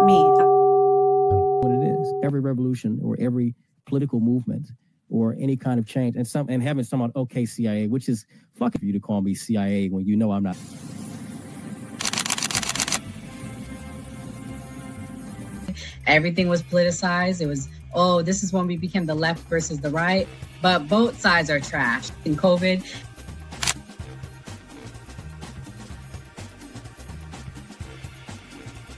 Me. What it is, every revolution or every political movement or any kind of change, and having someone, okay, CIA, which is fucking for you to call me CIA when you know I'm not. Everything was politicized. It was, oh, this is when we became the left versus the right. But both sides are trash. In COVID,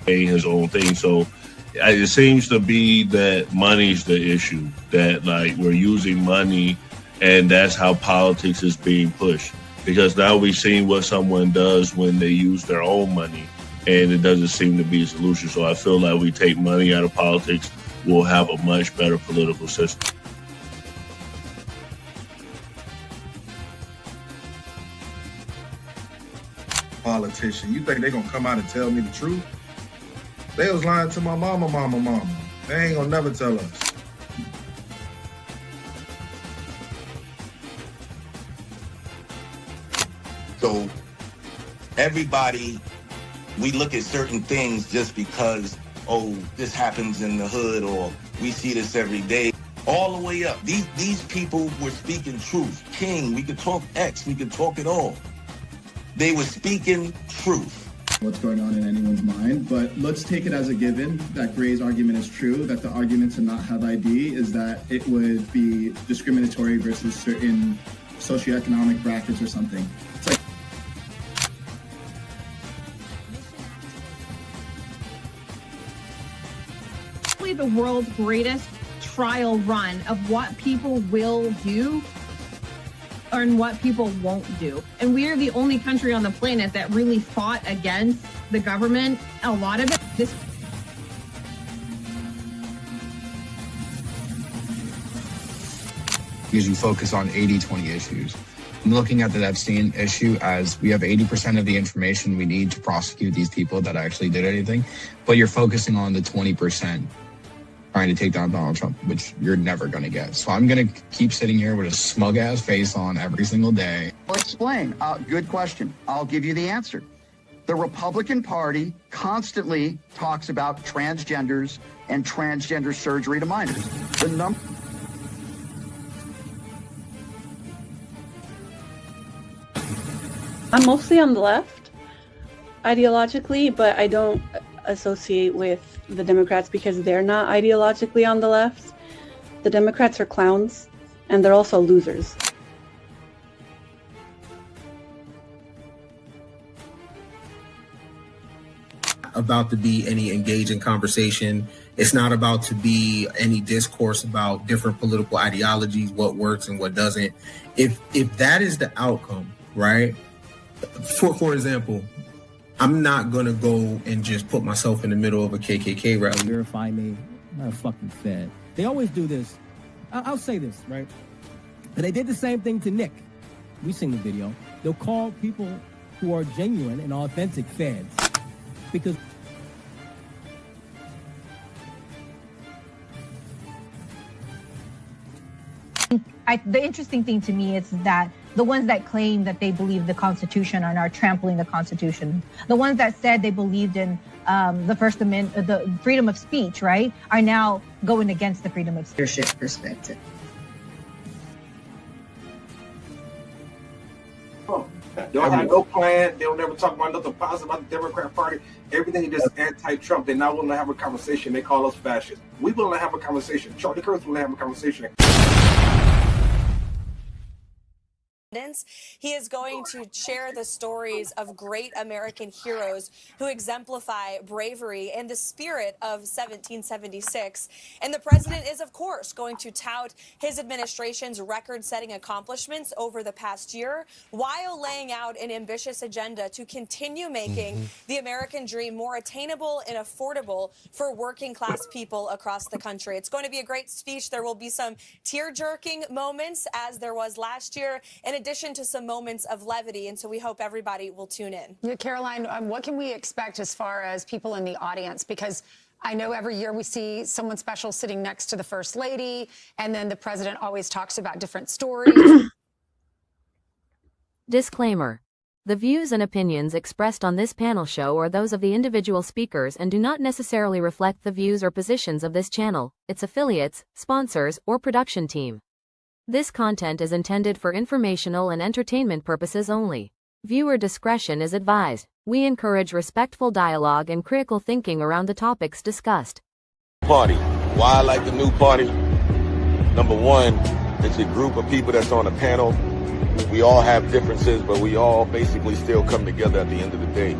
his own thing. So it seems to be that money's the issue, that like we're using money and that's how politics is being pushed. Because now we've seen what someone does when they use their own money and it doesn't seem to be a solution. So I feel like we take money out of politics, we'll have a much better political system. Politician, you think they're gonna come out and tell me the truth? They was lying to my mama. They ain't gonna never tell us. So everybody, we look at certain things just because, oh, this happens in the hood or we see this every day. All the way up. These people were speaking truth. King, we could talk X, we could talk it all. They were speaking truth. What's going on in anyone's mind, but let's take it as a given that Gray's argument is true, that the argument to not have ID is that it would be discriminatory versus certain socioeconomic brackets or something. It's like the world's greatest trial run of what people will do and what people won't do. And we are the only country on the planet that really fought against the government. A lot of it. Because you focus on 80-20 issues. I'm looking at the Epstein issue as we have 80% of the information we need to prosecute these people that actually did anything, but you're focusing on the 20% trying to take down Donald Trump, which you're never going to get. So I'm going to keep sitting here with a smug-ass face on every single day. I'll explain. Good question. I'll give you the answer. The Republican Party constantly talks about transgenders and transgender surgery to minors. I'm mostly on the left ideologically, but I don't associate with the Democrats because they're not ideologically on the left. The Democrats are clowns, and they're also losers. About to be any engaging conversation. It's not about to be any discourse about different political ideologies, what works and what doesn't. If that is the outcome, right? For example, I'm not going to go and just put myself in the middle of a KKK rally. Verify me. I'm not a fucking Fed. They always do this. I'll say this, right? And they did the same thing to Nick. We've seen the video. They'll call people who are genuine and authentic Feds because the interesting thing to me is that the ones that claim that they believe the Constitution are now trampling the Constitution. The ones that said they believed in the First Amendment, the freedom of speech, right, are now going against the freedom of leadership perspective. Y'all have no plan. They'll never talk about nothing positive about the Democrat Party. Everything is just anti-Trump. They're not willing to have a conversation. They call us fascists. We willing to have a conversation. Charlie Kirk's willing to have a conversation. He is going to share the stories of great American heroes who exemplify bravery and the spirit of 1776. And the president is, of course, going to tout his administration's record-setting accomplishments over the past year while laying out an ambitious agenda to continue making the American dream more attainable and affordable for working-class people across the country. It's going to be a great speech. There will be some tear-jerking moments, as there was last year, in addition to some moments of levity, and so we hope everybody will tune in. Yeah, Caroline, what can we expect as far as people in the audience? Because I know every year we see someone special sitting next to the First Lady, and then the president always talks about different stories. Disclaimer. The views and opinions expressed on this panel show are those of the individual speakers and do not necessarily reflect the views or positions of this channel, its affiliates, sponsors, or production team. This content is intended for informational and entertainment purposes only. Viewer discretion is advised. We encourage respectful dialogue and critical thinking around the topics discussed. Party. Why I like the new party? Number one, it's a group of people that's on a panel. We all have differences, but we all basically still come together at the end of the day.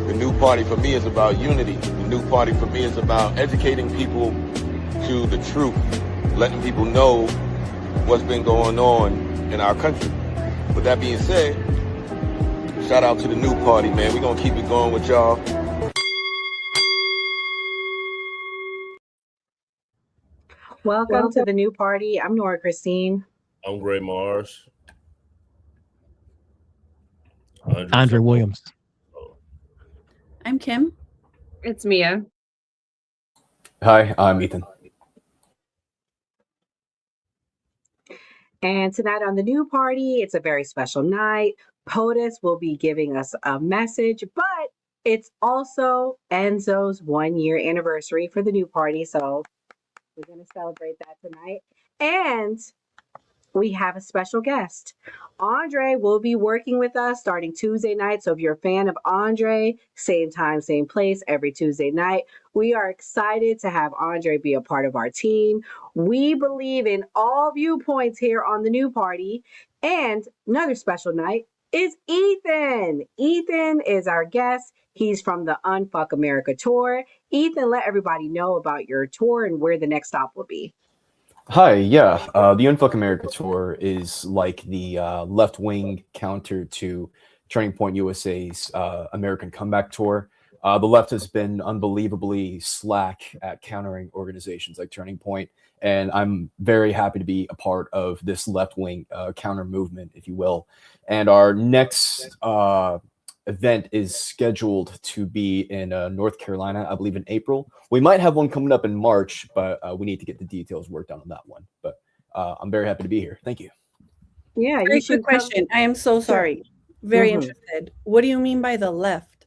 The new party for me is about unity. The new party for me is about educating people to the truth, letting people know what's been going on in our country. With that being said, shout out to the new party, man. We're going to keep it going with y'all. Welcome to the new party. I'm Nora Christine. I'm Gray Mars. Andre Williams. I'm Kim. It's Mia. Hi, I'm Ethan. And tonight on the new party, it's a very special night. POTUS will be giving us a message, but it's also Enzo's 1-year anniversary for the new party. So we're going to celebrate that tonight. And we have a special guest. Andre will be working with us starting Tuesday night. So if you're a fan of Andre, same time, same place, every Tuesday night. We are excited to have Andre be a part of our team. We believe in all viewpoints here on the new party. And another special night is Ethan. Ethan is our guest. He's from the Unfuck America tour. Ethan, let everybody know about your tour and where the next stop will be. Hi, yeah. The Unfuck America tour is like the left-wing counter to Turning Point USA's American Comeback tour. The left has been unbelievably slack at countering organizations like Turning Point, and I'm very happy to be a part of this left-wing counter movement, if you will. And our next event is scheduled to be in North Carolina, I believe in April. We might have one coming up in March, but we need to get the details worked out on that one. But I'm very happy to be here. Thank you. Yeah, Very quick question. I am so sorry. Very interested. What do you mean by the left?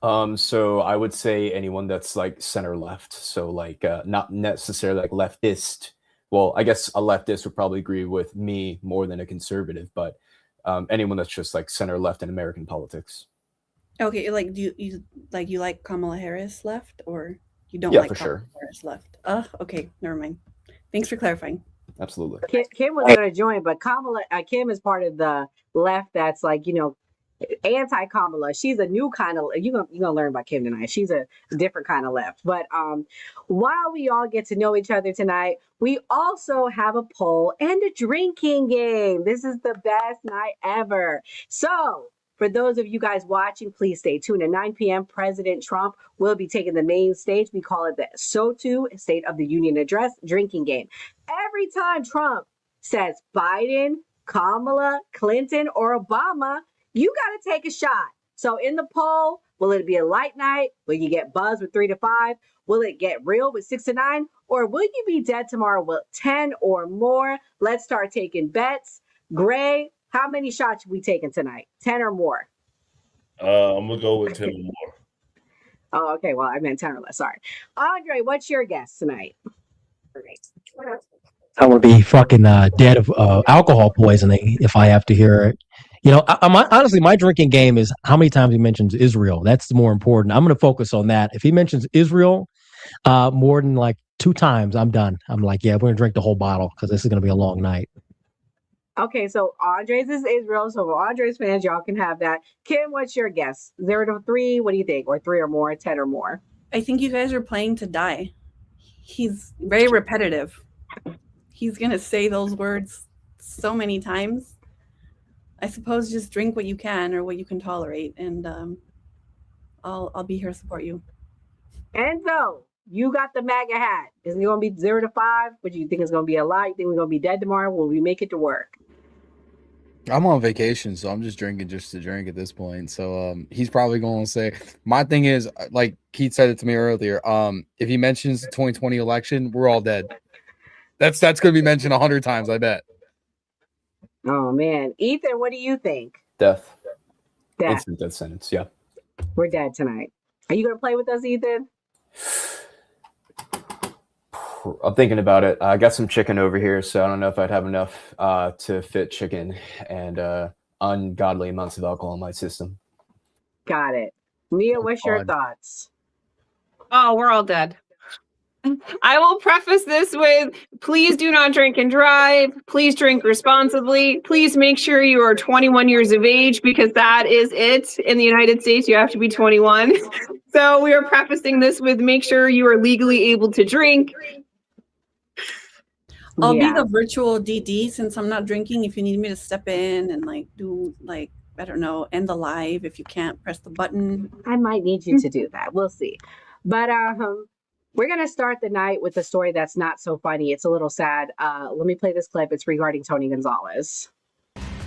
So I would say anyone that's like center left. So like not necessarily like leftist. Well, I guess a leftist would probably agree with me more than a conservative, but anyone that's just like center left in American politics. Okay, like do you like Kamala Harris left, or you don't Yeah, like for Kamala sure. Harris left? Okay, never mind. Thanks for clarifying. Absolutely. Kim was going to join, but Kim is part of the left that's like, anti-Kamala. She's a new kind of, you're gonna learn about Kim tonight. She's a different kind of left. But while we all get to know each other tonight, we also have a poll and a drinking game. This is the best night ever. So for those of you guys watching, please stay tuned. At 9 p.m., President Trump will be taking the main stage. We call it the SOTU, State of the Union Address, drinking game. Every time Trump says Biden, Kamala, Clinton, or Obama, you got to take a shot. So in the poll, will it be a light night? Will you get buzzed with 3 to 5? Will it get real with 6 to 9? Or will you be dead tomorrow with 10 or more? Let's start taking bets. Gray, how many shots are we taking tonight? 10 or more? I'm going to go with 10 or more. Oh, okay. Well, I meant 10 or less. Sorry. Andre, what's your guess tonight? I would be fucking dead of alcohol poisoning if I have to hear it. Honestly, my drinking game is how many times he mentions Israel. That's more important. I'm going to focus on that. If he mentions Israel more than like 2 times, I'm done. I'm like, yeah, we're going to drink the whole bottle because this is going to be a long night. Okay, so Andre's is Israel. So for Andre's fans, y'all can have that. Kim, what's your guess? 0 to 3? What do you think? Or 3 or more, 10 or more? I think you guys are playing to die. He's very repetitive. He's going to say those words so many times. I suppose just drink what you can or what you can tolerate, and I'll be here to support you. Enzo, you got the MAGA hat. Is it going to be 0 to 5? What do you think it's going to be a lot? You think we're going to be dead tomorrow? Will we make it to work? I'm on vacation, so I'm just drinking just to drink at this point. So he's probably going to say, my thing is, like Keith said it to me earlier, if he mentions the 2020 election, we're all dead. That's going to be mentioned 100 times, I bet. Oh, man. Ethan, what do you think? Death. Death. Instant death sentence. Yeah. We're dead tonight. Are you gonna play with us, Ethan? I'm thinking about it. I got some chicken over here, so I don't know if I'd have enough to fit chicken and ungodly amounts of alcohol in my system. Got it. Mia, what's your thoughts? Oh, we're all dead. I will preface this with, please do not drink and drive. Please drink responsibly. Please make sure you are 21 years of age, because that is it. In the United States, you have to be 21. So we are prefacing this with, make sure you are legally able to drink. I'll be the virtual DD since I'm not drinking. If you need me to step in and like do like, I don't know, end the live. If you can't press the button, I might need you to do that. We'll see. But we're going to start the night with a story that's not so funny. It's a little sad. Let me play this clip. It's regarding Tony Gonzalez.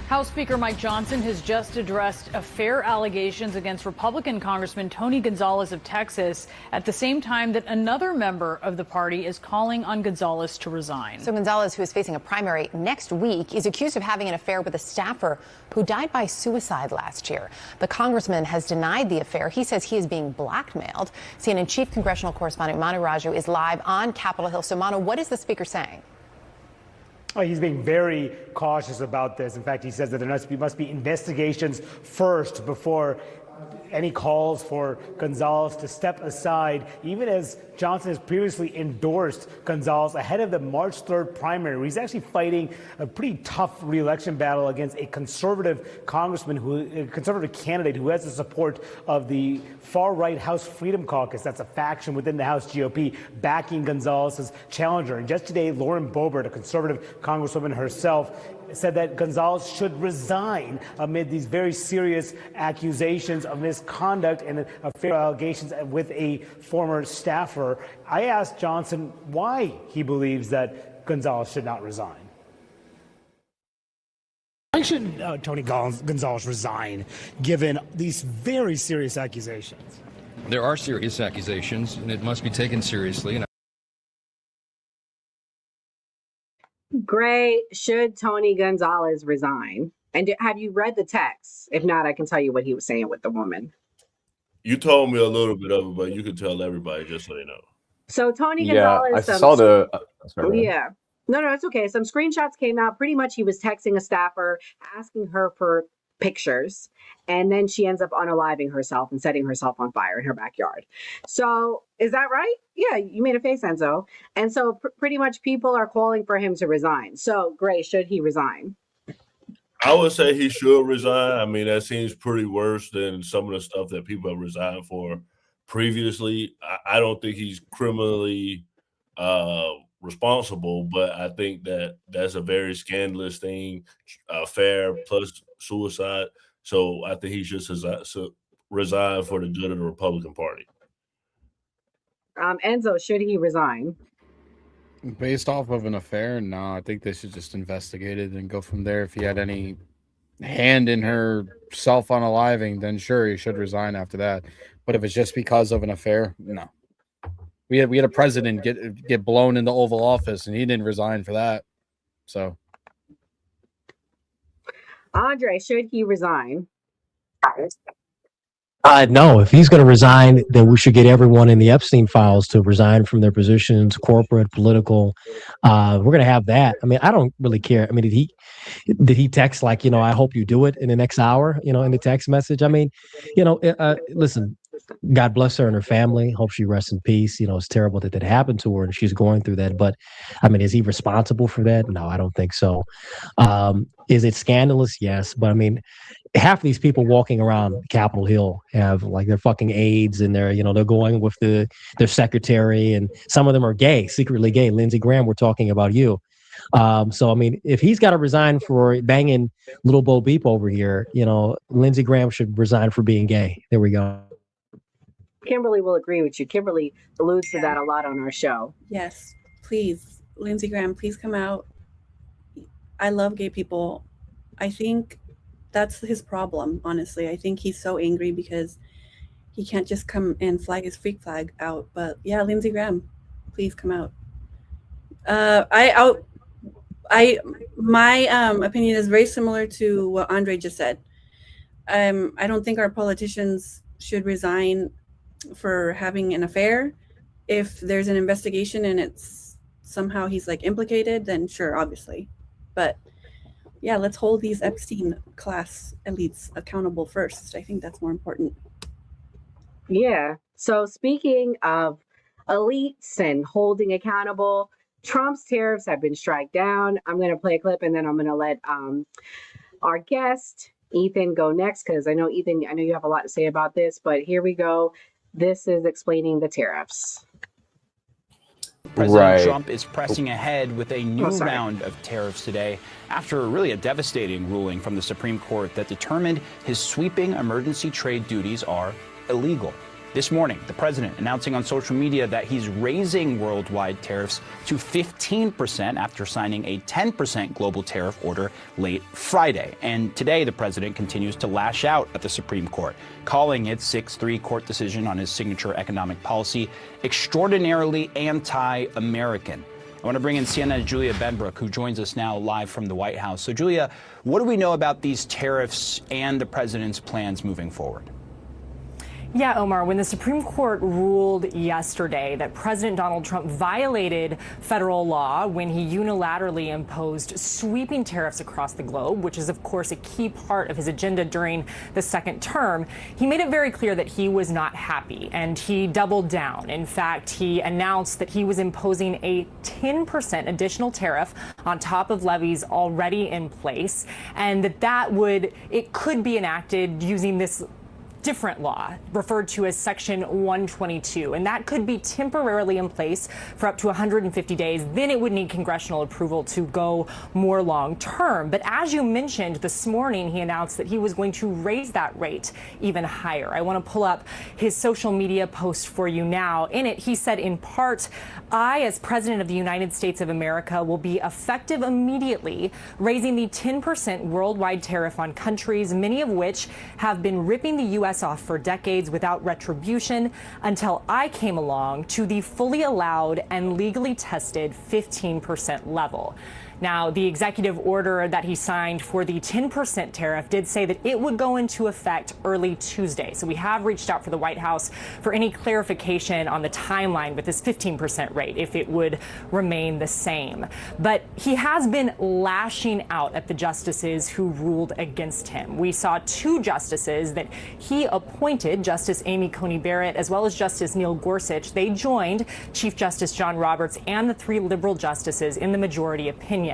House Speaker Mike Johnson has just addressed affair allegations against Republican Congressman Tony Gonzalez of Texas at the same time that another member of the party is calling on Gonzalez to resign. So Gonzalez, who is facing a primary next week, is accused of having an affair with a staffer who died by suicide last year. The congressman has denied the affair. He says he is being blackmailed. CNN chief congressional correspondent Manu Raju is live on Capitol Hill. So Manu, what is the speaker saying? Oh, he's being very cautious about this. In fact, he says that there must be investigations first before any calls for Gonzalez to step aside, even as Johnson has previously endorsed Gonzalez ahead of the March 3rd primary, where he's actually fighting a pretty tough re-election battle against a conservative congressman, a conservative candidate who has the support of the far-right House Freedom Caucus. That's a faction within the House GOP backing Gonzalez's challenger. And just today, Lauren Boebert, a conservative congresswoman herself, said that Gonzalez should resign amid these very serious accusations of misconduct and affair allegations with a former staffer. I asked Johnson why he believes that Gonzalez should not resign. Why should Tony Gonzalez resign, given these very serious accusations? There are serious accusations, and it must be taken seriously. And Gray, should Tony Gonzalez resign? And have you read the text? If not, I can tell you what he was saying with the woman. You told me a little bit of it, but you could tell everybody just so they know. So Tony Gonzalez. I saw the. Yeah. No, it's okay. Some screenshots came out. Pretty much he was texting a staffer, asking her for pictures, and then she ends up unaliving herself and setting herself on fire in her backyard. So is that right? Yeah, you made a face, Enzo. And so pretty much people are calling for him to resign. So Gray, should he resign? I would say he should resign. I mean, that seems pretty worse than some of the stuff that people have resigned for previously. I don't think he's criminally responsible, but I think that that's a very scandalous thing, affair plus suicide. So I think he should resign for the good of the Republican Party. Enzo, should he resign? Based off of an affair, no, I think they should just investigate it and go from there. If he had any hand in her self-unaliving, then sure, he should resign after that. But if it's just because of an affair, no. We had a president get blown in the Oval Office, and he didn't resign for that. So, Andre, should he resign? No, if he's going to resign, then we should get everyone in the Epstein files to resign from their positions, corporate, political. We're going to have that. I mean, I don't really care. I mean, did he text like, I hope you do it in the next hour, in the text message? I mean, listen, God bless her and her family. Hope she rests in peace. It's terrible that happened to her and she's going through that. But I mean, is he responsible for that? No, I don't think so. Is it scandalous? Yes. But I mean, half of these people walking around Capitol Hill have like their fucking aides and they're going with their secretary, and some of them are gay, secretly gay. Lindsey Graham, we're talking about you. So, I mean, if he's got to resign for banging little Bo Beep over here, Lindsey Graham should resign for being gay. There we go. Kimberly will agree with you. Kimberly alludes to that a lot on our show. Yes, please. Lindsey Graham, please come out. I love gay people. I think that's his problem, honestly. I think he's so angry because he can't just come and flag his freak flag out. But yeah, Lindsey Graham, please come out. My opinion is very similar to what Andre just said. I don't think our politicians should resign for having an affair. If there's an investigation and it's somehow he's like implicated, then sure, obviously. But yeah, let's hold these Epstein class elites accountable first. I think that's more important. Yeah. So speaking of elites and holding accountable, Trump's tariffs have been struck down. I'm going to play a clip and then I'm going to let our guest, Ethan, go next because I know, Ethan, I know you have a lot to say about this, but here we go. This is explaining the tariffs. President Trump is pressing ahead with a new round of tariffs today after really a devastating ruling from the Supreme Court that determined his sweeping emergency trade duties are illegal. This morning, the president announcing on social media that he's raising worldwide tariffs to 15% after signing a 10% global tariff order late Friday. And today, the president continues to lash out at the Supreme Court, calling its 6-3 court decision on his signature economic policy extraordinarily anti-American. I want to bring in CNN's Julia Benbrook, who joins us now live from the White House. So, Julia, what do we know about these tariffs and the president's plans moving forward? Yeah, Omar, when the Supreme Court ruled yesterday that President Donald Trump violated federal law when he unilaterally imposed sweeping tariffs across the globe, which is, of course, a key part of his agenda during the second term, he made it very clear that he was not happy, and he doubled down. In fact, he announced that he was imposing a 10% additional tariff on top of levies already in place, and it could be enacted using this different law referred to as Section 122, and that could be temporarily in place for up to 150 days. Then it would need congressional approval to go more long term. But as you mentioned this morning, he announced that he was going to raise that rate even higher. I want to pull up his social media post for you now. In it, he said, in part, I, as President of the United States of America, will be effective immediately, raising the 10% worldwide tariff on countries, many of which have been ripping the U.S. off for decades without retribution until I came along to the fully allowed and legally tested 15% level. Now, the executive order that he signed for the 10% tariff did say that it would go into effect early Tuesday. So we have reached out for the White House for any clarification on the timeline with this 15% rate, if it would remain the same. But he has been lashing out at the justices who ruled against him. We saw two justices that he appointed, Justice Amy Coney Barrett, as well as Justice Neil Gorsuch. They joined Chief Justice John Roberts and the three liberal justices in the majority opinion.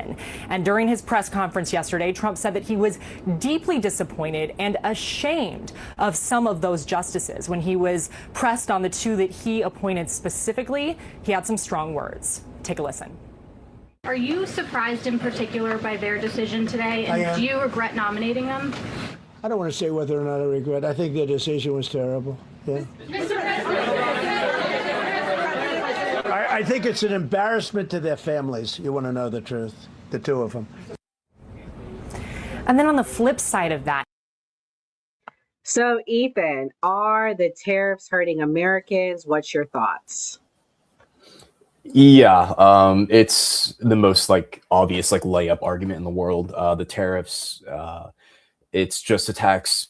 And during his press conference yesterday, Trump said that he was deeply disappointed and ashamed of some of those justices. When he was pressed on the two that he appointed specifically, he had some strong words. Take a listen. Are you surprised in particular by their decision today? And do you regret nominating them? I don't want to say whether or not I regret. I think their decision was terrible. Yeah. I think it's an embarrassment to their families. You want to know the truth, the two of them. And then on the flip side of that. So, Ethan, are the tariffs hurting Americans? What's your thoughts? Yeah, it's the most obvious layup argument in the world. The tariffs, it's just a tax.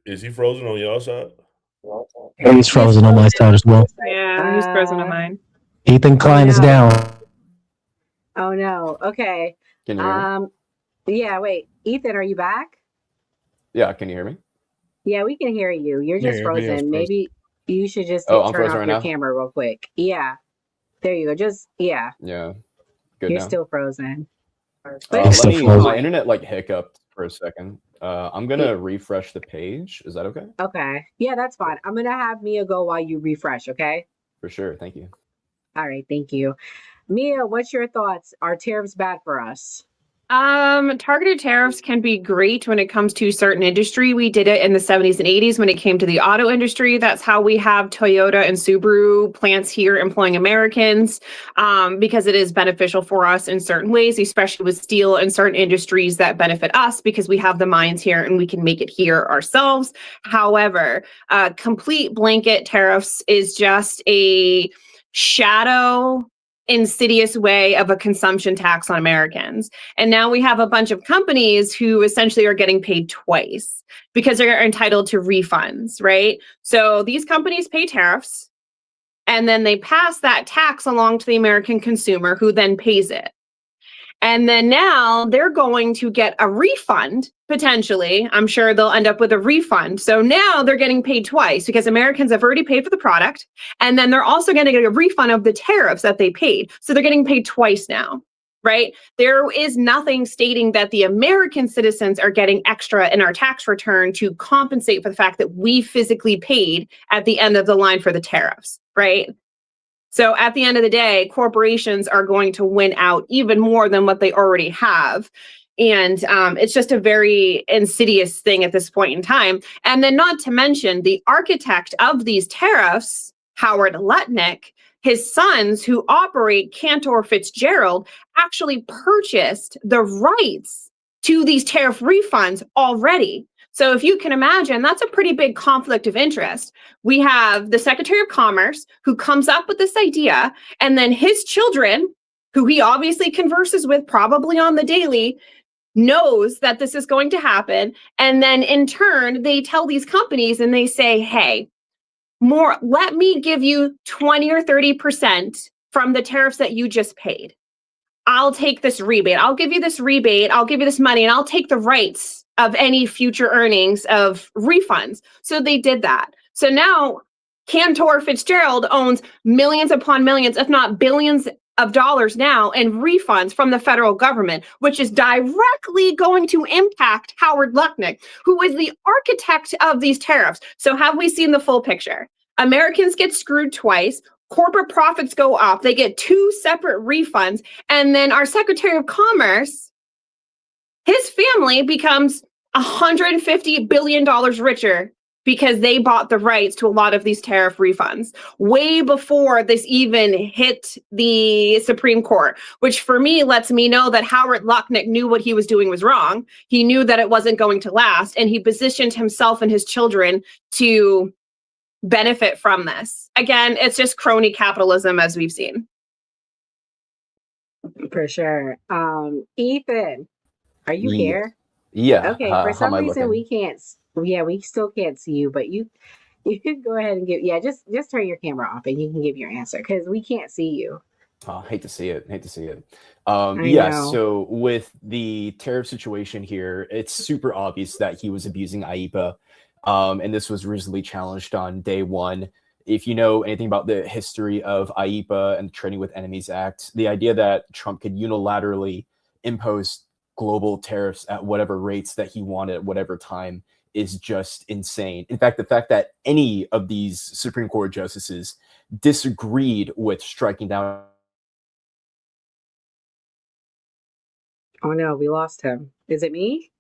Is he frozen on your side? He's frozen on my side as well. Yeah, he's frozen on mine. Ethan Klein is down. Oh no. Okay. Can you hear me? Yeah, wait. Ethan, are you back? Yeah, can you hear me? Yeah, we can hear you. You're just your video's frozen. Maybe you should just Oh, I'm turn frozen off right your now? camera real quick. Yeah. There you go. Yeah. Good You're now. still frozen. My internet hiccuped for a second. I'm gonna refresh the page. Is that okay? Okay. Yeah, that's fine. I'm gonna have Mia go while you refresh, okay? For sure. Thank you. All right, thank you. Mia, what's your thoughts? Are tariffs bad for us? Targeted tariffs can be great when it comes to certain industry. We did it in the 70s and 80s when it came to the auto industry. That's how we have Toyota and Subaru plants here employing Americans, because it is beneficial for us in certain ways, especially with steel and certain industries that benefit us because we have the mines here and we can make it here ourselves. However, complete blanket tariffs is just a shadow insidious way of a consumption tax on Americans. And now we have a bunch of companies who essentially are getting paid twice because they're entitled to refunds, right? So these companies pay tariffs and then they pass that tax along to the American consumer who then pays it. And then now they're going to get a refund, potentially. I'm sure they'll end up with a refund. So now they're getting paid twice because Americans have already paid for the product. And then they're also going to get a refund of the tariffs that they paid. So they're getting paid twice now, right? There is nothing stating that the American citizens are getting extra in our tax return to compensate for the fact that we physically paid at the end of the line for the tariffs, right? So at the end of the day, corporations are going to win out even more than what they already have. And it's just a very insidious thing at this point in time. And then not to mention the architect of these tariffs, Howard Lutnick, his sons who operate Cantor Fitzgerald actually purchased the rights to these tariff refunds already. So if you can imagine, that's a pretty big conflict of interest. We have the Secretary of Commerce who comes up with this idea, and then his children, who he obviously converses with probably on the daily, knows that this is going to happen. And then in turn, they tell these companies and they say, hey, let me give you 20 or 30% from the tariffs that you just paid. I'll take this rebate. I'll give you this rebate. I'll give you this money, and I'll take the rights of any future earnings of refunds. So they did that. So now Cantor Fitzgerald owns millions upon millions, if not billions of dollars now in refunds from the federal government, which is directly going to impact Howard Lutnick, who is the architect of these tariffs. So have we seen the full picture? Americans get screwed twice. Corporate profits go up. They get two separate refunds. And then our Secretary of Commerce, his family becomes $150 billion richer because they bought the rights to a lot of these tariff refunds way before this even hit the Supreme Court, which for me lets me know that Howard Lutnick knew what he was doing was wrong. He knew that it wasn't going to last, and he positioned himself and his children to benefit from this. Again, it's just crony capitalism as we've seen. For sure. Ethan, are you here? Yeah. Okay. For some reason, we can't. Yeah, we still can't see you, but you can go ahead and give. Yeah, just turn your camera off and you can give your answer because we can't see you. Oh, hate to see it. I Yeah. know. So with the tariff situation here, it's super obvious that he was abusing IEPA, and this was recently challenged on day one. If you know anything about the history of IEPA and the Trading with Enemies Act, the idea that Trump could unilaterally impose global tariffs at whatever rates that he wanted at whatever time is just insane. In fact, the fact that any of these Supreme Court justices disagreed with striking down. Oh no, we lost him. Is it me?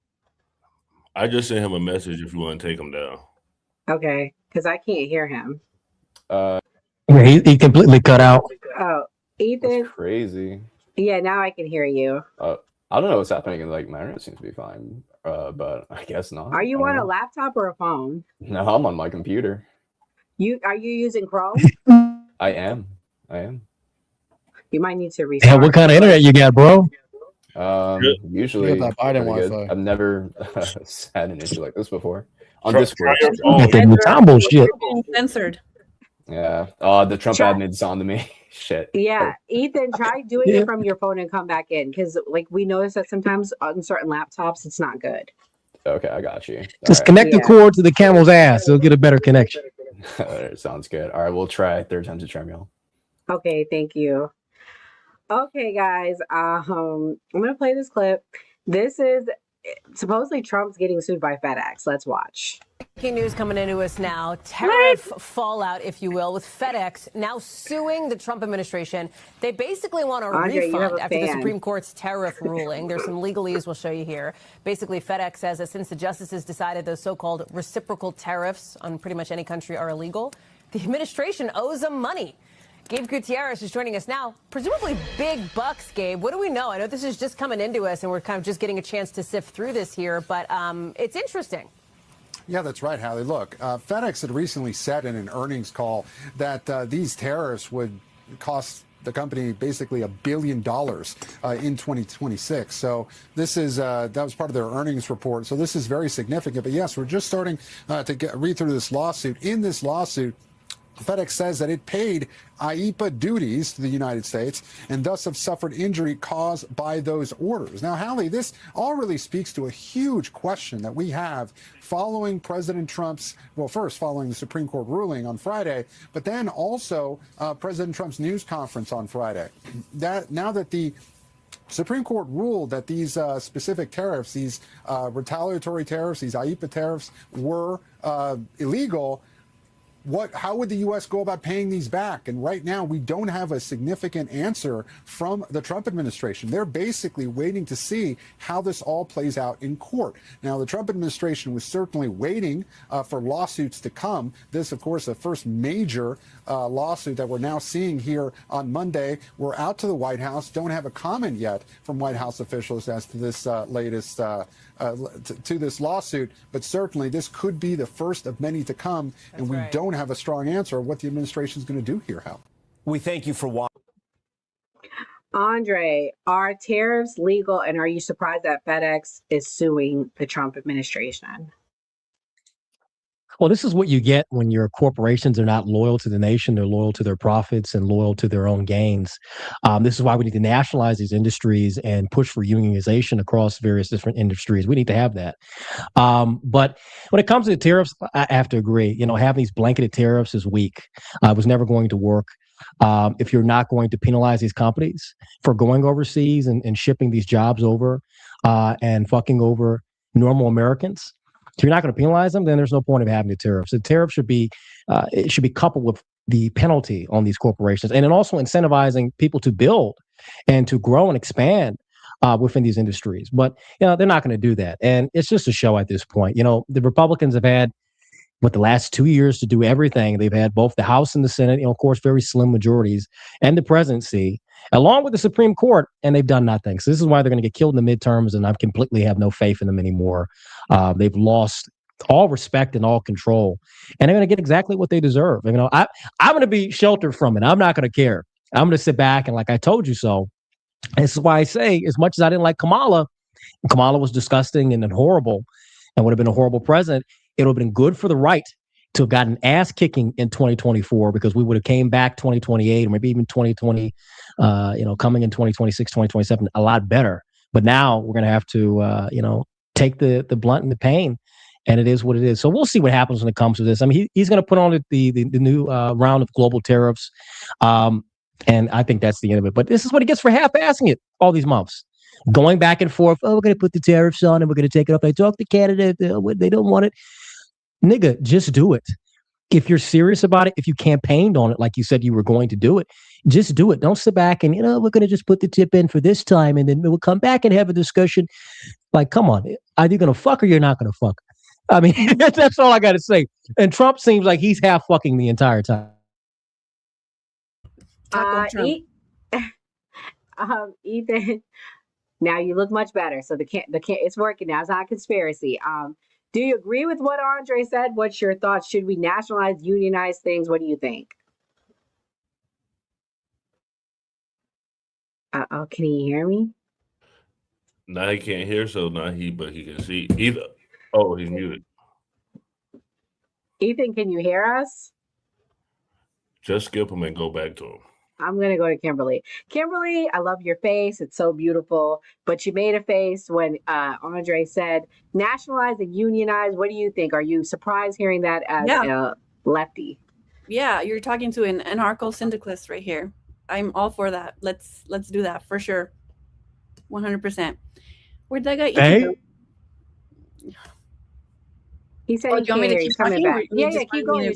I just sent him a message if you want to take him down. Okay, because I can't hear him. Yeah, he completely cut out. Oh, Ethan. That's crazy. Yeah, now I can hear you. I don't know what's happening. Like, my internet seems to be fine, but I guess not. Are you on a laptop or a phone? No, I'm on my computer. Are you using Chrome? I am. You might need to restart. Yeah, what kind of internet you got, bro? Usually You got that Biden pretty good. Wi-Fi. I've never had an issue like this before on Try Discord. your phone. The Tambo shit. Censored. Yeah. The Trump admin's on to me. Shit. Yeah, Ethan, try doing it from your phone and come back in because, like, we notice that sometimes on certain laptops it's not good. Okay, I got you. Just connect the cord to the camel's ass. It'll get a better connection. Sounds good. All right, we'll try. Third time's a charm, y'all. Okay, thank you. Okay, guys, I'm gonna play this clip. This is supposedly Trump's getting sued by FedEx. Let's watch. Breaking news coming into us now. Tariff fallout, if you will, with FedEx now suing the Trump administration. They basically want a Andre, you have refund a after the fan. Supreme Court's tariff ruling. There's some legalese we'll show you here. Basically, FedEx says that since the justices decided those so-called reciprocal tariffs on pretty much any country are illegal, the administration owes them money. Gabe Gutierrez is joining us now. Presumably big bucks, Gabe. What do we know? I know this is just coming into us, and we're kind of just getting a chance to sift through this here, but it's interesting. Yeah, that's right, Hallie. Look, FedEx had recently said in an earnings call that these tariffs would cost the company basically $1 billion in 2026. So this is that was part of their earnings report. So this is very significant. But yes, we're just starting to read through this lawsuit. In this lawsuit, FedEx says that it paid IEEPA duties to the United States and thus have suffered injury caused by those orders. Now, Hallie, this all really speaks to a huge question that we have following President Trump's, well, first following the Supreme Court ruling on Friday, but then also President Trump's news conference on Friday. That now that the Supreme Court ruled that these specific tariffs, these retaliatory tariffs, these IEEPA tariffs were illegal, how would the U.S. go about paying these back? And right now, we don't have a significant answer from the Trump administration. They're basically waiting to see how this all plays out in court. Now, the Trump administration was certainly waiting for lawsuits to come. This, of course, the first major lawsuit that we're now seeing here on Monday. We're out to the White House. Don't have a comment yet from White House officials as to this latest to this lawsuit, but certainly this could be the first of many to come, and we don't have a strong answer of what the administration is going to do here, Hal. We thank you for watching. Andre, are tariffs legal, and are you surprised that FedEx is suing the Trump administration? Well, this is what you get when your corporations are not loyal to the nation. They're loyal to their profits and loyal to their own gains. This is why we need to nationalize these industries and push for unionization across various different industries. We need to have that. But when it comes to the tariffs, I have to agree. Having these blanketed tariffs is weak. It was never going to work. If you're not going to penalize these companies for going overseas and shipping these jobs over and fucking over normal Americans, if you're not going to penalize them, then there's no point of having the tariffs. The tariff should be it should be coupled with the penalty on these corporations, and then also incentivizing people to build and to grow and expand within these industries. But they're not going to do that, and it's just a show at this point. The Republicans have had the last 2 years to do everything. They've had both the House and the Senate, of course, very slim majorities, and the presidency, along with the Supreme Court, and they've done nothing. So this is why they're going to get killed in the midterms, and I completely have no faith in them anymore. They've lost all respect and all control, and they're going to get exactly what they deserve. I'm going to be sheltered from it. I'm not going to care. I'm going to sit back and like I told you so. This is why I say, as much as I didn't like Kamala was disgusting and horrible and would have been a horrible president, it would have been good for the right to have gotten ass kicking in 2024, because we would have came back 2028 or maybe even 2020, coming in 2026, 2027, a lot better. But now we're going to have to, take the blunt and the pain, and it is what it is. So we'll see what happens when it comes to this. I mean, he's going to put on the new round of global tariffs, and I think that's the end of it. But this is what he gets for half-assing it all these months. Going back and forth, we're going to put the tariffs on and we're going to take it up. I talked to Canada, they don't want it. Nigga, just do it. If you're serious about it, if you campaigned on it like you said you were going to do it, just do it. Don't sit back and, we're going to just put the tip in for this time and then we'll come back and have a discussion. Like, come on, are you going to fuck or you're not going to fuck? I mean, that's all I got to say. And Trump seems like he's half fucking the entire time. Ethan, now you look much better. So it's working now. It's not a conspiracy. Do you agree with what Andre said? What's your thoughts? Should we nationalize, unionize things? What do you think? Uh-oh, can he hear me? Now he can't hear, so but he can see. He's muted. Ethan, can you hear us? Just skip him and go back to him. I'm going to go to Kimberly. Kimberly, I love your face. It's so beautiful. But you made a face when Andre said nationalize and unionize. What do you think? Are you surprised hearing that as a lefty? Yeah, you're talking to an anarcho syndicalist right here. I'm all for that. Let's do that for sure. 100%. Where'd that guy? Hey. He said he can't hear you. Coming back. Yeah, keep going.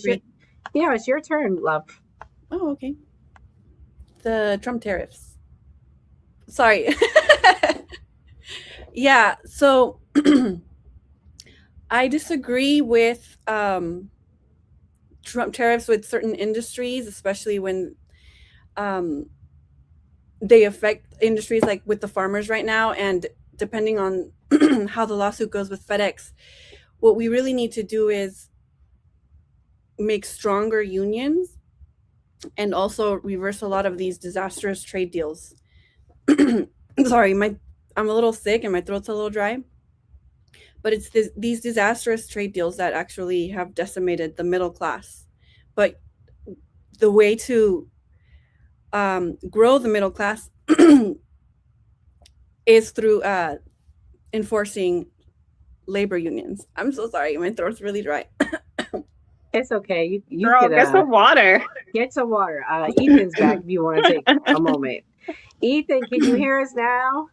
It's your turn, love. Oh, okay. The Trump tariffs. Sorry. Yeah, so I disagree with Trump tariffs with certain industries, especially when they affect industries like with the farmers right now. And depending on how the lawsuit goes with FedEx, what we really need to do is make stronger unions and also reverse a lot of these disastrous trade deals. Sorry, I'm a little sick and my throat's a little dry. But it's these disastrous trade deals that actually have decimated the middle class. But the way to grow the middle class is through enforcing labor unions. I'm so sorry, my throat's really dry. It's okay. You Girl, can get some water. Get some water. Ethan's back if you want to take a moment. Ethan, can you hear us now?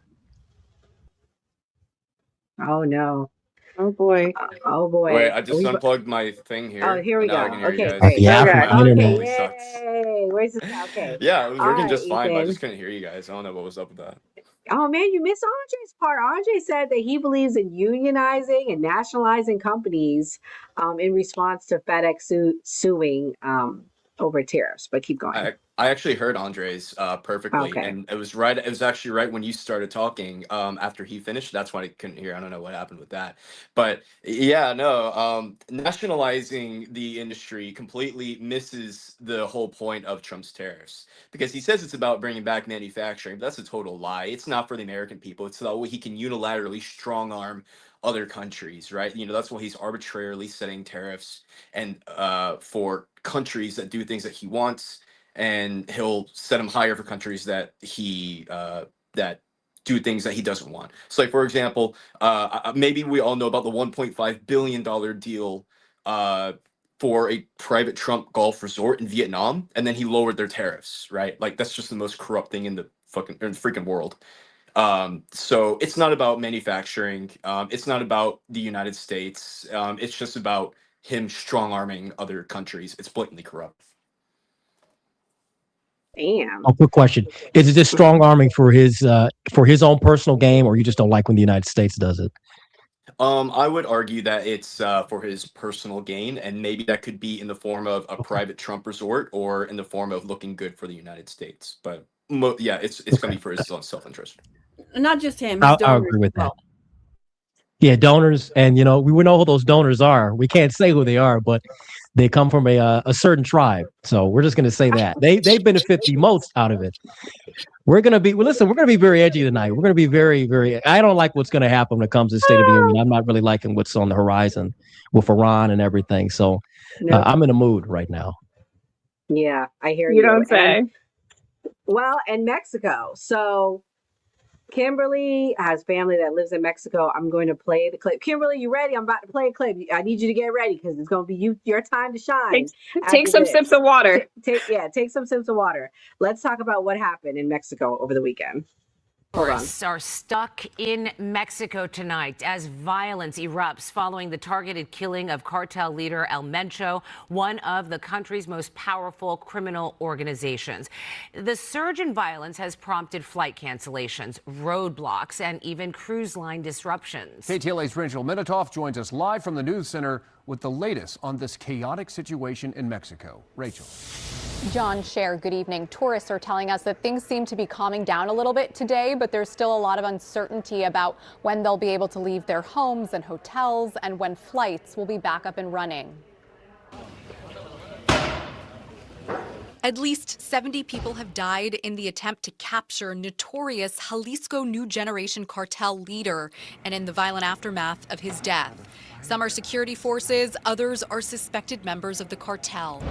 Oh no. Oh boy. Oh boy. Wait, I just unplugged my thing here. Oh, here we go. Now I can hear you Okay, guys. great. Yeah, Okay. the internet. Totally sucks. Yay. Where's the okay? Yeah, it was All working right, just fine, but I Ethan. just couldn't hear you guys. I don't know what was up with that. Oh man, you missed Andre's part. Andre said that he believes in unionizing and nationalizing companies in response to FedEx suing over tariffs. But keep going. I actually heard Andre's perfectly, Okay. and it was right. It was actually right when you started talking. After he finished, that's why I couldn't hear. I don't know what happened with that, but yeah, no. Nationalizing the industry completely misses the whole point of Trump's tariffs, because he says it's about bringing back manufacturing, but that's a total lie. It's not for the American people. It's the way he can unilaterally strong arm other countries, right? You know, that's why he's arbitrarily setting tariffs and for countries that do things that he wants, and he'll set them higher for countries that he that do things that he doesn't want. So, like, for example, maybe we all know about the $1.5 billion deal for a private Trump golf resort in Vietnam, and then he lowered their tariffs, right? Like, that's just the most corrupt thing in the freaking world. So it's not about manufacturing. It's not about the United States. It's just about him strong arming other countries. It's blatantly corrupt. Damn. A quick question: is it just strong arming for his own personal game, or you just don't like when the United States does it? I would argue that it's for his personal gain, and maybe that could be in the form of a private Trump resort or in the form of looking good for the United States. But yeah, it's going to be for his own self-interest. Not just him. I agree with that. Yeah, donors, and we know who those donors are. We can't say who they are, but they come from a certain tribe. So we're just going to say that they benefit the most out of it. We're going to be very edgy tonight. We're going to be very, very. I don't like what's going to happen when it comes to State of the Union. I'm not really liking what's on the horizon with Iran and everything. So I'm in a mood right now. Yeah, I hear you. You don't say. And Mexico. So Kimberly has family that lives in Mexico. I'm going to play the clip. Kimberly, you ready? I'm about to play a clip. I need you to get ready because it's going to be your time to shine. Take some sips of water. Take some sips of water. Let's talk about what happened in Mexico over the weekend. Hold on. Tourists are stuck in Mexico tonight as violence erupts following the targeted killing of cartel leader El Mencho, one of the country's most powerful criminal organizations. The surge in violence has prompted flight cancellations, roadblocks, and even cruise line disruptions. KTLA's Rachel Minatoff joins us live from the news center with the latest on this chaotic situation in Mexico. Rachel. John, Cher, good evening. Tourists are telling us that things seem to be calming down a little bit today, but there's still a lot of uncertainty about when they'll be able to leave their homes and hotels and when flights will be back up and running. At least 70 people have died in the attempt to capture notorious Jalisco New Generation cartel leader and in the violent aftermath of his death. Some are security forces, others are suspected members of the cartel.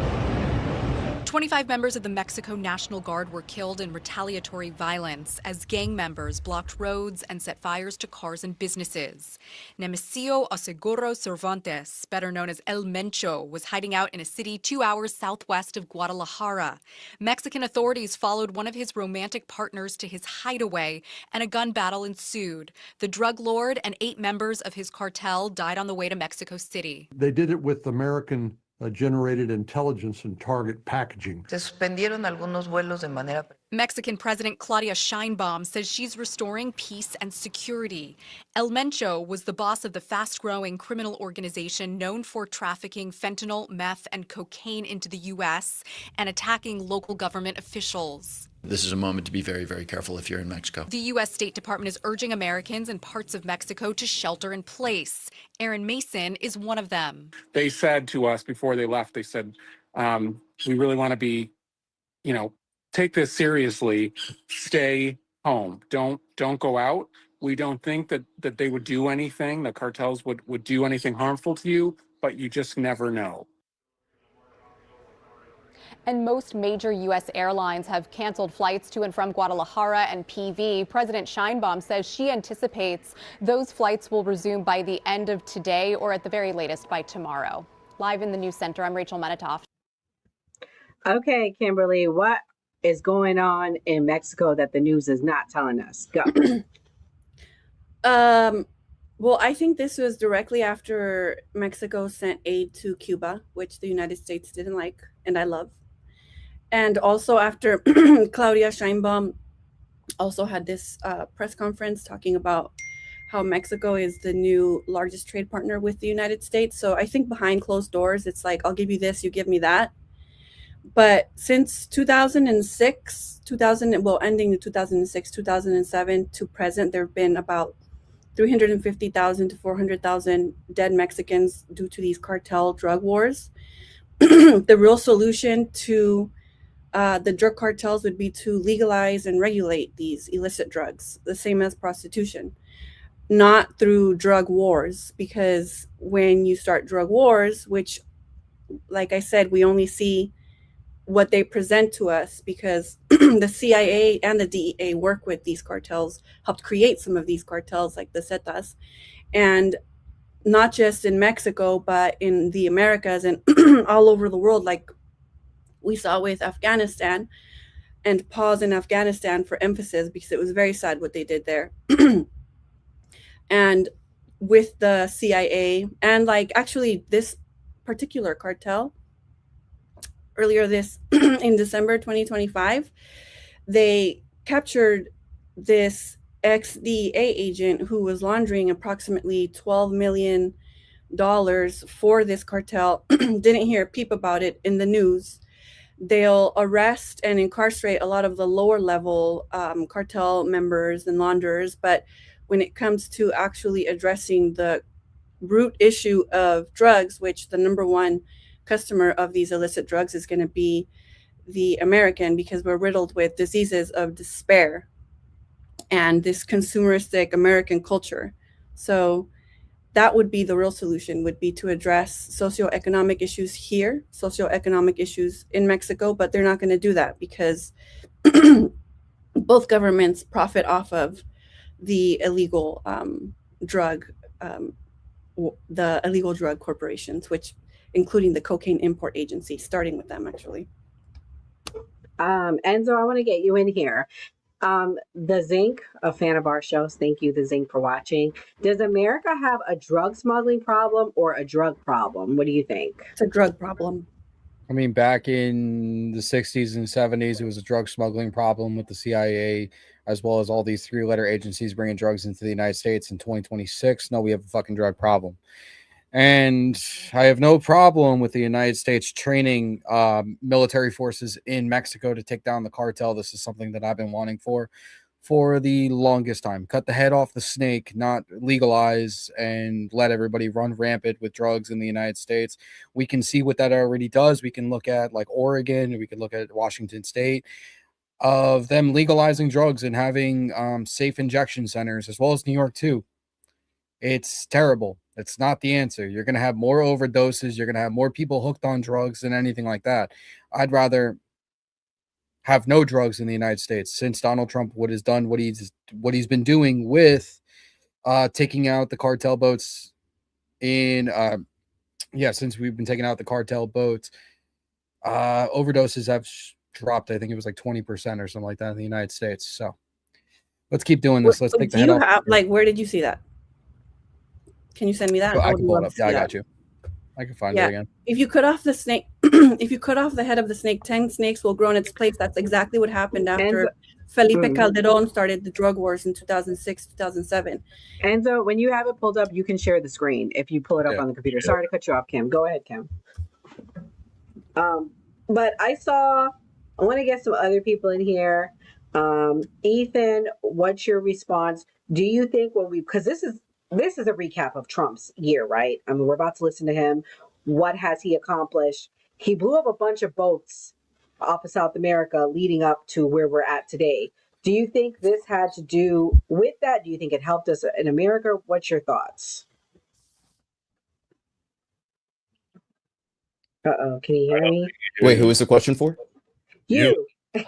25 members of the Mexico National Guard were killed in retaliatory violence as gang members blocked roads and set fires to cars and businesses. Nemesio Oseguro Cervantes, better known as El Mencho, was hiding out in a city 2 hours southwest of Guadalajara. Mexican authorities followed one of his romantic partners to his hideaway, and a gun battle ensued. The drug lord and 8 members of his cartel died on the way to Mexico City. They did it with American generated intelligence and target packaging. Mexican President Claudia Sheinbaum says she's restoring peace and security. El Mencho was the boss of the fast-growing criminal organization known for trafficking fentanyl, meth, and cocaine into the U.S. and attacking local government officials. This is a moment to be very, very careful if you're in Mexico. The U.S. State Department is urging Americans in parts of Mexico to shelter in place. Aaron Mason is one of them. They said to us before they left, they said, we really want to be take this seriously. Stay home. Don't go out. We don't think that they would do anything. The cartels would do anything harmful to you, but you just never know. And most major U.S. airlines have canceled flights to and from Guadalajara and PV. President Sheinbaum says she anticipates those flights will resume by the end of today or at the very latest by tomorrow. Live in the news center, I'm Rachel Menitoff. Okay, Kimberly, what is going on in Mexico that the news is not telling us? Go. Well, I think this was directly after Mexico sent aid to Cuba, which the United States didn't like, and I love. And also after Claudia Sheinbaum also had this press conference talking about how Mexico is the new largest trade partner with the United States. So I think behind closed doors, it's like, I'll give you this, you give me that. But since 2006, ending in 2006, 2007 to present, there have been about 350,000 to 400,000 dead Mexicans due to these cartel drug wars. The real solution to the drug cartels would be to legalize and regulate these illicit drugs, the same as prostitution, not through drug wars, because when you start drug wars, which, like I said, we only see what they present to us because the CIA and the DEA work with these cartels, helped create some of these cartels like the Zetas, and not just in Mexico, but in the Americas and all over the world, like we saw with Afghanistan, and pause in Afghanistan for emphasis because it was very sad what they did there. And with the CIA and actually this particular cartel, earlier in December 2025, they captured this ex-DEA agent who was laundering approximately $12 million for this cartel. Didn't hear a peep about it in the news. They'll arrest and incarcerate a lot of the lower level cartel members and launderers, but when it comes to actually addressing the root issue of drugs, which the number one customer of these illicit drugs is going to be the American, because we're riddled with diseases of despair and this consumeristic American culture. So that would be the real solution, would be to address socioeconomic issues here, socioeconomic issues in Mexico, but they're not going to do that because both governments profit off of the illegal drug corporations, which including the cocaine import agency, starting with them actually. Enzo, I want to get you in here. The Zinc, a fan of our shows, thank you, The Zinc, for watching. Does America have a drug smuggling problem or a drug problem? What do you think? It's a drug problem. I mean, back in the 60s and 70s, it was a drug smuggling problem with the CIA, as well as all these three-letter agencies bringing drugs into the United States. In 2026, no, we have a fucking drug problem. And I have no problem with the United States training military forces in Mexico to take down the cartel. This is something that I've been wanting for the longest time. Cut the head off the snake, not legalize and let everybody run rampant with drugs in the United States. We can see what that already does. We can look at like Oregon, we can look at Washington State, of them legalizing drugs and having safe injection centers, as well as New York too. It's terrible. It's not the answer. You're going to have more overdoses. You're going to have more people hooked on drugs than anything like that. I'd rather have no drugs in the United States since Donald Trump what he's been doing with taking out the cartel boats in since we've been taking out the cartel boats, overdoses have dropped. I think it was like 20% or something like that in the United States. So let's keep doing this. Let's take the head off. Where did you see that? Can you send me that? I can pull it up. Yeah, I got you. I can find it again. If you cut off the snake, if you cut off the head of the snake, 10 snakes will grow in its place. That's exactly what happened after Felipe Calderon started the drug wars in 2006, 2007. Enzo, when you have it pulled up, you can share the screen if you pull it up on the computer. Sorry to cut you off, Kim. Go ahead, Kim. But I want to get some other people in here. Ethan, what's your response? Do you think because this is a recap of Trump's year, right? I mean, we're about to listen to him. What has he accomplished? He blew up a bunch of boats off of South America leading up to where we're at today. Do you think this had to do with that? Do you think it helped us in America? What's your thoughts? Uh-oh, can you hear me? Wait, who was the question for? You.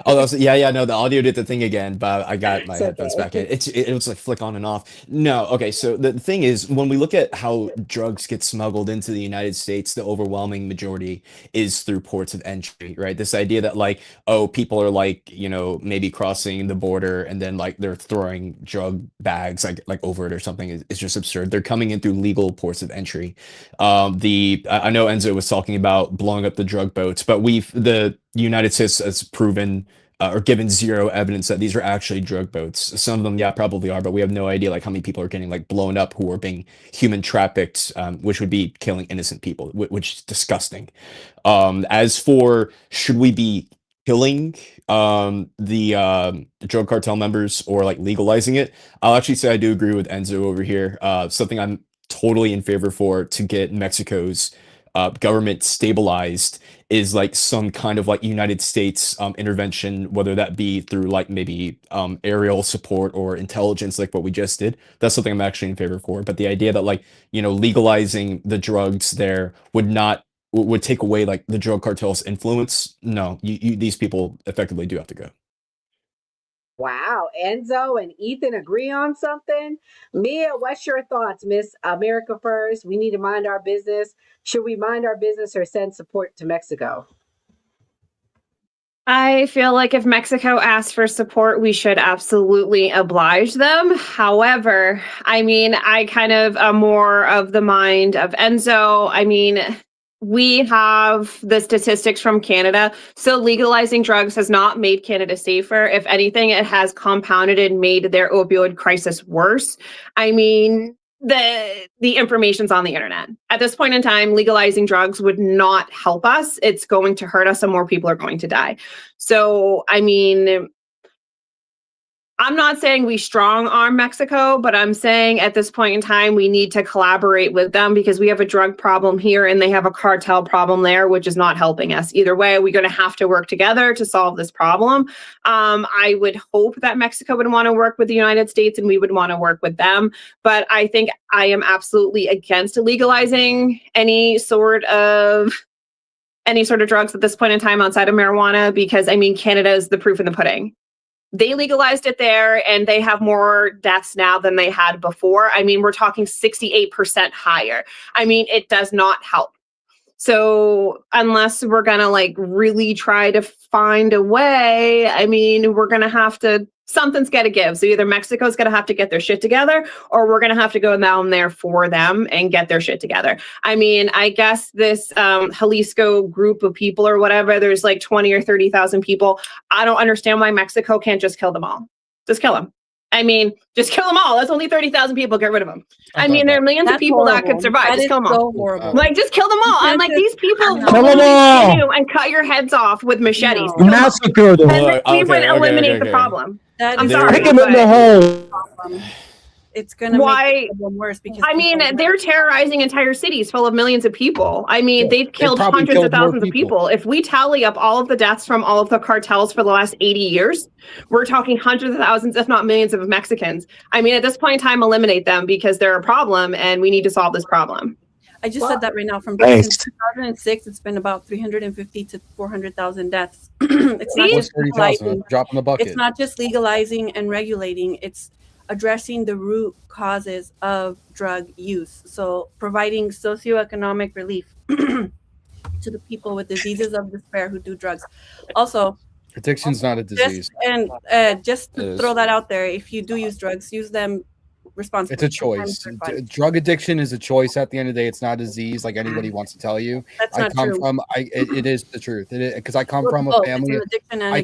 Oh, yeah. No, the audio did the thing again, but I got my It's headphones okay. back in. It was like flick on and off. No, okay. So the thing is, when we look at how drugs get smuggled into the United States, the overwhelming majority is through ports of entry, right? This idea that like, oh, people are like, maybe crossing the border and then like they're throwing drug bags like over it or something is just absurd. They're coming in through legal ports of entry. I know Enzo was talking about blowing up the drug boats, but the United States has proven or given zero evidence that these are actually drug boats. Some of them, yeah, probably are, but we have no idea like how many people are getting like blown up who are being human trafficked, which would be killing innocent people, which is disgusting. As for should we be killing the drug cartel members or like legalizing it, I'll actually say I do agree with Enzo over here. Something I'm totally in favor for to get Mexico's government stabilized is like some kind of like United States intervention, whether that be through like maybe aerial support or intelligence, like what we just did. That's something I'm actually in favor for. But the idea that like legalizing the drugs there would take away like the drug cartel's influence. No, these people effectively do have to go. Wow, Enzo and Ethan agree on something. Mia, what's your thoughts, Miss America First? We need to mind our business. Should we mind our business or send support to Mexico? I feel like if Mexico asks for support, we should absolutely oblige them. However, I mean, I kind of am more of the mind of Enzo. I mean, we have the statistics from Canada. So legalizing drugs has not made Canada safer. If anything, it has compounded and made their opioid crisis worse. I mean, the information's on the internet. At this point in time, legalizing drugs would not help us. It's going to hurt us and more people are going to die. So, I mean, I'm not saying we strong arm Mexico, but I'm saying at this point in time, we need to collaborate with them because we have a drug problem here and they have a cartel problem there, which is not helping us. Either way, we're going to have to work together to solve this problem. I would hope that Mexico would want to work with the United States and we would want to work with them. But I think I am absolutely against legalizing any sort of drugs at this point in time outside of marijuana, because I mean, Canada is the proof in the pudding. They legalized it there and they have more deaths now than they had before. I mean, we're talking 68% higher. I mean, it does not help. So unless we're going to like really try to find a way, I mean, we're going to have to, something's got to give. So either Mexico's going to have to get their shit together or we're going to have to go down there for them and get their shit together. I mean, I guess this Jalisco group of people or whatever, there's like 20 or 30,000 people. I don't understand why Mexico can't just kill them all. Just kill them. I mean, just kill them all. That's only 30,000 people. Get rid of them. I mean, there are millions of people that could survive. Just kill them all. Horrible. Like, just kill them all. I'm like, these people Kill them all. and cut your heads off with machetes. Massacre them. And we would eliminate the problem. I'm sorry. Pick them in the hole. It's going to make the problem worse because I mean, they're terrorizing entire cities full of millions of people. I mean, they've killed probably hundreds killed of thousands more of people. If we tally up all of the deaths from all of the cartels for the last 80 years, we're talking hundreds of thousands, if not millions of Mexicans. I mean, at this point in time, eliminate them because they're a problem and we need to solve this problem. I just said that right now. Since 2006, it's been about 350 to 400,000 deaths. It's not just legalizing. Drop in the bucket. It's not just legalizing and regulating. It's addressing the root causes of drug use. So providing socioeconomic relief to the people with diseases of despair who do drugs. Also, addiction's not a disease. Just to throw that out there, if you do use drugs, use them responsibly. It's a choice. Drug addiction is a choice. At the end of the day, it's not a disease like anybody wants to tell you. That's not true. It is the truth. Because I come from a family. I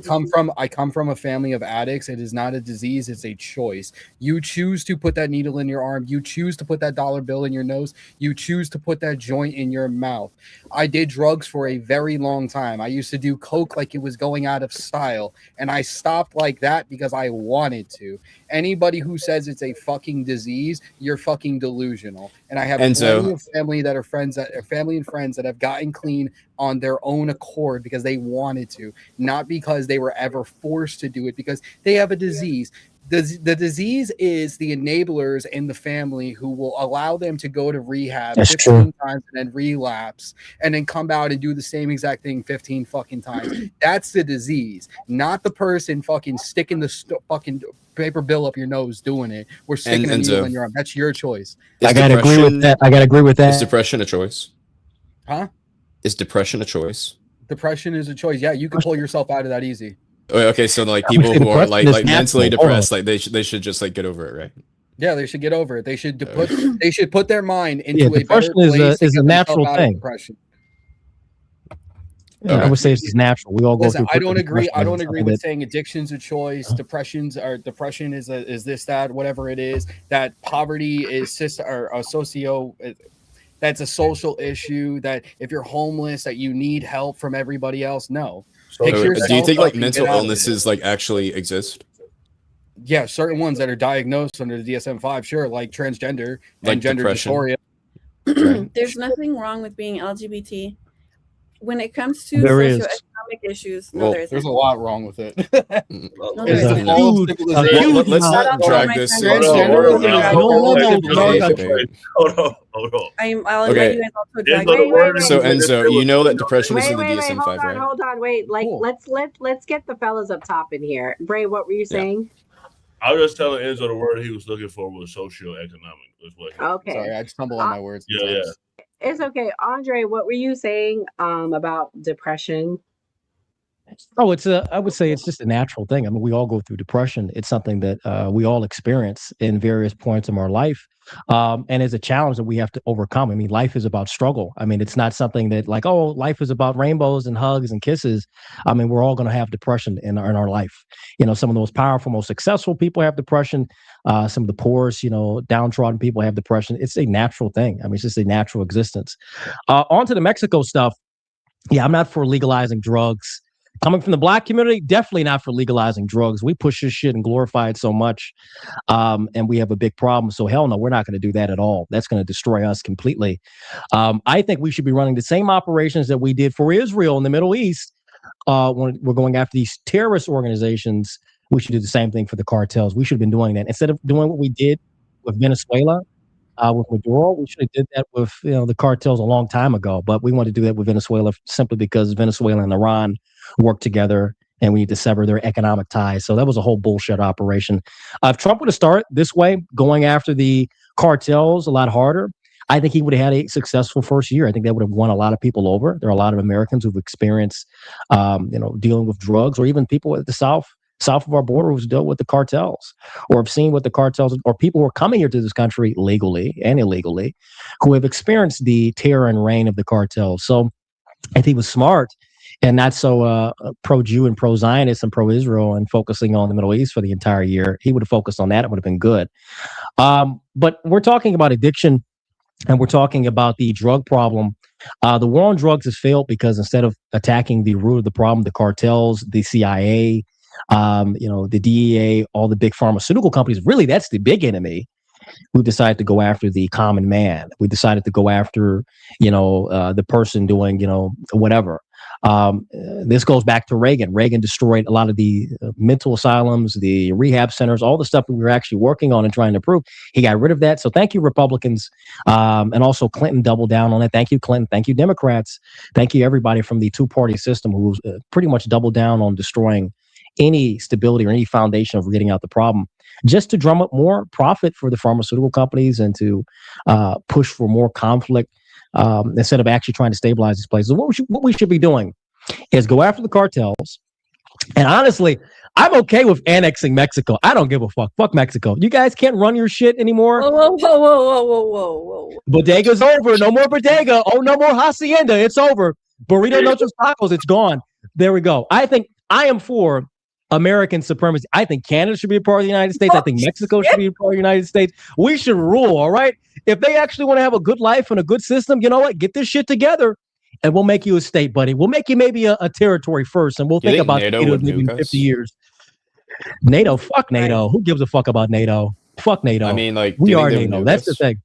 come from a family of addicts. It is not a disease. It's a choice. You choose to put that needle in your arm. You choose to put that dollar bill in your nose. You choose to put that joint in your mouth. I did drugs for a very long time. I used to do coke like it was going out of style, and I stopped like that because I wanted to. Anybody who says it's a fucking fucking disease, you're fucking delusional. And I have Enzo. plenty of family that are friends that are family and friends that have gotten clean on their own accord because they wanted to, not because they were ever forced to do it because they have a disease. The disease is the enablers in the family who will allow them to go to rehab 15 times and then relapse and then come out and do the same exact thing 15 fucking times. That's the disease, not the person fucking sticking the fucking paper bill up your nose doing it or sticking a needle in your arm. That's your choice. I gotta agree with that. Is depression a choice? Huh? Is depression a choice? Depression is a choice. Yeah, you can pull yourself out of that easy. Okay, so like people who are like mentally depressed, like they should just like get over it, right? Yeah, they should get over it. They should put their mind into a better depression place. is a natural thing. I would say it's natural. We all go through. I don't agree. I don't agree with saying addiction's a choice. Depression is this, that, whatever it is. That poverty is that's a social issue. That if you're homeless, that you need help from everybody else. No. Do you think like mental illnesses like actually exist? Yeah, certain ones that are diagnosed under the DSM-5, sure, like transgender Like and gender depression. dysphoria. There's nothing wrong with being LGBT. When it comes to There is. socioeconomic issues, Well, there isn't. there's a lot wrong with it. No, It's there a isn't. fall of civilization. Let's not drag this. I'll invite you guys all to a drag. So Enzo, you know that depression is in the DSM-5, right? Hold on, wait. Like, let's get the fellas up top in here. Bray, what were you saying? I was just telling Enzo the word he was looking for was socioeconomic. Okay. Sorry, I stumble on my words. Yeah. It's okay. Andre, what were you saying about depression? Oh, I would say it's just a natural thing. I mean, we all go through depression. It's something that we all experience in various points of our life. And it's a challenge that we have to overcome. I mean, life is about struggle. I mean, it's not something that like, oh, life is about rainbows and hugs and kisses. I mean, we're all going to have depression in our life. You know, some of the most powerful, most successful people have depression. Some of the poorest, downtrodden people have depression. It's a natural thing. I mean, it's just a natural existence. On to the Mexico stuff. Yeah, I'm not for legalizing drugs. Coming from the Black community, definitely not for legalizing drugs. We push this shit and glorify it so much, and we have a big problem. So hell no, we're not going to do that at all. That's going to destroy us completely. I think we should be running the same operations that we did for Israel in the Middle East when we're going after these terrorist organizations. We should do the same thing for the cartels. We should have been doing that instead of doing what we did with Venezuela. With Maduro, we should have did that with the cartels a long time ago. But we want to do that with Venezuela simply because Venezuela and Iran work together, and we need to sever their economic ties. So that was a whole bullshit operation. If Trump would have started this way, going after the cartels a lot harder, I think he would have had a successful first year. I think that would have won a lot of people over. There are a lot of Americans who've experienced, dealing with drugs, or even people at the south of our border who's dealt with the cartels, or have seen what the cartels, or people who are coming here to this country legally and illegally, who have experienced the terror and reign of the cartels. So I think he was smart and not so pro-Jew and pro-Zionist and pro-Israel and focusing on the Middle East for the entire year. He would have focused on that. It would have been good. But we're talking about addiction, and we're talking about the drug problem. The war on drugs has failed because instead of attacking the root of the problem, the cartels, the CIA, the DEA, all the big pharmaceutical companies, really that's the big enemy. We decided to go after the common man. We decided to go after, the person doing, whatever. This goes back to Reagan. Reagan destroyed a lot of the mental asylums, the rehab centers, all the stuff that we were actually working on and trying to improve. He got rid of that. So thank you, Republicans. And also Clinton doubled down on it. Thank you, Clinton. Thank you, Democrats. Thank you, everybody from the two-party system who pretty much doubled down on destroying any stability or any foundation of getting out the problem, just to drum up more profit for the pharmaceutical companies and to push for more conflict instead of actually trying to stabilize these places. So what we should be doing is go after the cartels. And honestly, I'm okay with annexing Mexico. I don't give a fuck. Fuck Mexico. You guys can't run your shit anymore. Whoa. Bodega's over. No more bodega. Oh, no more hacienda. It's over. Burrito Noches Tacos. It's gone. There we go. I am for American supremacy. I think Canada should be a part of the United States. I think Mexico should be a part of the United States. We should rule, all right? If they actually want to have a good life and a good system, you know what? Get this shit together and we'll make you a state, buddy. We'll make you maybe a territory first, and we'll think about NATO in 50 years. NATO, fuck NATO. Who gives a fuck about NATO? Fuck NATO. I mean, like, we do you are think they would NATO. nuke That's the us? thing.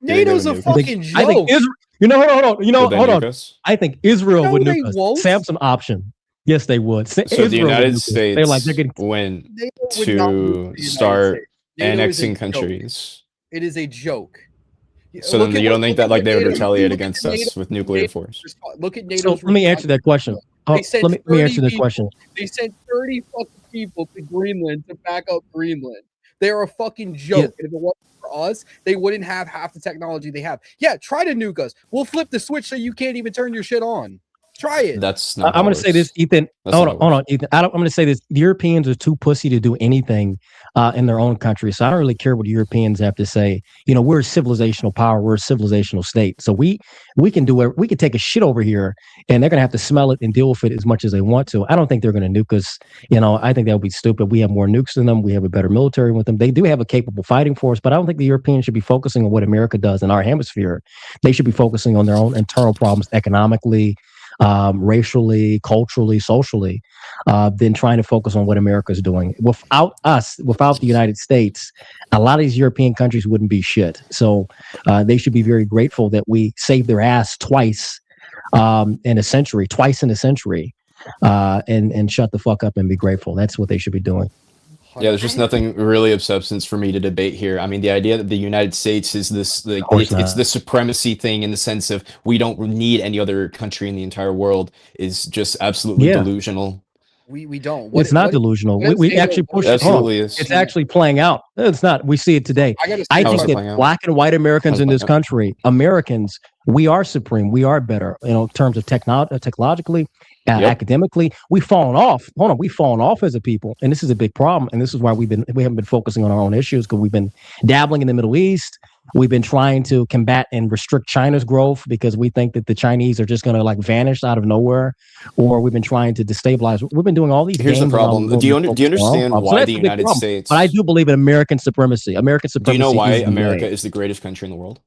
Do you think they NATO's would a nuke us? fucking I think joke. Israel. Hold on. us? I think Israel No, would they nuke us. won't. Samson option. Yes, they would. So Israel the would United nuke us. States They're like they're getting. went NATO would not nuke to the United start States. NATO is a annexing joke. countries. It is a joke. So Look then at you what- don't think look that at like what they would NATO- retaliate look at against the us NATO- with nuclear NATO force? response. Look at NATO's So let me answer that question. Oh, They sent let me 30 answer that people. question. They sent 30 fucking people to Greenland to back up Greenland. They're a fucking joke. Yeah. And if it wasn't for us, they wouldn't have half the technology they have. Yeah, try to nuke us. We'll flip the switch so you can't even turn your shit on. Try it. That's not. I'm going to say this, Ethan. Hold on, Ethan. I'm going to say this. The Europeans are too pussy to do anything in their own country. So I don't really care what the Europeans have to say. We're a civilizational power. We're a civilizational state. So we can do it. We can take a shit over here, and they're going to have to smell it and deal with it as much as they want to. I don't think they're going to nuke us. I think that would be stupid. We have more nukes than them. We have a better military with them. They do have a capable fighting force, but I don't think the Europeans should be focusing on what America does in our hemisphere. They should be focusing on their own internal problems economically, racially, culturally, socially, than trying to focus on what America is doing. Without us, without the United States, a lot of these European countries wouldn't be shit. So they should be very grateful that we saved their ass twice in a century, and shut the fuck up and be grateful. That's what they should be doing. Yeah, there's just nothing really of substance for me to debate here. I mean, the idea that the United States is this, like, it's the supremacy thing in the sense of we don't need any other country in the entire world is just absolutely delusional. We don't. It's not delusional. We actually push it. Absolutely is. It's actually playing out. It's not. We see it today. I think that black and white Americans in this country, Americans, we are supreme. We are better, in terms of technologically, academically. We've fallen off. We've fallen off as a people, and this is a big problem. And this is why we haven't been focusing on our own issues, because we've been dabbling in the Middle East. We've been trying to combat and restrict China's growth because we think that the Chinese are just going to vanish out of nowhere, or we've been trying to destabilize. We've been doing all these. Here's the problem. Do you understand why the United problem. States? But I do believe in American supremacy. American supremacy. Do you know why is America is the greatest country in the world?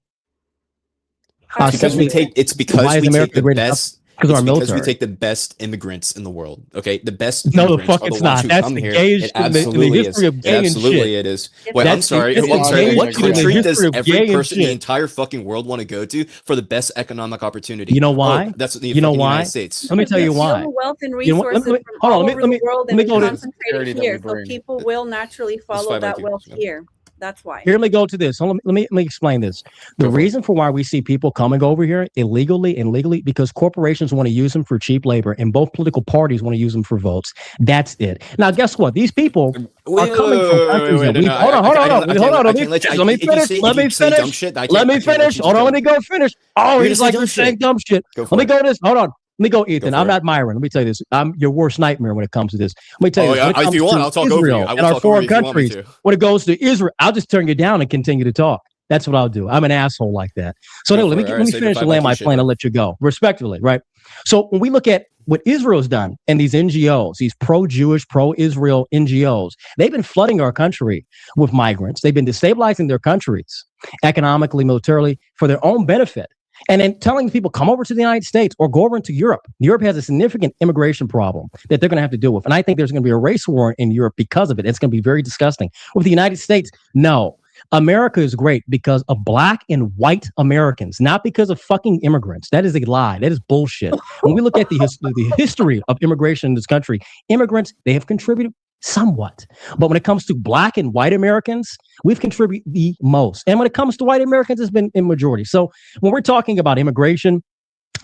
Because we take the best. Because our because military. we take the best immigrants in the world. Okay, the best. No, the immigrants fuck are the it's ones not. who That's come the here. gayest It absolutely in the is. history of gay and Absolutely, shit. it is. Wait, I'm sorry. It's I'm sorry. gay What and shit. country does History of every gay and person in the shit. entire fucking world want to go to for the best economic opportunity? You know why? Oh, that's the You know fucking why? United States. Let me tell you why. Wealth and You know what? resources from hold on, all let over me the world let me and go to concentrated here, so people will naturally follow 5 that IQ, wealth yeah. here. That's why. Here, let me go to this. Let me explain this. The reason for why we see people coming over here illegally and legally, because corporations want to use them for cheap labor, and both political parties want to use them for votes. That's it. Now, guess what? These people are coming from countries that we. Hold on. Let me finish. Let me finish. Hold on. Let me go finish. Oh, he's like, you're saying dumb shit. Let me go this. Hold on. Let me go, Ethan. I'm not Myron. Let me tell you this. I'm your worst nightmare when it comes to this. Let me tell you this. If you want, I'll talk over you. I will and our talk over foreign you if you want me countries, to. when it goes to Israel, I'll just turn you down and continue to talk. That's what I'll do. I'm an asshole like that. So Go anyway, for it. let me Say finish goodbye and land like my you should. plane and let you go, respectfully, right? So when we look at what Israel's done and these NGOs, these pro-Jewish, pro-Israel NGOs, they've been flooding our country with migrants. They've been destabilizing their countries economically, militarily, for their own benefit. And then telling people, come over to the United States or go over into Europe. Europe has a significant immigration problem that they're going to have to deal with. And I think there's going to be a race war in Europe because of it. It's going to be very disgusting. With the United States, no. America is great because of black and white Americans, not because of fucking immigrants. That is a lie. That is bullshit. When we look at the history of immigration in this country, immigrants, they have contributed somewhat. But when it comes to black and white Americans, we've contributed the most. And when it comes to white Americans, it's been in majority. So when we're talking about immigration,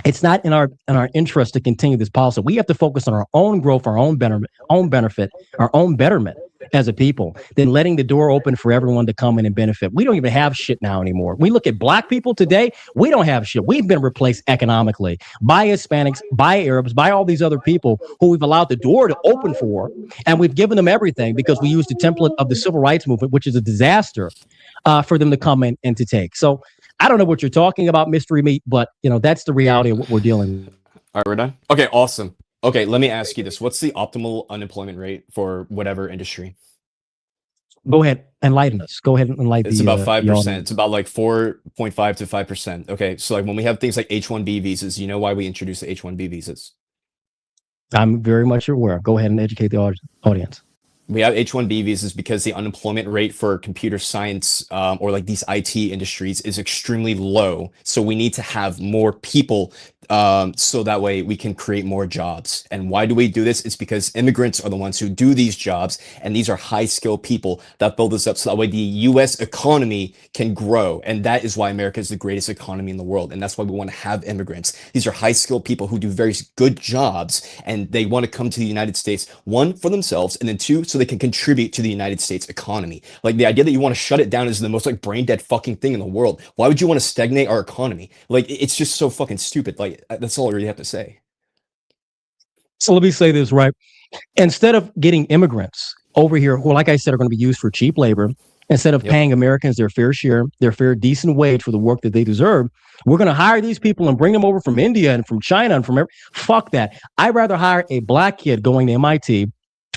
it's not in our interest to continue this policy. We have to focus on our own growth, our own benefit, our own betterment as a people, than letting the door open for everyone to come in and benefit. We don't even have shit now anymore. We look at black people today, we don't have shit. We've been replaced economically by Hispanics, by Arabs, by all these other people who we've allowed the door to open for, and we've given them everything because we used the template of the civil rights movement, which is a disaster, for them to come in and to take. So I don't know what you're talking about, mystery meat, but that's the reality of what we're dealing with. All right, we're done. Okay, awesome. Okay, let me ask you this. What's the optimal unemployment rate for whatever industry? Go ahead, enlighten us. Go ahead and enlighten It's the, about the 5%. audience. It's about like 4.5 to 5%. Okay, so like when we have things like H-1B visas, you know why we introduced the H-1B visas? I'm very much aware. Go ahead and educate the audience. We have H-1B visas because the unemployment rate for computer science or like these IT industries is extremely low. So we need to have more people so that way we can create more jobs. And why do we do this? It's because immigrants are the ones who do these jobs, and these are high-skilled people that build this up so that way the U.S. economy can grow. And that is why America is the greatest economy in the world. And that's why we want to have immigrants. These are high-skilled people who do very good jobs, and they want to come to the United States, one, for themselves, and then two, so they can contribute to the United States economy. Like, the idea that you want to shut it down is the most like brain-dead fucking thing in the world. Why would you want to stagnate our economy? Like, it's just so fucking stupid. Like, that's all I really have to say. So let me say this, right? Instead of getting immigrants over here, who, like I said, are going to be used for cheap labor, instead of paying Americans their fair share, their fair decent wage for the work that they deserve, we're going to hire these people and bring them over from India and from China and from fuck that. I'd rather hire a black kid going to MIT.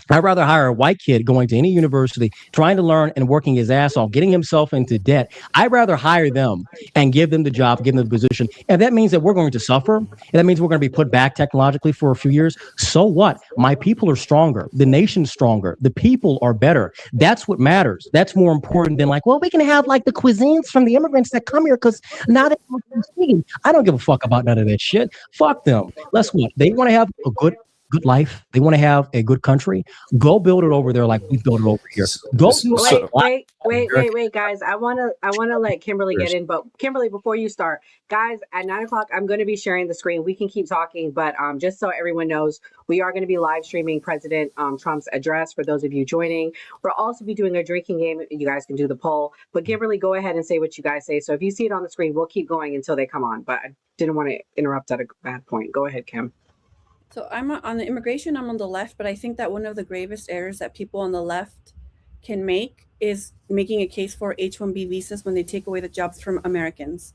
I'd rather hire a white kid going to any university, trying to learn and working his ass off, getting himself into debt. I'd rather hire them and give them the job, give them the position. And that means that we're going to suffer. And that means we're going to be put back technologically for a few years. So what? My people are stronger. The nation's stronger. The people are better. That's what matters. That's more important than like, well, we can have like the cuisines from the immigrants that come here because now they're speaking. I don't give a fuck about none of that shit. Fuck them. Let's what? They want to have a good life. They want to have a good country. Go build it over there like we built it over here. Go do it. Wait, guys. I wanna let Kimberly get in, but Kimberly, before you start, guys, at 9 o'clock, I'm gonna be sharing the screen. We can keep talking, but just so everyone knows, we are gonna be live streaming President Trump's address for those of you joining. We'll also be doing a drinking game. You guys can do the poll, but Kimberly, go ahead and say what you guys say. So if you see it on the screen, we'll keep going until they come on. But I didn't want to interrupt at a bad point. Go ahead, Kim. So I'm on the immigration, I'm on the left, but I think that one of the gravest errors that people on the left can make is making a case for H-1B visas when they take away the jobs from Americans,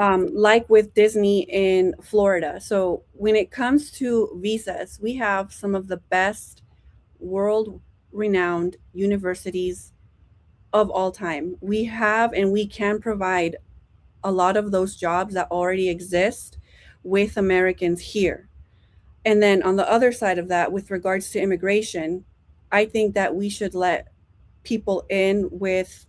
like with Disney in Florida. So when it comes to visas, we have some of the best world-renowned universities of all time. We have and we can provide a lot of those jobs that already exist with Americans here. And then on the other side of that, with regards to immigration, I think that we should let people in with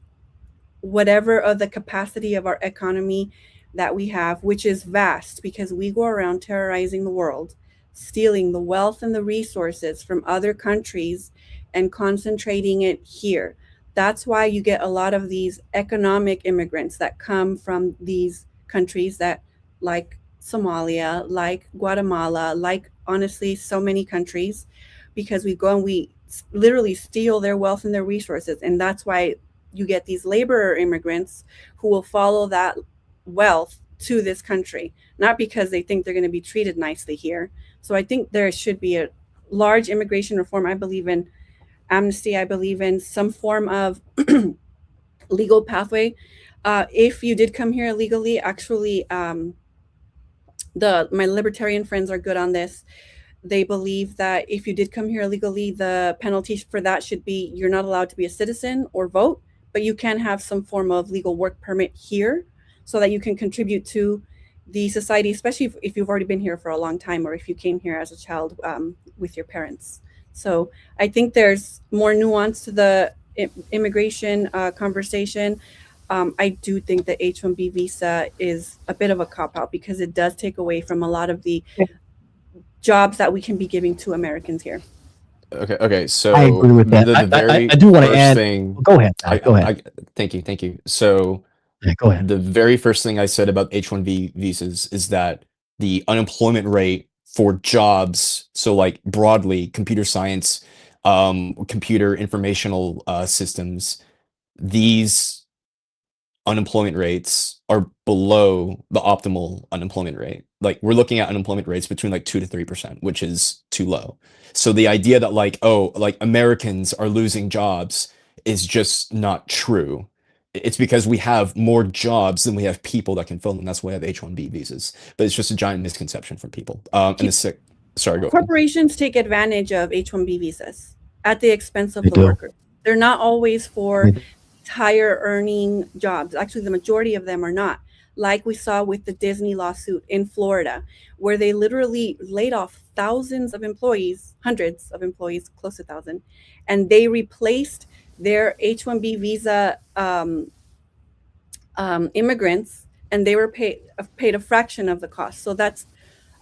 whatever of the capacity of our economy that we have, which is vast because we go around terrorizing the world, stealing the wealth and the resources from other countries and concentrating it here. That's why you get a lot of these economic immigrants that come from these countries that like Somalia, like Guatemala, like honestly so many countries, because we go and we literally steal their wealth and their resources. And that's why you get these laborer immigrants who will follow that wealth to this country, not because they think they're going to be treated nicely here. So I think there should be a large immigration reform. I believe in amnesty. I believe in some form of legal pathway. If you did come here illegally, actually, my libertarian friends are good on this. They believe that if you did come here illegally, the penalty for that should be you're not allowed to be a citizen or vote, but you can have some form of legal work permit here so that you can contribute to the society, especially if you've already been here for a long time or if you came here as a child with your parents. So I think there's more nuance to the immigration conversation. I do think the H-1B visa is a bit of a cop-out because it does take away from a lot of the jobs that we can be giving to Americans here. Okay. So I agree with that. I do want to add. Go ahead. Go ahead. Thank you. So go ahead. The very first thing I said about H-1B visas is that the unemployment rate for jobs, so like broadly computer science, computer informational systems, these unemployment rates are below the optimal unemployment rate. Like we're looking at unemployment rates between like 2 to 3%, which is too low. So the idea that like Americans are losing jobs is just not true. It's because we have more jobs than we have people that can fill them. That's why we have H-1B visas. But it's just a giant misconception from people. Sorry, go ahead. Corporations take advantage of H-1B visas at the expense of the worker. They're not always for higher earning jobs. Actually, the majority of them are not. like we saw with the Disney lawsuit in Florida, where they literally laid off thousands of employees, hundreds of employees, close to 1,000, and they replaced their H-1B visa immigrants, and they were paid a fraction of the cost. So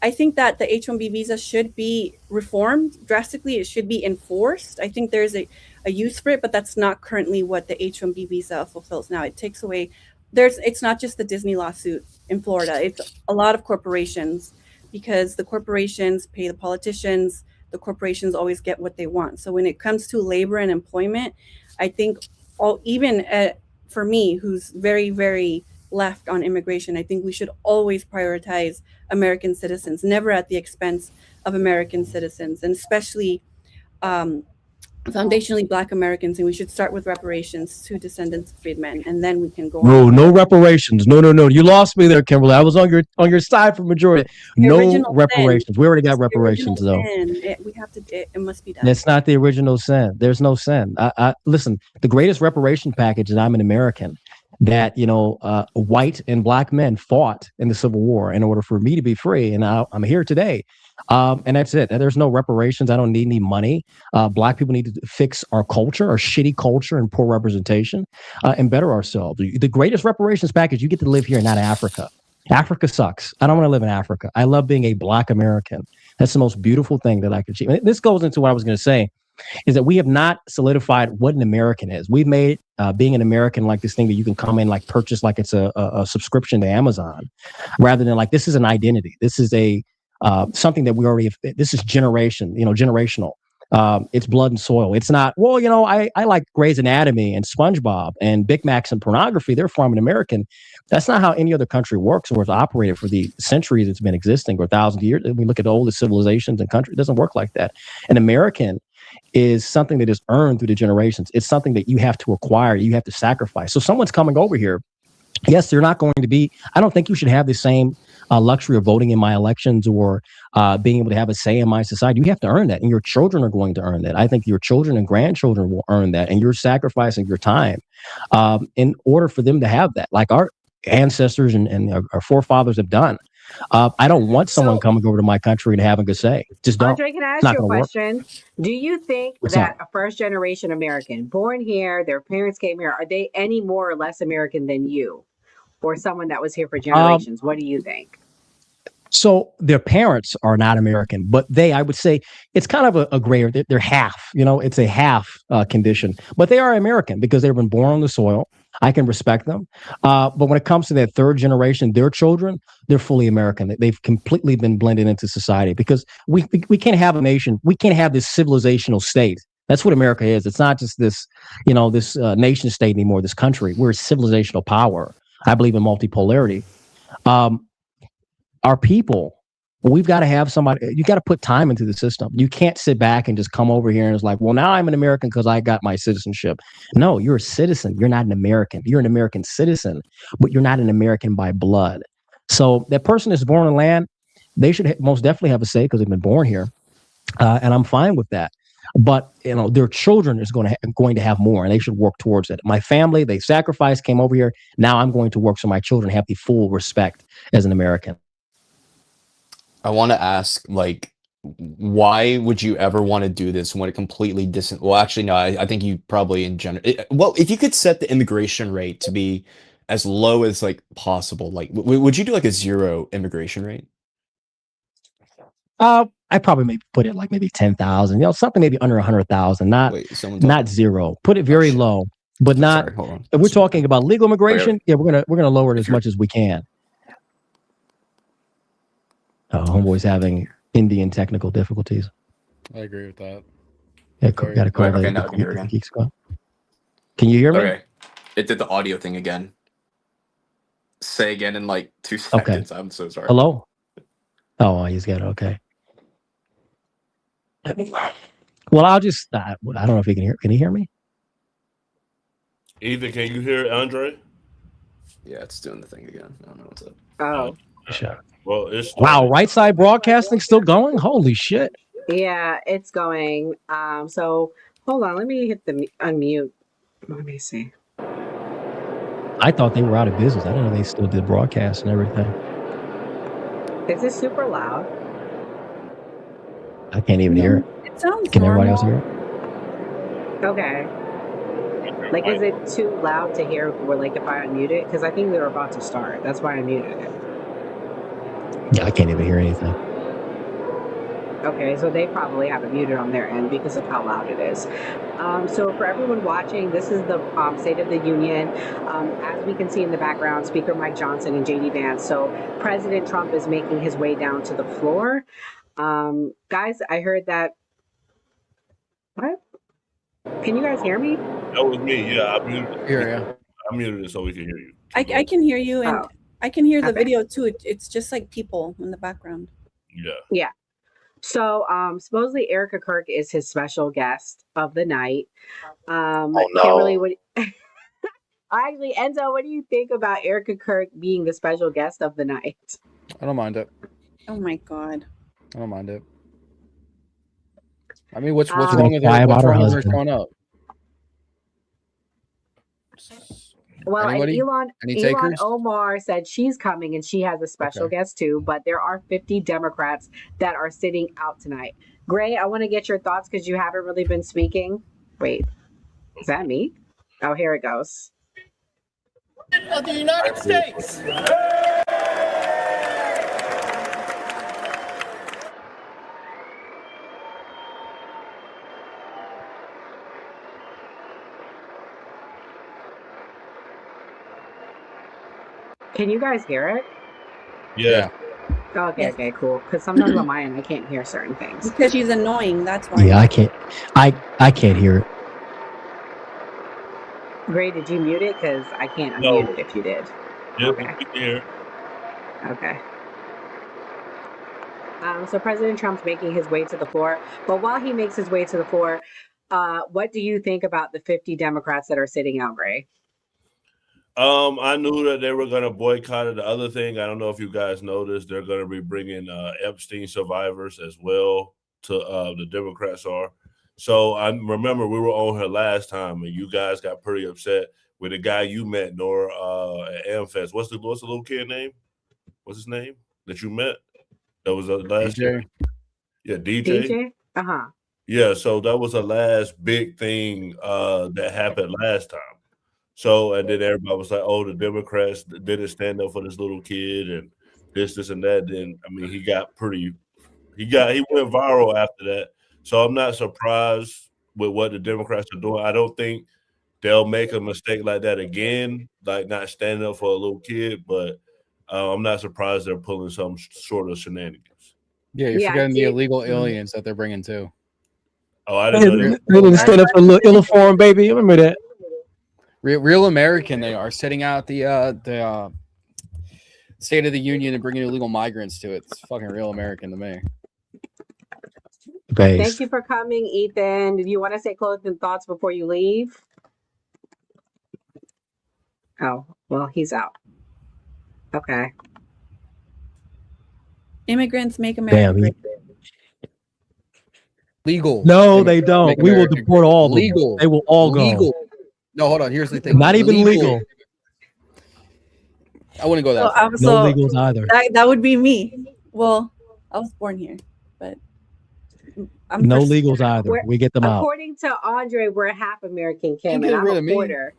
I think that the H-1B visa should be reformed drastically. It should be enforced. I think there's a use for it, but that's not currently what the H-1B visa fulfills now. It takes away, it's not just the Disney lawsuit in Florida. It's a lot of corporations, because the corporations pay the politicians. The corporations always get what they want. So when it comes to labor and employment, I think for me, who's very, very left on immigration, I think we should always prioritize American citizens, never at the expense of American citizens, and especially foundationally Black Americans. And we should start with reparations to descendants of freedmen, and then we can go on. No reparations. No. You lost me there, Kimberly. I was on your side for majority. No reparations. Sin. We already got reparations, though. It must be done. That's not the original sin. There's no sin. I listen. The greatest reparation package, and I'm an American, that white and Black men fought in the Civil War in order for me to be free, and I'm here today. And that's it. There's no reparations. I don't need any money. Black people need to fix our culture, our shitty culture and poor representation, and better ourselves. The greatest reparations package, you get to live here, not Africa. Africa sucks. I don't want to live in Africa. I love being a Black American. That's the most beautiful thing that I could achieve. And this goes into what I was going to say, is that we have not solidified what an American is. We've made being an American like this thing that you can come in, like purchase, like it's a subscription to Amazon, rather than like this is an identity. This is something that we already have. This is generational. It's blood and soil. It's not, I like Grey's Anatomy and SpongeBob and Big Macs and pornography. Therefore, I'm an American. That's not how any other country works or has operated for the centuries it's been existing, or thousands of years. We look at the oldest civilizations and countries. It doesn't work like that. An American is something that is earned through the generations. It's something that you have to acquire. You have to sacrifice. So someone's coming over here. Yes, they're not going to be. I don't think you should have the same luxury of voting in my elections or being able to have a say in my society. You have to earn that, and your children are going to earn that. I think your children and grandchildren will earn that, and you're sacrificing your time in order for them to have that, like our ancestors and our forefathers have done. I don't want someone coming over to my country and having a say. Just don't. Andre, can I ask you a question? Do you think that a first-generation American born here, their parents came here, are they any more or less American than you, or someone that was here for generations? What do you think? So their parents are not American, but I would say it's kind of a gray area. They're half, it's a half condition, but they are American because they've been born on the soil. I can respect them. But when it comes to that third generation, their children, they're fully American. They've completely been blended into society, because we can't have a nation. We can't have this civilizational state. That's what America is. It's not just this, this nation state anymore, this country. We're a civilizational power. I believe in multipolarity. Our people, we've got to have somebody, you got to put time into the system. You can't sit back and just come over here and it's like, well, now I'm an American because I got my citizenship. No, you're a citizen. You're not an American. You're an American citizen, but you're not an American by blood. So that person that's born in the land, they should most definitely have a say because they've been born here. And I'm fine with that. But their children is going to have more, and they should work towards it. My family, they sacrificed, came over here. Now I'm going to work so my children have the full respect as an American. I want to ask, why would you ever want to do this when it completely well, actually, no, I think you probably in general, if you could set the immigration rate to be as low as possible, would you do a zero immigration rate? I probably maybe put it maybe 10,000, something maybe under 100,000, not zero. Put it very low, but not. Sorry, hold on. If we're talking about legal immigration, we're gonna lower it as much as we can. Homeboy's having Indian technical difficulties. I agree with that. Yeah, got to call okay, now I can hear again. Can you hear me? Okay, it did the audio thing again. Say again in 2 seconds. Okay. I'm so sorry. Hello? Oh, he's got it. Okay. Well, I'll just, I don't know if he can hear. Can he hear me? Ethan, can you hear Andre? Yeah, it's doing the thing again. I don't know what's up. Oh. Sure. Well, it's wow, right side broadcasting still going? Holy shit. Yeah, it's going. So hold on, let me hit the unmute. Let me see. I thought they were out of business. I didn't know they still did broadcasts and everything. Is it super loud? I can't even hear it. It sounds Can everybody else normal. hear it? Okay. Like, is it too loud to hear? Where, like, if I unmute it, because I think we were about to start. That's why I muted it. Yeah, I can't even hear anything. Okay, so they probably have it muted on their end because of how loud it is. So for everyone watching, this is the State of the Union. As we can see in the background, Speaker Mike Johnson and JD Vance. So President Trump is making his way down to the floor. Guys, I heard that. What? Can you guys hear me? That was me. Yeah, I muted it. Here, I muted it so we can hear you. I can hear you, and Oh. I can hear the Okay. video too. It's just like people in the background. Yeah. Yeah. So supposedly Erica Kirk is his special guest of the night. Oh, no. Kimberly, what actually, Enzo, what do you think about Erica Kirk being the special guest of the night? I don't mind it. Oh my god. I don't mind it. I mean, what's She's wrong gonna with cry her? about What's her wrong with her husband. showing up? Well, Anybody? and Any Elon takers? Omar said she's coming and she has a special Okay. guest too, but there are 50 Democrats that are sitting out tonight. Gray, I want to get your thoughts because you haven't really been speaking. Wait, is that me? Oh, here it goes. Of the United States. Can you guys hear it? Yeah. Oh, okay, Yes. okay, cool. Because sometimes on my end, I can't hear certain things. Because she's annoying, that's why. Yeah, I can't. I can't hear it. Gray, did you mute it? Because I can't No. unmute it if you did. Yep, Okay. we can hear it. Okay. So President Trump's making his way to the floor. But while he makes his way to the floor, what do you think about the 50 Democrats that are sitting out, Gray? I knew that they were going to boycott it. The other thing, I don't know if you guys noticed, they're going to be bringing Epstein survivors as well to the Democrats are. So I remember we were on here last time, and you guys got pretty upset with the guy you met, Nora, at AmFest. What's the little kid name? What's his name that you met? That was the last DJ? Yeah, DJ. DJ? Uh-huh. Yeah, so that was the last big thing that happened last time. So, and then everybody was like, "Oh, the Democrats didn't stand up for this little kid, and this, and that." Then, I mean, he went viral after that. So, I'm not surprised with what the Democrats are doing. I don't think they'll make a mistake like that again, like not standing up for a little kid. But I'm not surprised they're pulling some sort of shenanigans. Yeah, you're Yeah, forgetting the it- illegal aliens that they're bringing too. Oh, I didn't know that. They didn't stand up for Illiform, baby. You remember that? Real American, they are setting out the State of the Union and bringing illegal migrants to it. It's fucking real American to me. Thank you for coming, Ethan. Did you want to say closing thoughts before you leave? Oh, well, he's out. Okay. Immigrants make America Damn. great. Legal. No, they don't. Make We will America deport all of them. legal. They will all legal. go. No, hold on. Here's the thing. Not even legal. I wouldn't go that far. No legals either. That would be me. Well, I was born here, but I'm No first- legals either. We get them out. According to Andre, we're half American, Kim, get and I'm rid a of me. quarter.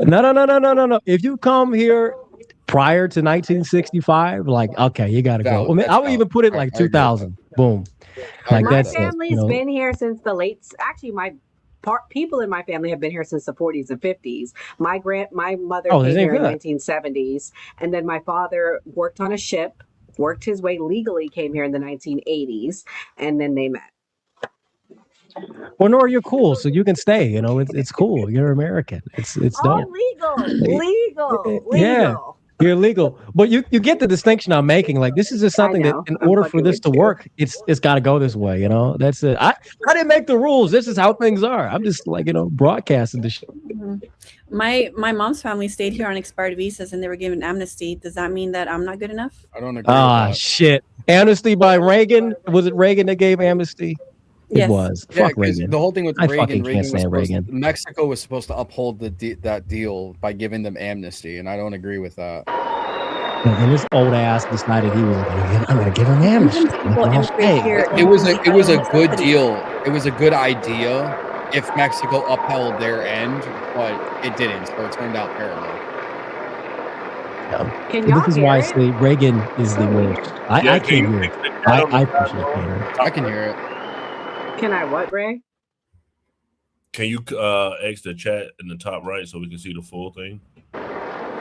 No. If you come here prior to 1965, like, okay, you got to go. Valid. I mean, That's I would even valid. put it I like agree with 2000. Boom. Like My that's family's been here since the late. Actually, people in my family have been here since the 40s and 50s. My mother Oh, came they here in good. 1970s, and then my father worked on a ship, worked his way legally, came here in the 1980s, and then they met. Well, Nora, you're cool, so you can stay. You know, it's cool. You're American. It's Oh, dope. legal. Yeah, you're legal. But you get the distinction I'm making. Like, this is just something that, know. in I'm order for fucking this with to you. work, it's got to go this way. You know, that's it. I didn't make the rules. This is how things are. I'm just like, broadcasting the shit. Mhm. My mom's family stayed here on expired visas, and they were given amnesty. Does that mean that I'm not good enough? I don't agree. Ah, shit. Amnesty by Reagan. Was it Reagan that gave amnesty? It Yes. was. Yeah, Fuck because Reagan. the whole thing with I Reagan, fucking can't Reagan was stand supposed Reagan. Mexico was supposed to uphold that deal by giving them amnesty, and I don't agree with that. And this old ass decided he was I'm gonna give him amnesty. Sometimes people immigrate here It was illegally it out was of a good necessity. deal. It was a good idea if Mexico upheld their end, but it didn't, so it turned out terrible. Can This y'all is hear why I it? say Reagan is the So weird. worst. Yeah, I can can't you hear it. fix the chat on the I side, personally bro? can't hear it. I can hear it. Can I what, Ray? Can you X the chat in the top right so we can see the full thing?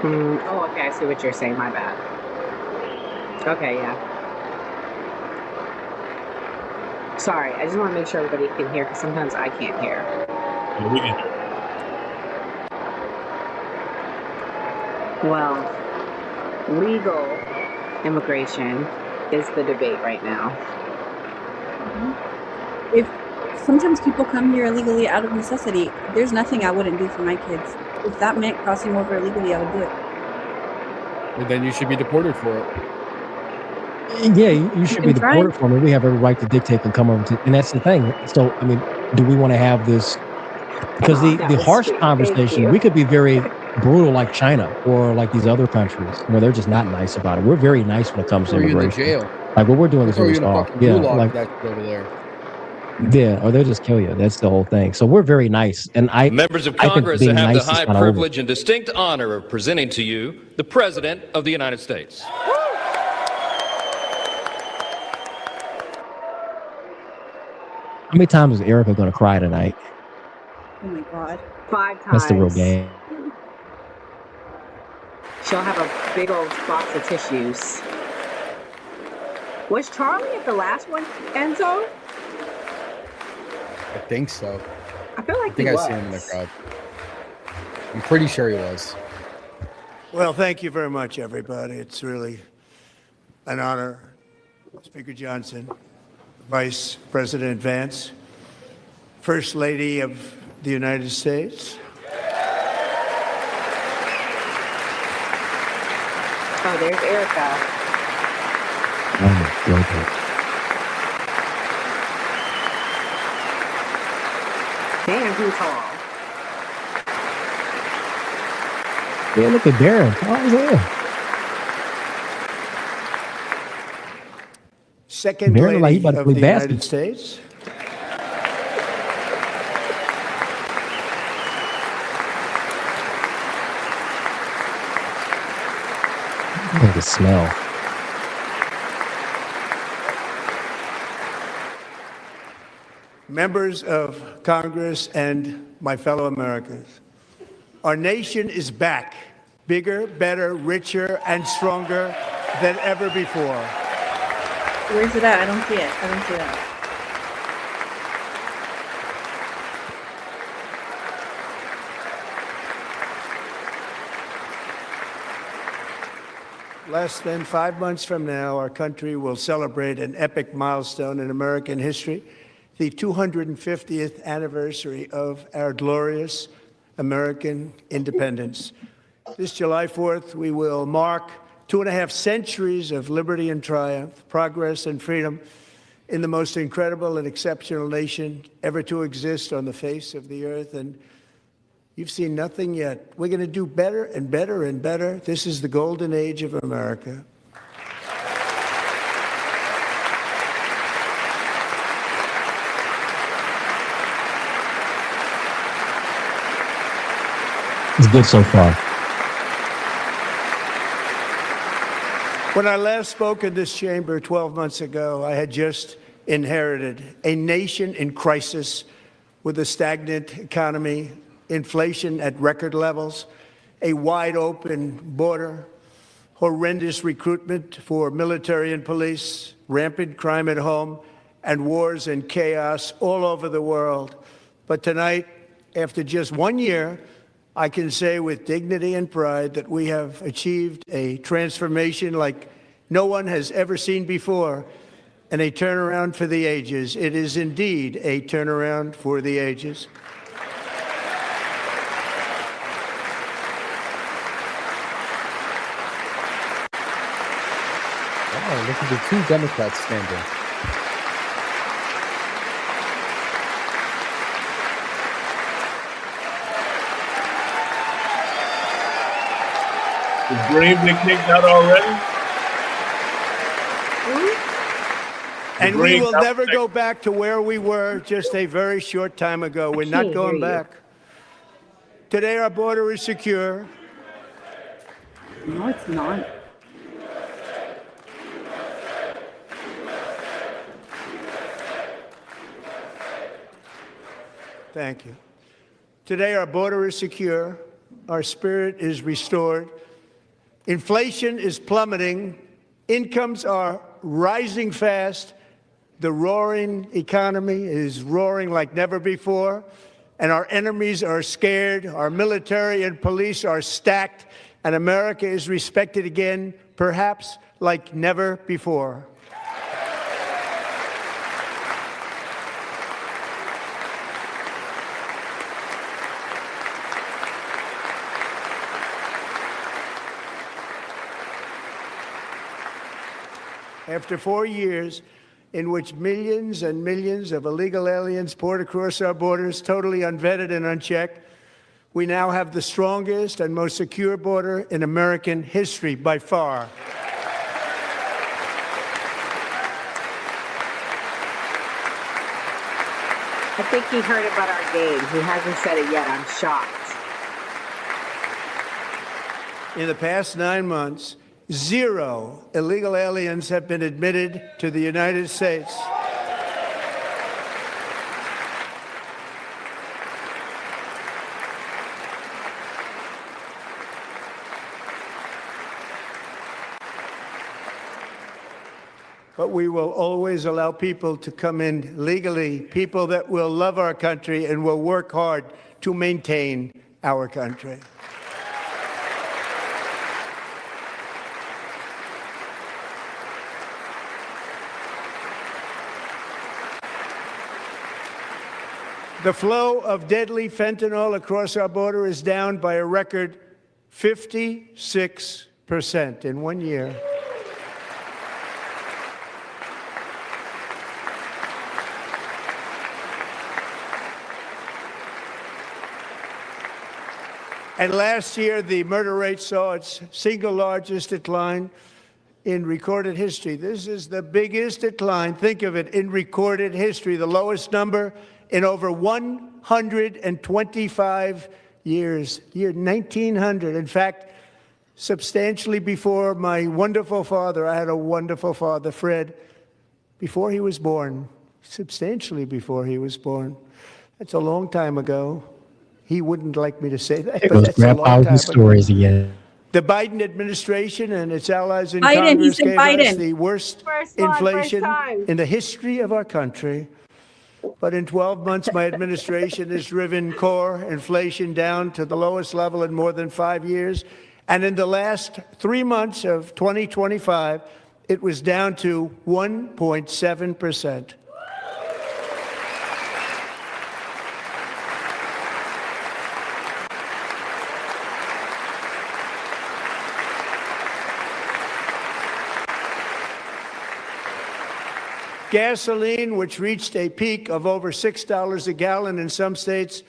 Oh, okay. I see what you're saying. My bad. Okay, yeah. Sorry, I just want to make sure everybody can hear because sometimes I can't hear. Yeah, we can hear. Well, legal immigration is the debate right now. If sometimes people come here illegally out of necessity, there's nothing I wouldn't do for my kids. If that meant crossing over illegally, I would do it. And then you should be deported for it. Yeah, you should be can try. deported from it. We have every right to dictate and come over to, and that's the thing. So, I mean, do we want to have this? Because That the was harsh sweet. Thank conversation, you. we could be very brutal like China or like these other countries where they're just not nice about it. We're very nice when it comes to Throw you in the immigration. jail. Like what we're doing They'll is throw really you in a soft. fucking Yeah, gulag like for that shit over there. yeah, or they'll just kill you. That's the whole thing. So we're very nice, and Members of I think Congress being have the nice is high kind of over. privilege and distinct honor of presenting to you the President of the United States. How many times is Erica going to cry tonight? Oh my God. 5 times. That's the real game. She'll have a big old box of tissues. Was Charlie at the last one, Enzo? I think so. I feel like I think he I see him in the was. crowd. I'm pretty sure he was. Well, thank you very much, everybody. It's really an honor. Speaker Johnson, Vice President Vance, First Lady of the United States. Oh, there's Erica. Damn, he's tall. Yeah, look at Darren. Oh, he's there. Second Darren look like he Lady about to of play the basketball. United States. I think the smell. Members of Congress and my fellow Americans, our nation is back, bigger, better, richer, and stronger than ever before. Where's it at? I don't see it. I don't see that. Less than 5 months from now, our country will celebrate an epic milestone in American history, the 250th anniversary of our glorious American independence. This July 4th, we will mark 2.5 centuries of liberty and triumph, progress and freedom in the most incredible and exceptional nation ever to exist on the face of the earth. And you've seen nothing yet. We're going to do better and better and better. This is the golden age of America. It's good so far. When I last spoke in this chamber 12 months ago, I had just inherited a nation in crisis with a stagnant economy, inflation at record levels, a wide open border, horrendous recruitment for military and police, rampant crime at home, and wars and chaos all over the world. But tonight, after just 1 year, I can say with dignity and pride that we have achieved a transformation like no one has ever seen before, and a turnaround for the ages. It is indeed a turnaround for the ages. Oh, look at the two Democrats standing. Is Brave been kicked out already? And we will never go back to where we were just a very short time ago. We're not going back. Today, our border is secure. No, it's not. Thank you. Today, our border is secure. Our spirit is restored. Inflation is plummeting. Incomes are rising fast. The roaring economy is roaring like never before. And our enemies are scared. Our military and police are stacked. And America is respected again, perhaps like never before. After 4 years in which millions and millions of illegal aliens poured across our borders, totally unvetted and unchecked, we now have the strongest and most secure border in American history by far. I think he heard about our game. He hasn't said it yet. I'm shocked. In the past 9 months, 0 illegal aliens have been admitted to the United States. But we will always allow people to come in legally, people that will love our country and will work hard to maintain our country. The flow of deadly fentanyl across our border is down by a record 56% in 1 year. And last year, the murder rate saw its single largest decline in recorded history. This is the biggest decline, think of it, in recorded history, the lowest number in over 125 years, year 1900. In fact, substantially before my wonderful father, I had a wonderful father, Fred, before he was born, substantially before he was born. That's a long time ago. He wouldn't like me to say that, but that's a long time ago. Stories again. The Biden administration and its allies in Congress gave us the worst inflation in the history of our country. But in 12 months, my administration has driven core inflation down to the lowest level in more than 5 years. And in the last 3 months of 2025, it was down to 1.7%. Gasoline, which reached a peak of over $6 a gallon in some states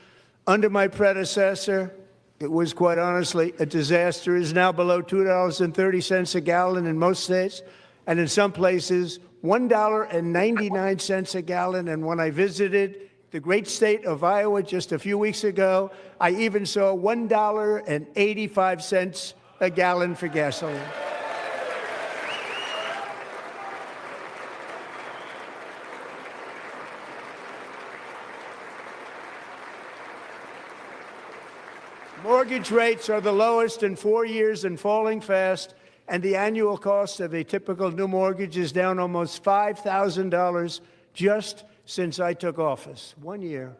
under my predecessor, it was quite honestly a disaster, is now below $2.30 a gallon in most states, and in some places, $1.99 a gallon. And when I visited the great state of Iowa just a few weeks ago, I even saw $1.85 a gallon for gasoline. Mortgage rates are the lowest in 4 years and falling fast, and the annual cost of a typical new mortgage is down almost $5,000 just since I took office. 1 year.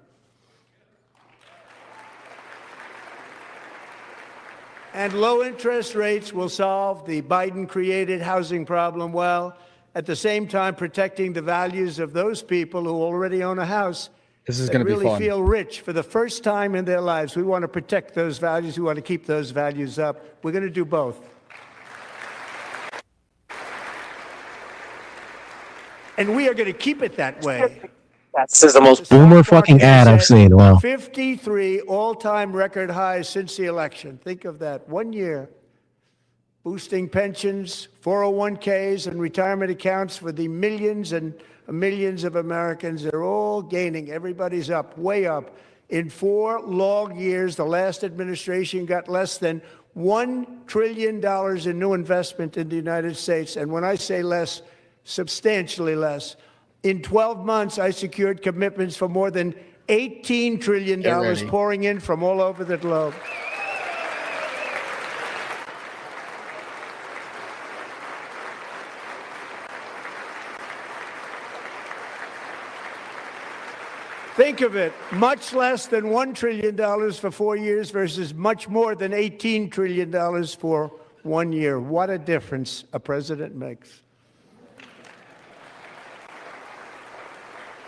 And low interest rates will solve the Biden-created housing problem while at the same time protecting the values of those people who already own a house. This is going to be really fun. Feel rich for the first time in their lives. We want to protect those values. We want to keep those values up. We're going to do both. And we are going to keep it that way. This is the most boomer fucking ad I've seen. Wow. 53 all-time record highs since the election. Think of that. 1 year. boosting pensions, 401ks, and retirement accounts for the millions and millions of Americans. They're all gaining. Everybody's up, way up. In 4 long years, the last administration got less than $1 trillion in new investment in the United States. And when I say less, substantially less. In 12 months, I secured commitments for more than $18 trillion pouring in from all over the globe. Think of it, much less than $1 trillion for 4 years versus much more than $18 trillion for 1 year. What a difference a president makes.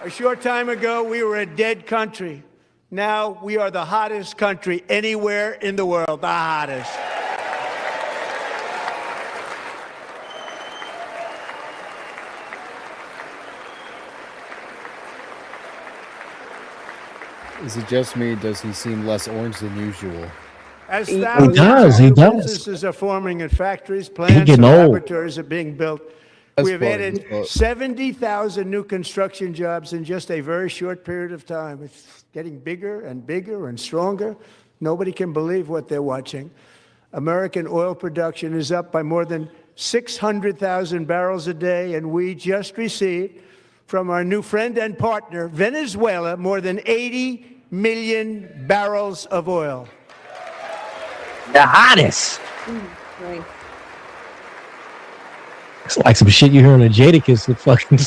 A short time ago, we were a dead country. Now we are the hottest country anywhere in the world, the hottest. Is it just me? Does he seem less orange than usual? As thousands of new businesses are forming in factories, plants, and laboratories are being built, we have added 70,000 new construction jobs in just a very short period of time. It's getting bigger and bigger and stronger. Nobody can believe what they're watching. American oil production is up by more than 600,000 barrels a day, and we just received from our new friend and partner, Venezuela, more than 80 million barrels of oil. The hottest. Right. It's like some shit you hear on a Jadakiss with fucking.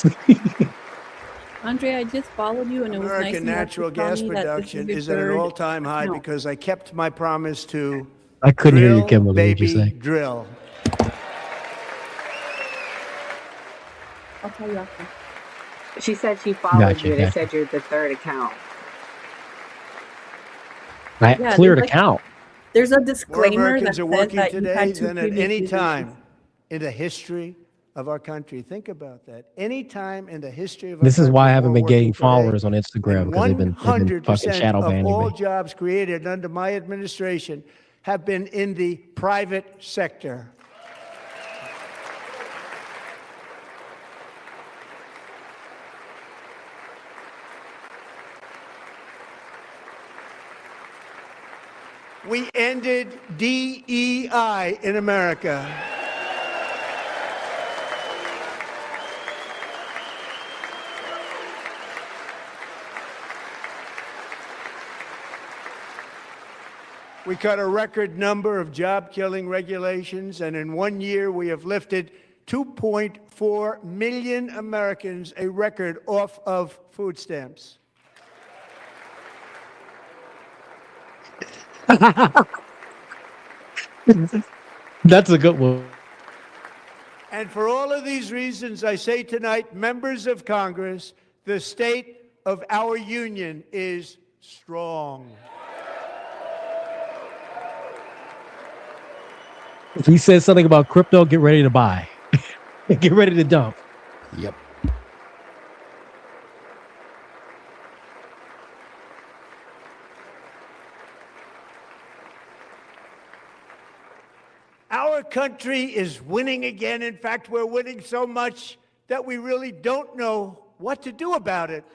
Andre, I just followed you, and it was nice. American natural gas production is at an all-time high because I kept my promise to. I couldn't hear you, drill, Kimberly. What you baby, say? drill. I'll tell you after. She said she followed Gotcha, you. They gotcha. said you're the third account. I Yeah, cleared there's like- account. There's a More disclaimer Americans that are says working that you today had 2 than at previous any positions. time in the history of our country. Think about that. Any time in the history of our This is country, why I haven't more been getting working today. followers on Instagram because they've been fucking 100% shadow of banning all me. jobs created under my administration have been in the private sector. We ended DEI in America. We cut a record number of job-killing regulations, and in 1 year, we have lifted 2.4 million Americans, a record, off of food stamps. That's a good one. And for all of these reasons, I say tonight, members of Congress, the state of our union is strong. If he says something about crypto, get ready to buy. Get ready to dump. Yep. Our country is winning again. In fact, we're winning so much that we really don't know what to do about it.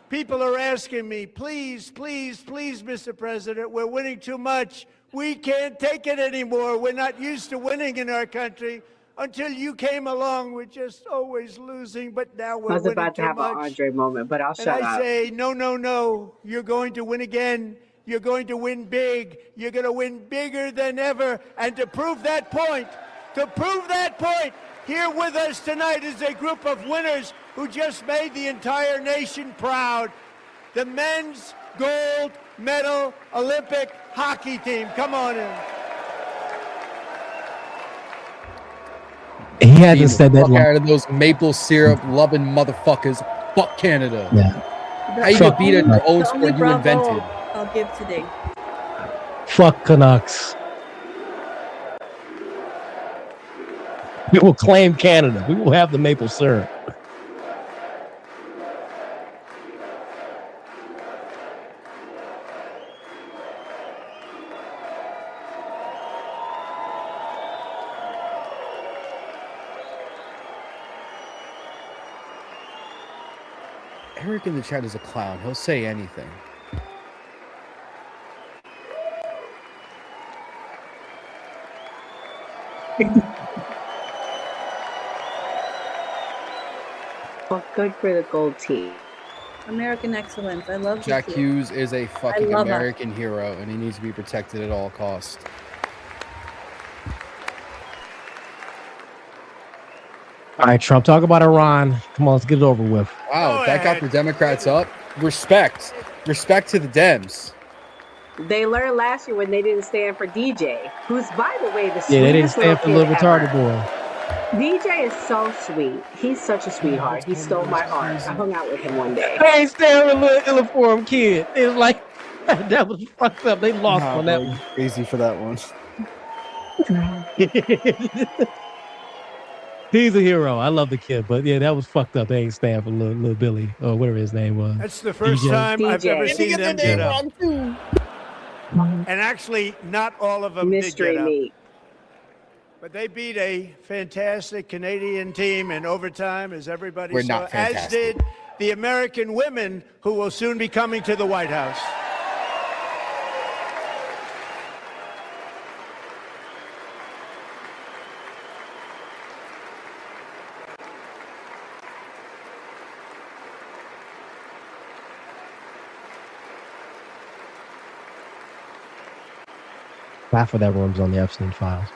People are asking me, please, please, please, Mr. President, we're winning too much. We can't take it anymore. We're not used to winning in our country. Until you came along, we're just always losing, but now we're I was winning about to too have much. an Andre moment, but I'll And shut I up. say, no, no, no. You're going to win again. You're going to win big. You're going to win bigger than ever. And to prove that point, here with us tonight is a group of winners who just made the entire nation proud. The men's gold medal Olympic hockey team. Come on in. He hasn't said that Fuck long. out of those maple syrup loving motherfuckers. Fuck Canada. Yeah. How you gonna beat at your own The sport only you bravo invented? I'll give today. Fuck Canucks. We will claim Canada. We will have the maple syrup. Eric in the chat is a clown. He'll say anything. Well, good for the gold team. American excellence. I love Jack the Hughes is a fucking love us. American hero, and he needs to be protected at all costs. All right, Trump, talk about Iran. Come on, let's get it over with. Wow, that got the Democrats up. Respect. Respect to the Dems. They learned last year when they didn't stand for DJ, who's, by the way, the sweetest Yeah, they didn't stand for the little kid retarded ever. boy. DJ is so sweet. He's such a sweetheart. He stole my heart. I hung out with him one day. I ain't stand with a little ill-informed kid. It was like, that was fucked up. They lost on that one. Crazy for that one. He's a hero. I love the kid, but yeah, that was fucked up. They ain't stand for little Billy or whatever his name was. That's the first DJ. time I've DJ. ever And seen them get up. too. And actually, not all of them Mystery did get up. meat. But they beat a fantastic Canadian team in overtime, as everybody We're saw, not as fantastic. did the American women who will soon be coming to the White House. Half of that room's on the Epstein files.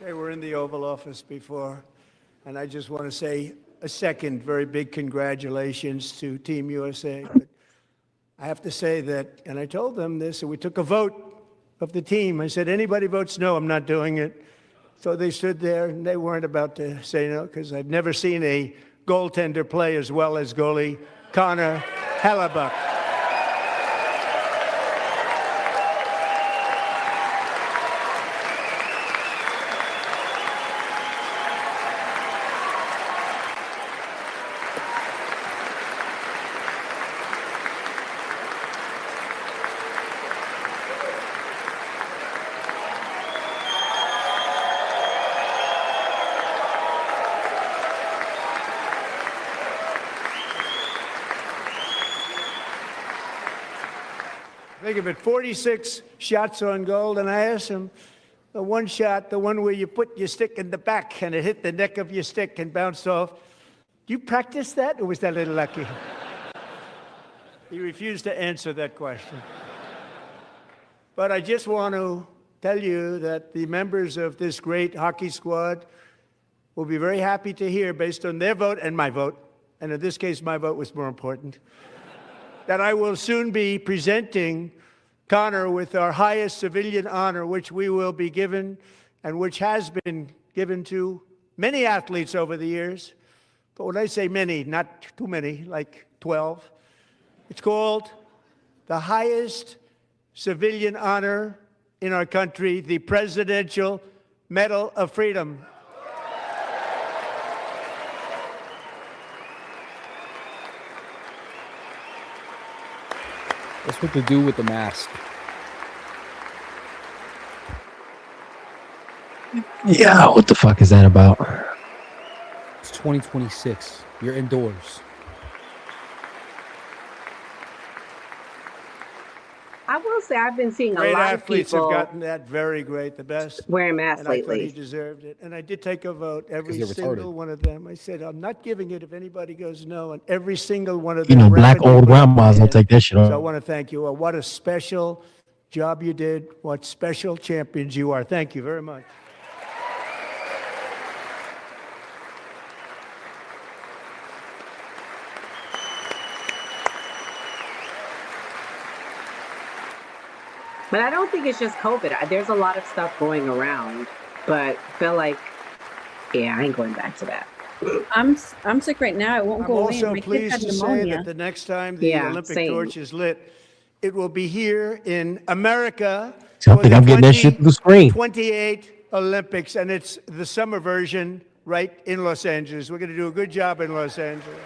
They were in the Oval Office before, and I just want to say a second very big congratulations to Team USA. But I have to say that, and I told them this, and we took a vote of the team. I said, anybody votes no, I'm not doing it. So they stood there, and they weren't about to say no, because I've never seen a goaltender play as well as goalie Connor Hellebuck. Think of it, 46 shots on goal, and I asked him, the one shot, the one where you put your stick in the back and it hit the neck of your stick and bounced off. Do you practice that, or was that a little lucky? He refused to answer that question. But I just want to tell you that the members of this great hockey squad will be very happy to hear, based on their vote and my vote, and in this case, my vote was more important, that I will soon be presenting Connor with our highest civilian honor, which we will be given and which has been given to many athletes over the years. But when I say many, not too many, like 12, it's called the highest civilian honor in our country, the Presidential Medal of Freedom. That's what to do with the mask. Yeah, what the fuck is that about? It's 2026. You're indoors. I will say I've been seeing a Great lot of athletes people have gotten that very great, the best. wearing masks And I thought he lately. deserved it. And I did take a vote, every they're single retarded. one of them. I said, I'm not giving it if anybody goes no. And every single one of You them. know, black rapidly old put up grandmas their don't hand. take that shit So I off. want to thank you. What a special job you did. What special champions you are. Thank you very much. But I don't think it's just COVID. There's a lot of stuff going around, but I feel like, yeah, I ain't going back to that. I'm sick right now. I won't I'm go away. also My kid pleased had to say pneumonia. that the next time the Yeah, Olympic same. torch is lit, it will be here in America. So I for think the I'm getting that shit through the screen. 28 Olympics, and it's the summer version right in Los Angeles. We're going to do a good job in Los Angeles.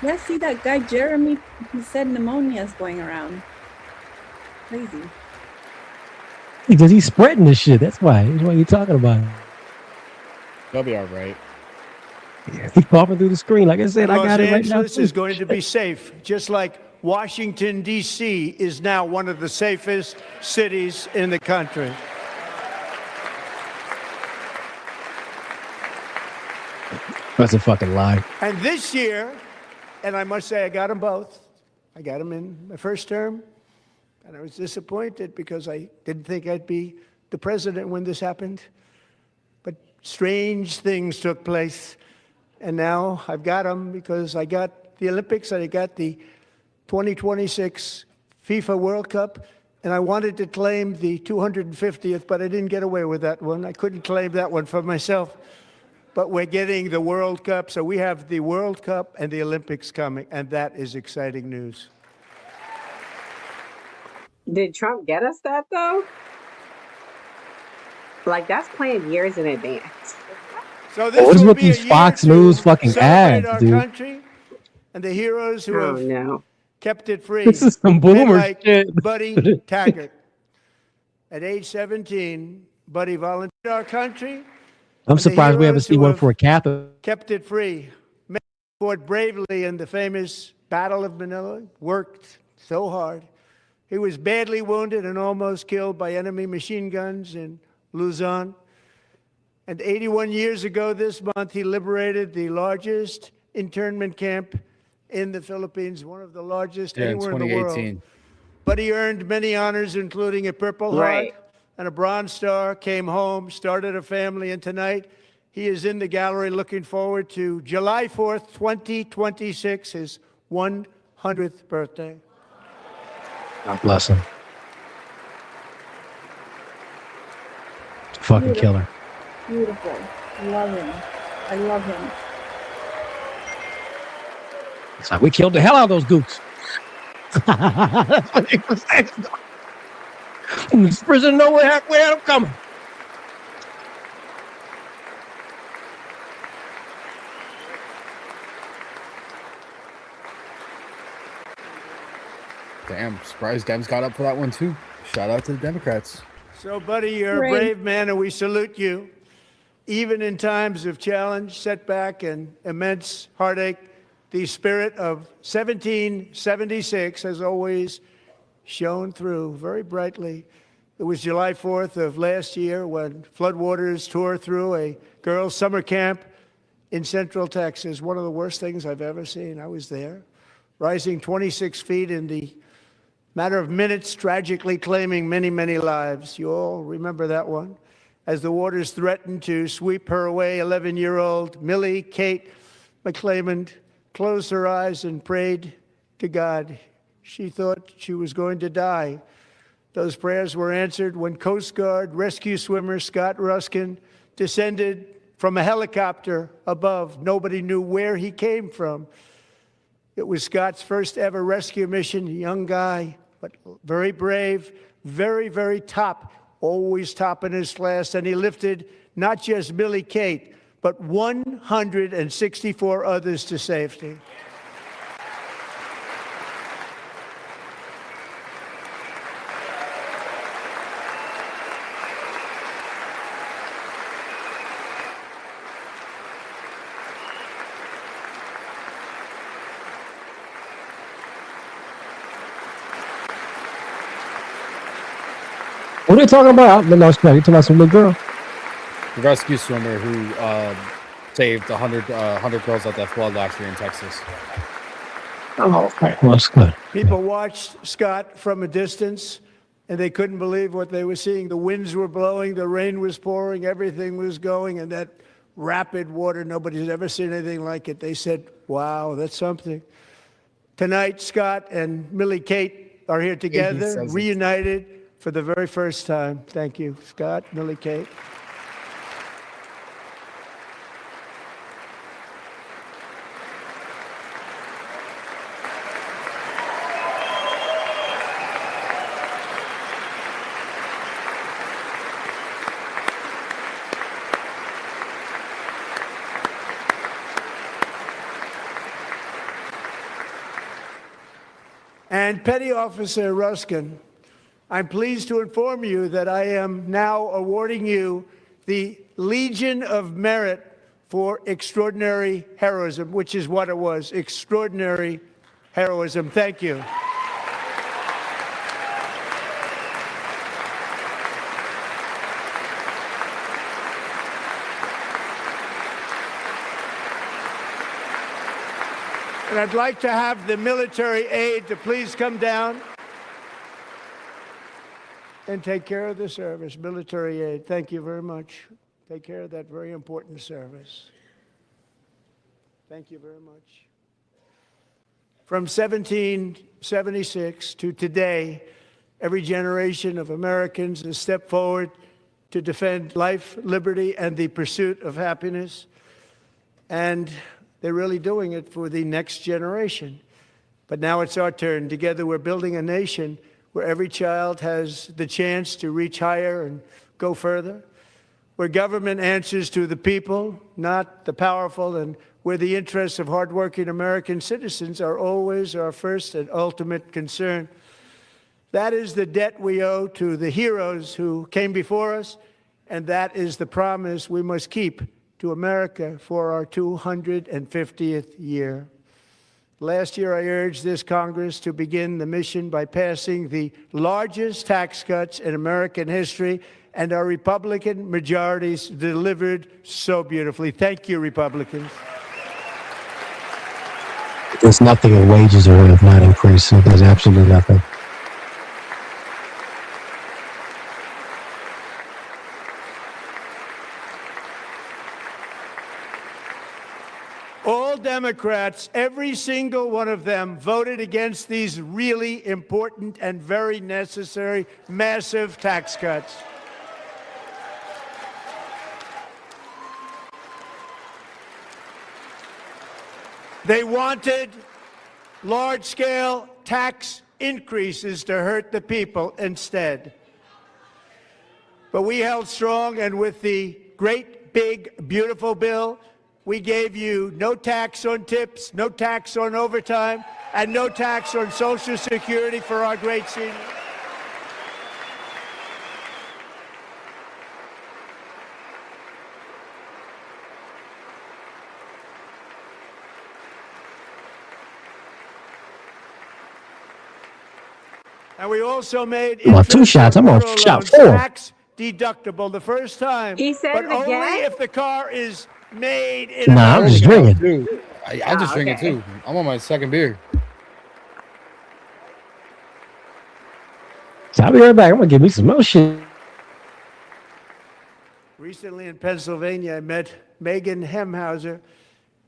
Yeah, see that guy Jeremy who said pneumonia is going around. Crazy. Because he's spreading this shit. That's why. That's what you're talking about. He'll be all right. He's coughing through the screen. Like I said, And I Los got it right now. Angeles is going to be safe, just like Washington, D.C. is now one of the safest cities in the country. That's a fucking lie. And this year, and I must say I got them both. I got them in my first term, and I was disappointed because I didn't think I'd be the president when this happened. But strange things took place, and now I've got them because I got the Olympics and I got the 2026 FIFA World Cup, and I wanted to claim the 250th, but I didn't get away with that one. I couldn't claim that one for myself. But we're getting the World Cup, so we have the World Cup and the Olympics coming, and that is exciting news. Did Trump get us that, though? Like, that's planned years in advance. So What is will with be a these year Fox to News fucking celebrate ads, our dude? country and the heroes who have kept it free. This is some Men boomer like shit. Buddy Taggart. At age 17, Buddy volunteered our country. I'm surprised we haven't heroes seen who one have for a Catholic. kept it free. Men fought bravely in the famous Battle of Manila, worked so hard. He was badly wounded and almost killed by enemy machine guns in Luzon. And 81 years ago this month, he liberated the largest internment camp in the Philippines, one of the largest anywhere in the world. 2018. But he earned many honors, including a Purple Right. Heart and a Bronze Star, came home, started a family, and tonight he is in the gallery looking forward to July 4th, 2026, his 100th birthday. God bless him. Fucking killer. Beautiful. Love him. I love him. It's like, we killed the hell out of those gooks. That's what they was saying. This prison know where I'm coming. Damn, surprised Dems got up for that one too. Shout out to the Democrats. So, buddy, you're a brave man, and we salute you. Even in times of challenge, setback, and immense heartache, the spirit of 1776 has always shone through very brightly. It was July 4th of last year when floodwaters tore through a girls' summer camp in Central Texas. One of the worst things I've ever seen. I was there, rising 26 feet in the matter of minutes, tragically claiming many, many lives. You all remember that one. As the waters threatened to sweep her away, 11-year-old Millie Kate McClelland closed her eyes and prayed to God. She thought she was going to die. Those prayers were answered when Coast Guard rescue swimmer Scott Ruskin descended from a helicopter above. Nobody knew where he came from. It was Scott's first ever rescue mission, a young guy, but very brave, very, very top, always top in his class. And he lifted not just Millie Kate, but 164 others to safety. What are you talking about? No, it's not. You're talking about some little girl. The rescue swimmer who saved 100 girls at that flood last year in Texas. Oh, okay. Well, that's good. People watched Scott from a distance, and they couldn't believe what they were seeing. The winds were blowing, the rain was pouring, everything was going, and that rapid water, nobody's ever seen anything like it. They said, wow, that's something. Tonight, Scott and Millie Kate are here together, reunited for the very first time. Thank you, Scott, Millie Kate. And Petty Officer Ruskin, I'm pleased to inform you that I am now awarding you the Legion of Merit for extraordinary heroism, which is what it was, extraordinary heroism. Thank you. And I'd like to have the military aide to please come down and take care of the service. Military aide, thank you very much. Take care of that very important service. Thank you very much. From 1776 to today, every generation of Americans has stepped forward to defend life, liberty, and the pursuit of happiness. And they're really doing it for the next generation. But now it's our turn. Together, we're building a nation where every child has the chance to reach higher and go further, where government answers to the people, not the powerful, and where the interests of hardworking American citizens are always our first and ultimate concern. That is the debt we owe to the heroes who came before us, and that is the promise we must keep to America for our 250th year. Last year, I urged this Congress to begin the mission by passing the largest tax cuts in American history, and our Republican majorities delivered so beautifully. Thank you, Republicans. There's nothing in wages or have not increased, so there's absolutely nothing. All Democrats, every single one of them, voted against these really important and very necessary massive tax cuts. They wanted large-scale tax increases to hurt the people instead. But we held strong, and with the great, big, beautiful bill, we gave you no tax on tips, no tax on overtime, and no tax on Social Security for our great seniors. And we also made Well, 2 shots. I'm on shot 4. tax deductible the first time. He said but it only again? if the car is made in Nah, I'm just America. drinking. Dude, I'll just drink it too. I'm on my second beer. So I'll be right back. I'm gonna give me some more shit. Recently in Pennsylvania, I met Megan Hemhauser,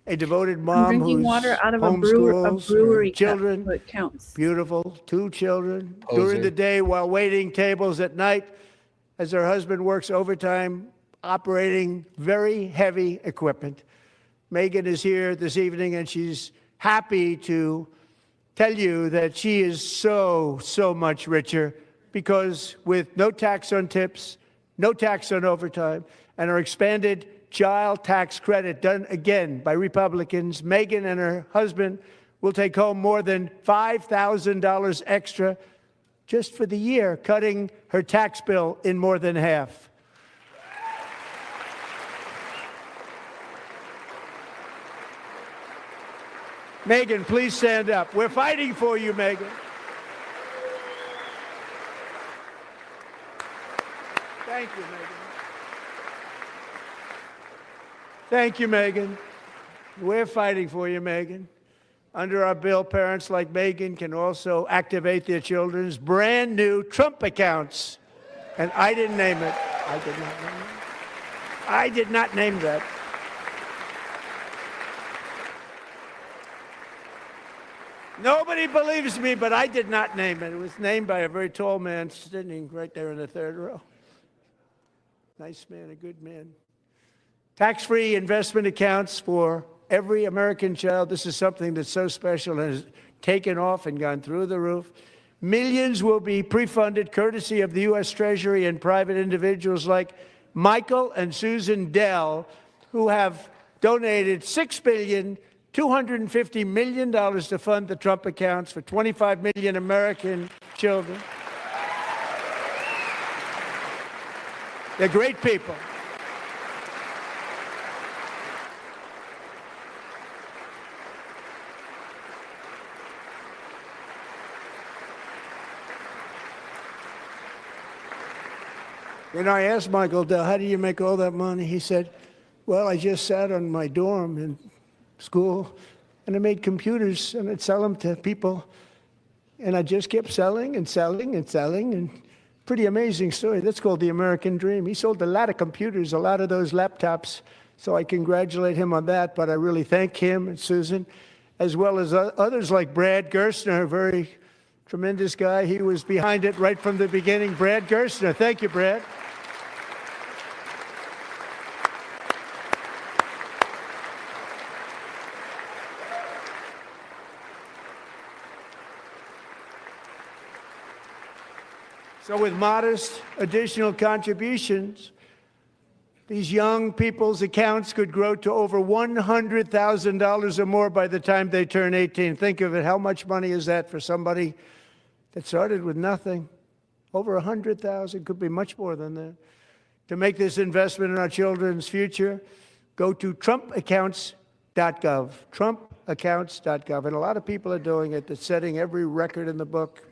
a devoted mom drinking who's water out of a homeschools her brewery cup, children. so it counts. Beautiful, 2 children. Poser. During the day while waiting tables at night, as her husband works overtime, operating very heavy equipment. Megan is here this evening, and she's happy to tell you that she is so much richer because with no tax on tips, no tax on overtime, and our expanded child tax credit done again by Republicans, Megan and her husband will take home more than $5,000 extra just for the year, cutting her tax bill in more than half. Megan, please stand up. We're fighting for you, Megan. Thank you, Megan. Thank you, Megan. We're fighting for you, Megan. Under our bill, parents like Megan can also activate their children's brand new Trump accounts. And I didn't name it. I did not name it. I did not name that. Nobody believes me, but I did not name it. It was named by a very tall man sitting right there in the third row. Nice man, a good man. Tax-free investment accounts for every American child. This is something that's so special and has taken off and gone through the roof. Millions will be pre-funded courtesy of the U.S. Treasury and private individuals like Michael and Susan Dell, who have donated $6 billion $250 million to fund the Trump accounts for 25 million American children. They're great people. And I asked Michael Dell, how do you make all that money? He said, well, I just sat on my dorm in school and I made computers and I'd sell them to people. And I just kept selling and selling and selling. And pretty amazing story. That's called the American dream. He sold a lot of computers, a lot of those laptops. So I congratulate him on that. But I really thank him and Susan, as well as others like Brad Gerstner, a very tremendous guy. He was behind it right from the beginning. Brad Gerstner. Thank you, Brad. So with modest additional contributions, these young people's accounts could grow to over $100,000 or more by the time they turn 18. Think of it. How much money is that for somebody that started with nothing? Over 100,000, could be much more than that. To make this investment in our children's future, go to trumpaccounts.gov, trumpaccounts.gov. And a lot of people are doing it. They're setting every record in the book.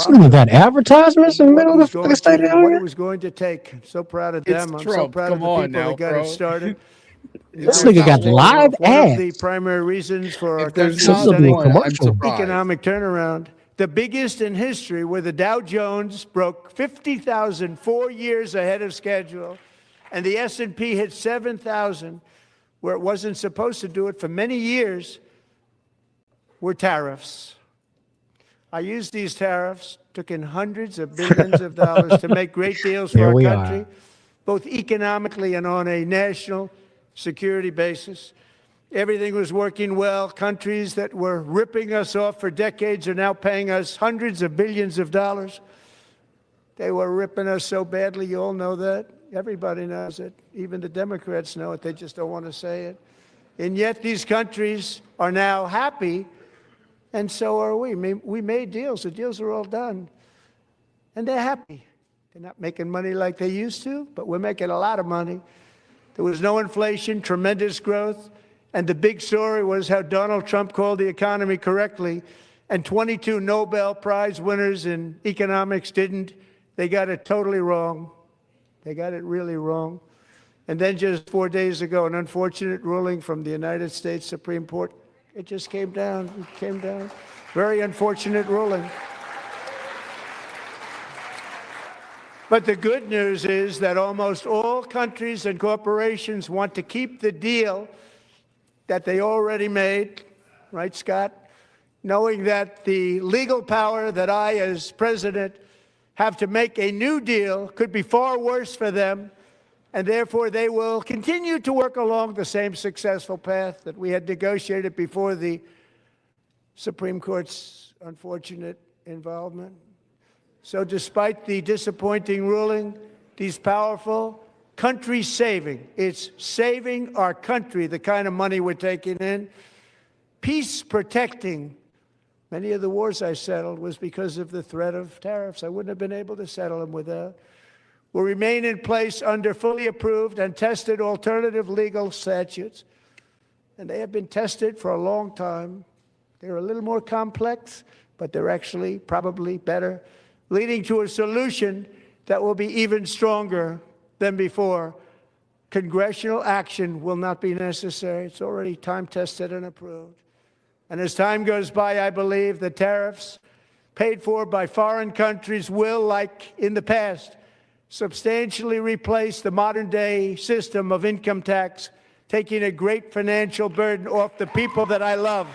We've got advertisements in the middle of the fucking stadium. What it was going to take. I'm so proud of them. I'm so proud of the people that got it started. This nigga got live One of the ads. primary reasons for our there's country's not stunning one, I'm surprised. economic turnaround, the biggest in history, where the Dow Jones broke 50,000 4 years ahead of schedule, and the S&P hit 7,000, where it wasn't supposed to do it for many years, were tariffs. I used these tariffs, took in hundreds of billions of dollars to make great deals for our country, both economically and on a national security basis. Everything was working well. Countries that were ripping us off for decades are now paying us hundreds of billions of dollars. They were ripping us so badly, you all know that. Everybody knows it. Even the Democrats know it. They just don't want to say it. And yet these countries are now happy, and so are we. We made deals. The deals are all done. And they're happy. They're not making money like they used to, but we're making a lot of money. There was no inflation, tremendous growth. And the big story was how Donald Trump called the economy correctly, and 22 Nobel Prize winners in economics didn't. They got it totally wrong. They got it really wrong. And then just 4 days ago, an unfortunate ruling from the United States Supreme Court. It just came down. It came down. Very unfortunate ruling. But the good news is that almost all countries and corporations want to keep the deal that they already made, right, Scott? Knowing that the legal power that I, as president, have to make a new deal could be far worse for them, and therefore they will continue to work along the same successful path that we had negotiated before the Supreme Court's unfortunate involvement. So despite the disappointing ruling, these powerful country saving, it's saving our country, the kind of money we're taking in, peace protecting. Many of the wars I settled was because of the threat of tariffs. I wouldn't have been able to settle them without. Will remain in place under fully approved and tested alternative legal statutes. And they have been tested for a long time. They're a little more complex, but they're actually probably better, leading to a solution that will be even stronger than before. Congressional action will not be necessary. It's already time-tested and approved. And as time goes by, I believe the tariffs paid for by foreign countries will, like in the past, substantially replace the modern-day system of income tax, taking a great financial burden off the people that I love.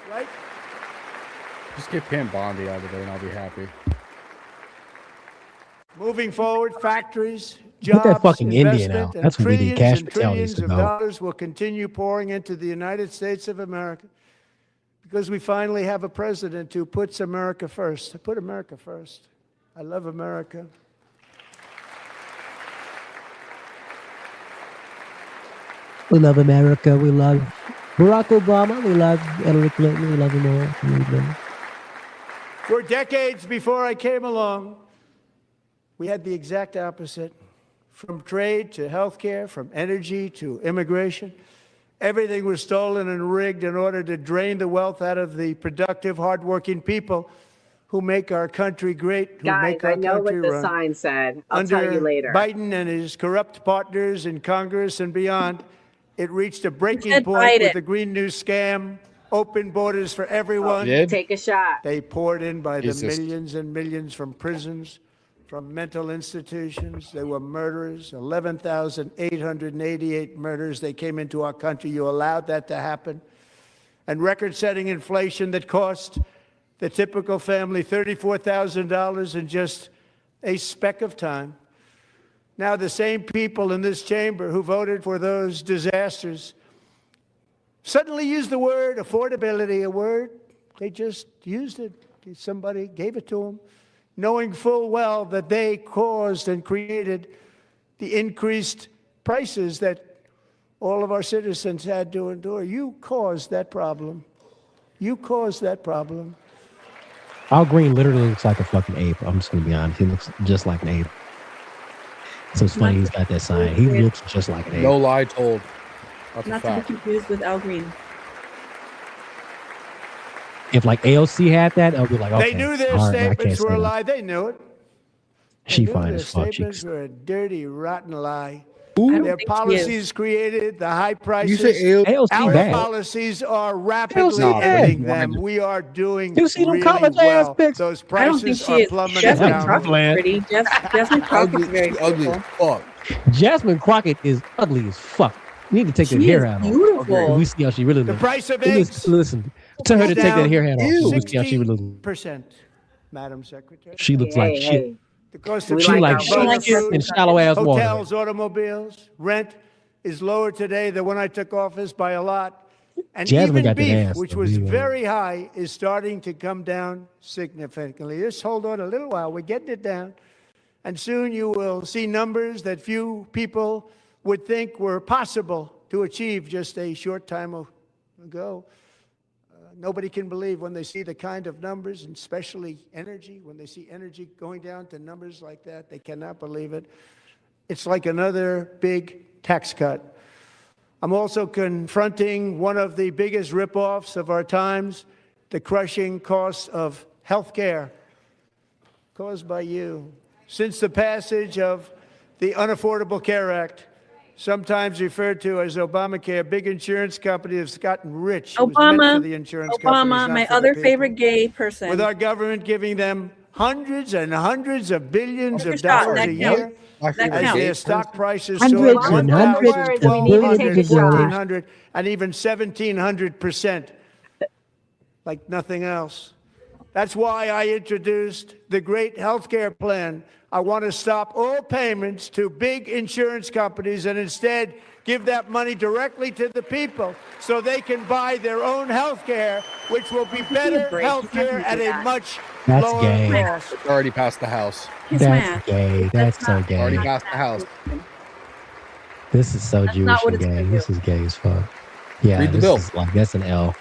Right? Just get Pam Bondi out of there and I'll be happy. Moving forward, factories, Get that jobs, fucking Indian investment, out. and That's what we need. trillions Cash and Patel needs trillions to of go. dollars will continue pouring into the United States of America because we finally have a president who puts America first. I put America first. I love America. We love America. We love Barack Obama. We love Hillary Clinton. We love them all. We love them. For decades before I came along, we had the exact opposite. From trade to healthcare, from energy to immigration, everything was stolen and rigged in order to drain the wealth out of the productive, hardworking people who make our country great, who Guys, make our I know country what the run. sign said. I'll Under tell you later. Biden and his corrupt partners in Congress and beyond, it reached a breaking said point Biden. with the Green New Scam, open borders for everyone. Take a shot. They poured in by the Jesus. millions and millions from prisons, from mental institutions. They were murderers, 11,888 murders. They came into our country. You allowed that to happen. And record-setting inflation that cost the typical family $34,000 in just a speck of time. Now the same people in this chamber who voted for those disasters suddenly used the word affordability, a word, they just used it. Somebody gave it to them, knowing full well that they caused and created the increased prices that all of our citizens had to endure. You caused that problem. You caused that problem. Al Green literally looks like a fucking ape. I'm just gonna be honest. He looks just like an ape. So it's funny he's got that sign. He looks just like an ape. No lie told. That's a Not to be fact. confused with Al Green. If like AOC had that, I'd be like, okay. They knew their all right, I can't statements were say a that. lie. They knew it. She They knew fine their as fuck. She statements were a dirty, rotten lie. don't Their think she policies created the high prices. say AOC Our bad. policies are rapidly AOC bad. ending them. We are doing You see them really college ass well. pics? Those I don't think prices she are is. plummeting Jasmine down. Crockett's pretty. Jasmine Crockett's very ugly beautiful. fuck. Jasmine Crockett is ugly as fuck. You need to take that She hair is hat beautiful. off. We see how she really The looks. price of eggs Listen, tell her to take that hair hat off. So we see how she really looks. 60%, Madam Secretary. She looks like shit. Hey. The cost of We She like like our shit votes. and shallow ass water. hotels, automobiles, rent is lower today than when I took office by a lot. And Jasmine even got that beef, ass, which though, was you know. very high, is starting to come down significantly. Just hold on a little while. We're getting it down. And soon you will see numbers that few people would think were possible to achieve just a short time ago. Nobody can believe when they see the kind of numbers, and especially energy, when they see energy going down to numbers like that, they cannot believe it. It's like another big tax cut. I'm also confronting one of the biggest ripoffs of our times, the crushing cost of health care caused by you. Since the passage of the Unaffordable Care Act, sometimes referred to as Obamacare, big insurance companies have gotten rich. It was meant for the insurance companies, Obama, not my for the other people. favorite gay person. With our government giving them hundreds and hundreds of billions Take of a shot. dollars That a counts. year, That as counts. their stock prices Hundreds soared and 1,000, hundreds of 1,200, billions of dollars. 1,500, and even 1,700%, like nothing else. That's why I introduced the great health care plan. I want to stop all payments to big insurance companies and instead give that money directly to the people so they can buy their own health care, which will be better break. health care at a much That's lower gay. cost. It's already passed the House. Kiss my That's ass. gay. That's so Already gay. passed the House. This is so That's Jewish not what and it's gay. gonna This do. is gay as fuck. Yeah, Read the this bill. is like that's an L.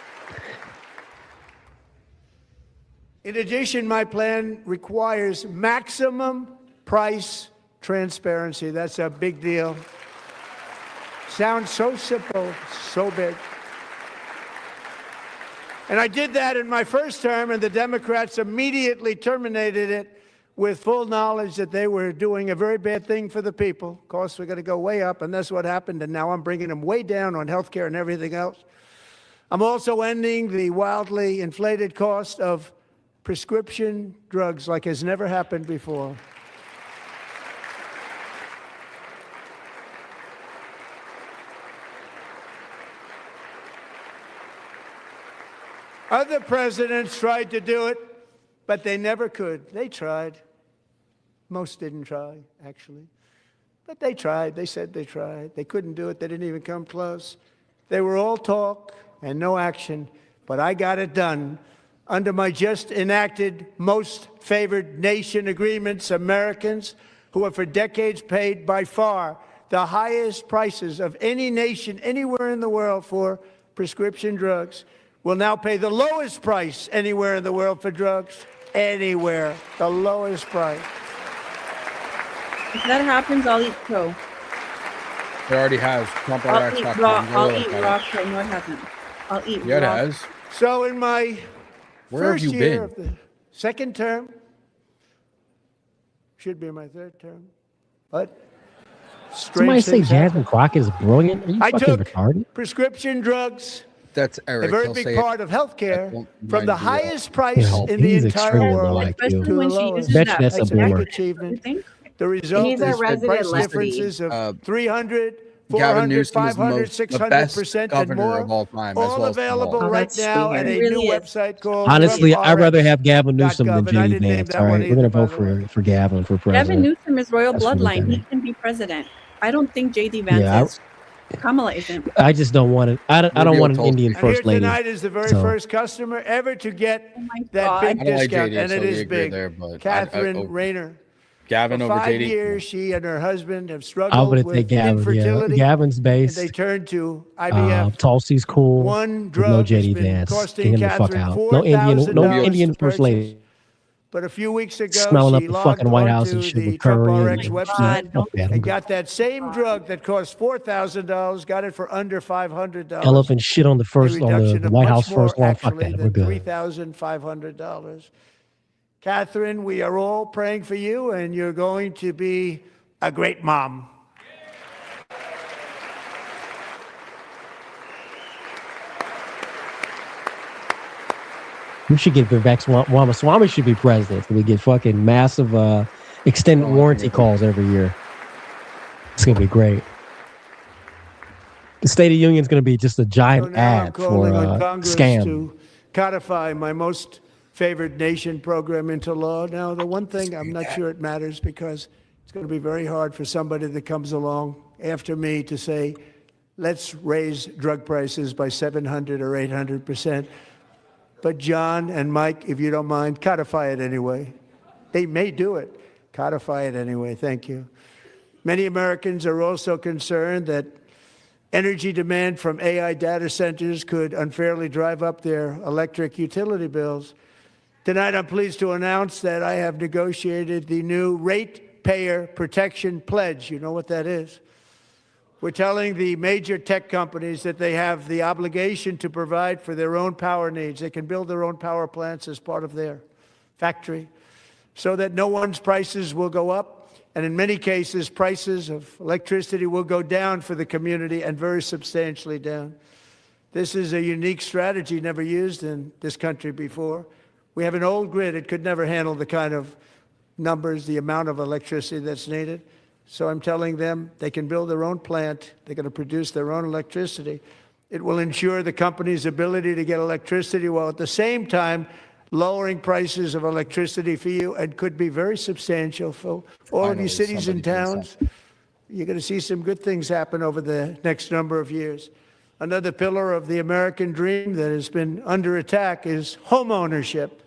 In addition, my plan requires maximum price transparency. That's a big deal. Sounds so simple, so big. And I did that in my first term, and the Democrats immediately terminated it with full knowledge that they were doing a very bad thing for the people. Costs were going to go way up, and that's what happened. And now I'm bringing them way down on health care and everything else. I'm also ending the wildly inflated cost of prescription drugs like has never happened before. Other presidents tried to do it, but they never could. They tried. Most didn't try, actually. But they tried. They said they tried. They couldn't do it. They didn't even come close. They were all talk and no action, but I got it done. Under my just enacted most favored nation agreements, Americans who have for decades paid by far the highest prices of any nation anywhere in the world for prescription drugs, will now pay the lowest price anywhere in the world for drugs. Anywhere. The lowest price. If that happens, I'll eat crow. It already has. I'll eat raw. I'll eat raw crow. No, it hasn't. I'll eat Yeah, it raw. has. So in my Where have first you year been? of the second term, should be my third term, but Somebody strange say things happen. Jasmine Crockett is brilliant. Are you I fucking took retarded? prescription drugs, That's a Eric. very He'll big say part it. of healthcare, Won't from the mind you. highest price No, in the he's entire extremely world low to IQ. the When she lowest. uses Bet you that that's a That's a boomer. big achievement. You think? The result He's a is resident price lefty. differences of 300, Gavin 400, Newsom is 500, the best 600% and governor more. of all time, as All well as available Kamala. Oh, right that's now sweet. at a It really new is. website called Honestly, I'd rather have Gavin Newsom than TrumpRx.gov, and I JD didn't name Vance. that All one right, we're either, gonna by vote the way. for Gavin for Gavin president. Newsom is royal That's really bloodline. He bad. can be president. I don't think JD Vance Yeah, is. Kamala isn't. I just don't want it. I don't Rubio want an told Indian And here first lady. tonight is the very So first customer ever to get Oh my that God. big I don't like discount, JD, and so it we is agree big. there, but Catherine Rayner. Gavin For over 5 JD. years, she and her husband have I'm struggled gonna with take Gavin. Yeah, infertility, Gavin's and based. they turned to IVF. Tulsi's cool. One With no drug has JD been Vance. Get costing him the fuck Catherine out. No Indian. No $4,000 Indian to first purchase. lady. But a few weeks ago, Smelling up she the logged fucking White House and onto shit the with curry TrumpRx and website shit. Fuck that. I'm and good. got that same drug that cost $4,000, got it for under $500. Elephant shit on the A first on reduction the of White much House first more, lawn. Fuck actually, that. We're than good. $3,500. Catherine, we are all praying for you, and you're going to be a great mom. We should get Vivek Ramaswamy should be president. So we get fucking massive extended warranty calls every year. It's gonna be great. The State of Union is gonna be just a So giant now I'm ad for calling on Congress scam. to codify my most favored nation program into law. Now, the one thing I'm not sure it matters, because it's going to be very hard for somebody that comes along after me to say, let's raise drug prices by 700 or 800%. But John and Mike, if you don't mind, codify it anyway. They may do it. Codify it anyway. Thank you. Many Americans are also concerned that energy demand from AI data centers could unfairly drive up their electric utility bills. Tonight, I'm pleased to announce that I have negotiated the new Ratepayer Protection Pledge. You know what that is? We're telling the major tech companies that they have the obligation to provide for their own power needs. They can build their own power plants as part of their factory, so that no one's prices will go up. And in many cases, prices of electricity will go down for the community, and very substantially down. This is a unique strategy never used in this country before. We have an old grid. It could never handle the kind of numbers, the amount of electricity that's needed. So I'm telling them they can build their own plant. They're going to produce their own electricity. It will ensure the company's ability to get electricity while at the same time lowering prices of electricity for you, and could be very substantial for all of you cities and towns. You're going to see some good things happen over the next number of years. Another pillar of the American dream that has been under attack is home ownership.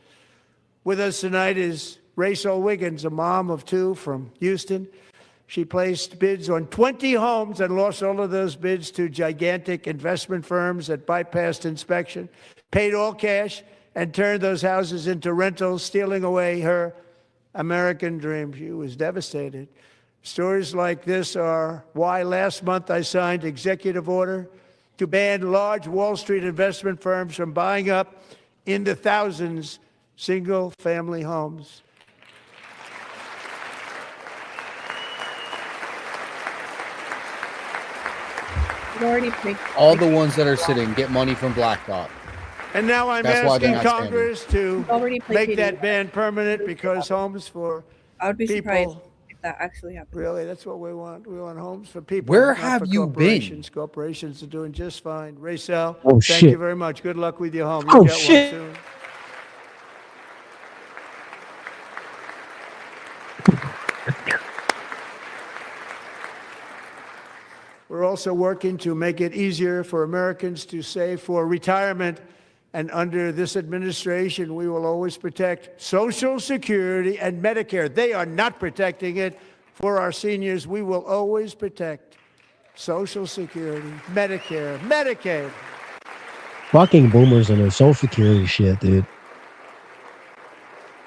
With us tonight is Rachel Wiggins, a mom of 2 from Houston. She placed bids on 20 homes and lost all of those bids to gigantic investment firms that bypassed inspection, paid all cash, and turned those houses into rentals, stealing away her American dream. She was devastated. Stories like this are why last month I signed executive order to ban large Wall Street investment firms from buying up in the thousands single-family homes. All the ones that are sitting get money from Black Dot. And now I'm That's why they're asking not Congress to make that ban permanent, because homes for I would be surprised people. if that actually happened. Really, that's what we want. We want homes for people. Where not have for you been? corporations. Corporations are doing just fine. Rachel, Oh, thank shit. you very much. Good luck with your home. Oh, You'll get shit. one soon. We're also working to make it easier for Americans to save for retirement. And under this administration, we will always protect Social Security and Medicare. They are not protecting it. For our seniors, we will always protect Social Security, Medicare, Medicaid. Fucking boomers and their social security shit, dude.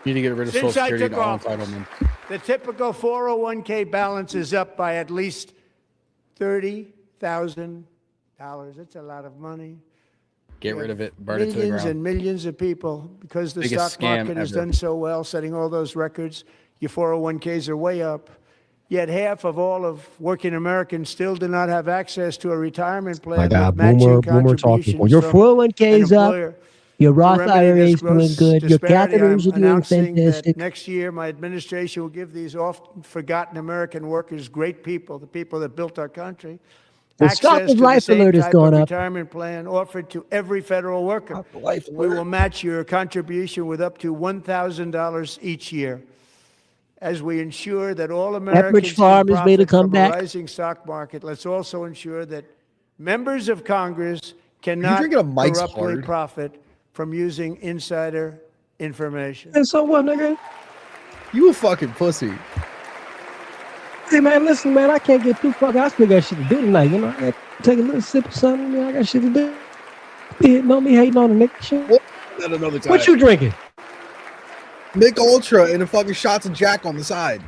Need to get rid of Social Since I Security and took all office, entitlements. the typical 401k balance is up by at least $30,000. That's a lot of money. Get rid of it. Burn it to the Millions ground. and millions of people, because the Biggest stock scam market has ever. done so well, setting all those records. Your 401ks are way up. Yet half of all of working Americans still do not have access to a retirement plan. My God, with matching boomer talking. contributions Well, your from 401k's an up. employer. Your To Roth remedy IRA this is doing gross good. Your disparity, catheters I'm are doing announcing fantastic. that next year my administration will give these often forgotten American workers, great people, the people that built our country, The stock access of to the life same alert is type going of up. retirement plan offered to every federal worker. We will match your contribution with up to $1,000 each year, as we ensure that all Americans Farm can has made a profit from a comeback. rising stock market. Let's also ensure that members of Congress cannot drinking a Mike's corruptly Hard? profit from using insider information. And so what, nigga? You a fucking pussy. Hey, man, listen, man, I can't get too fucking. I still got shit to do tonight, you know. I got to take a little sip of something. You know, I got shit to do. You hitting on me, hating on the nigga shit. At another time. What you drinking? Mick Ultra and a fucking shots of Jack on the side.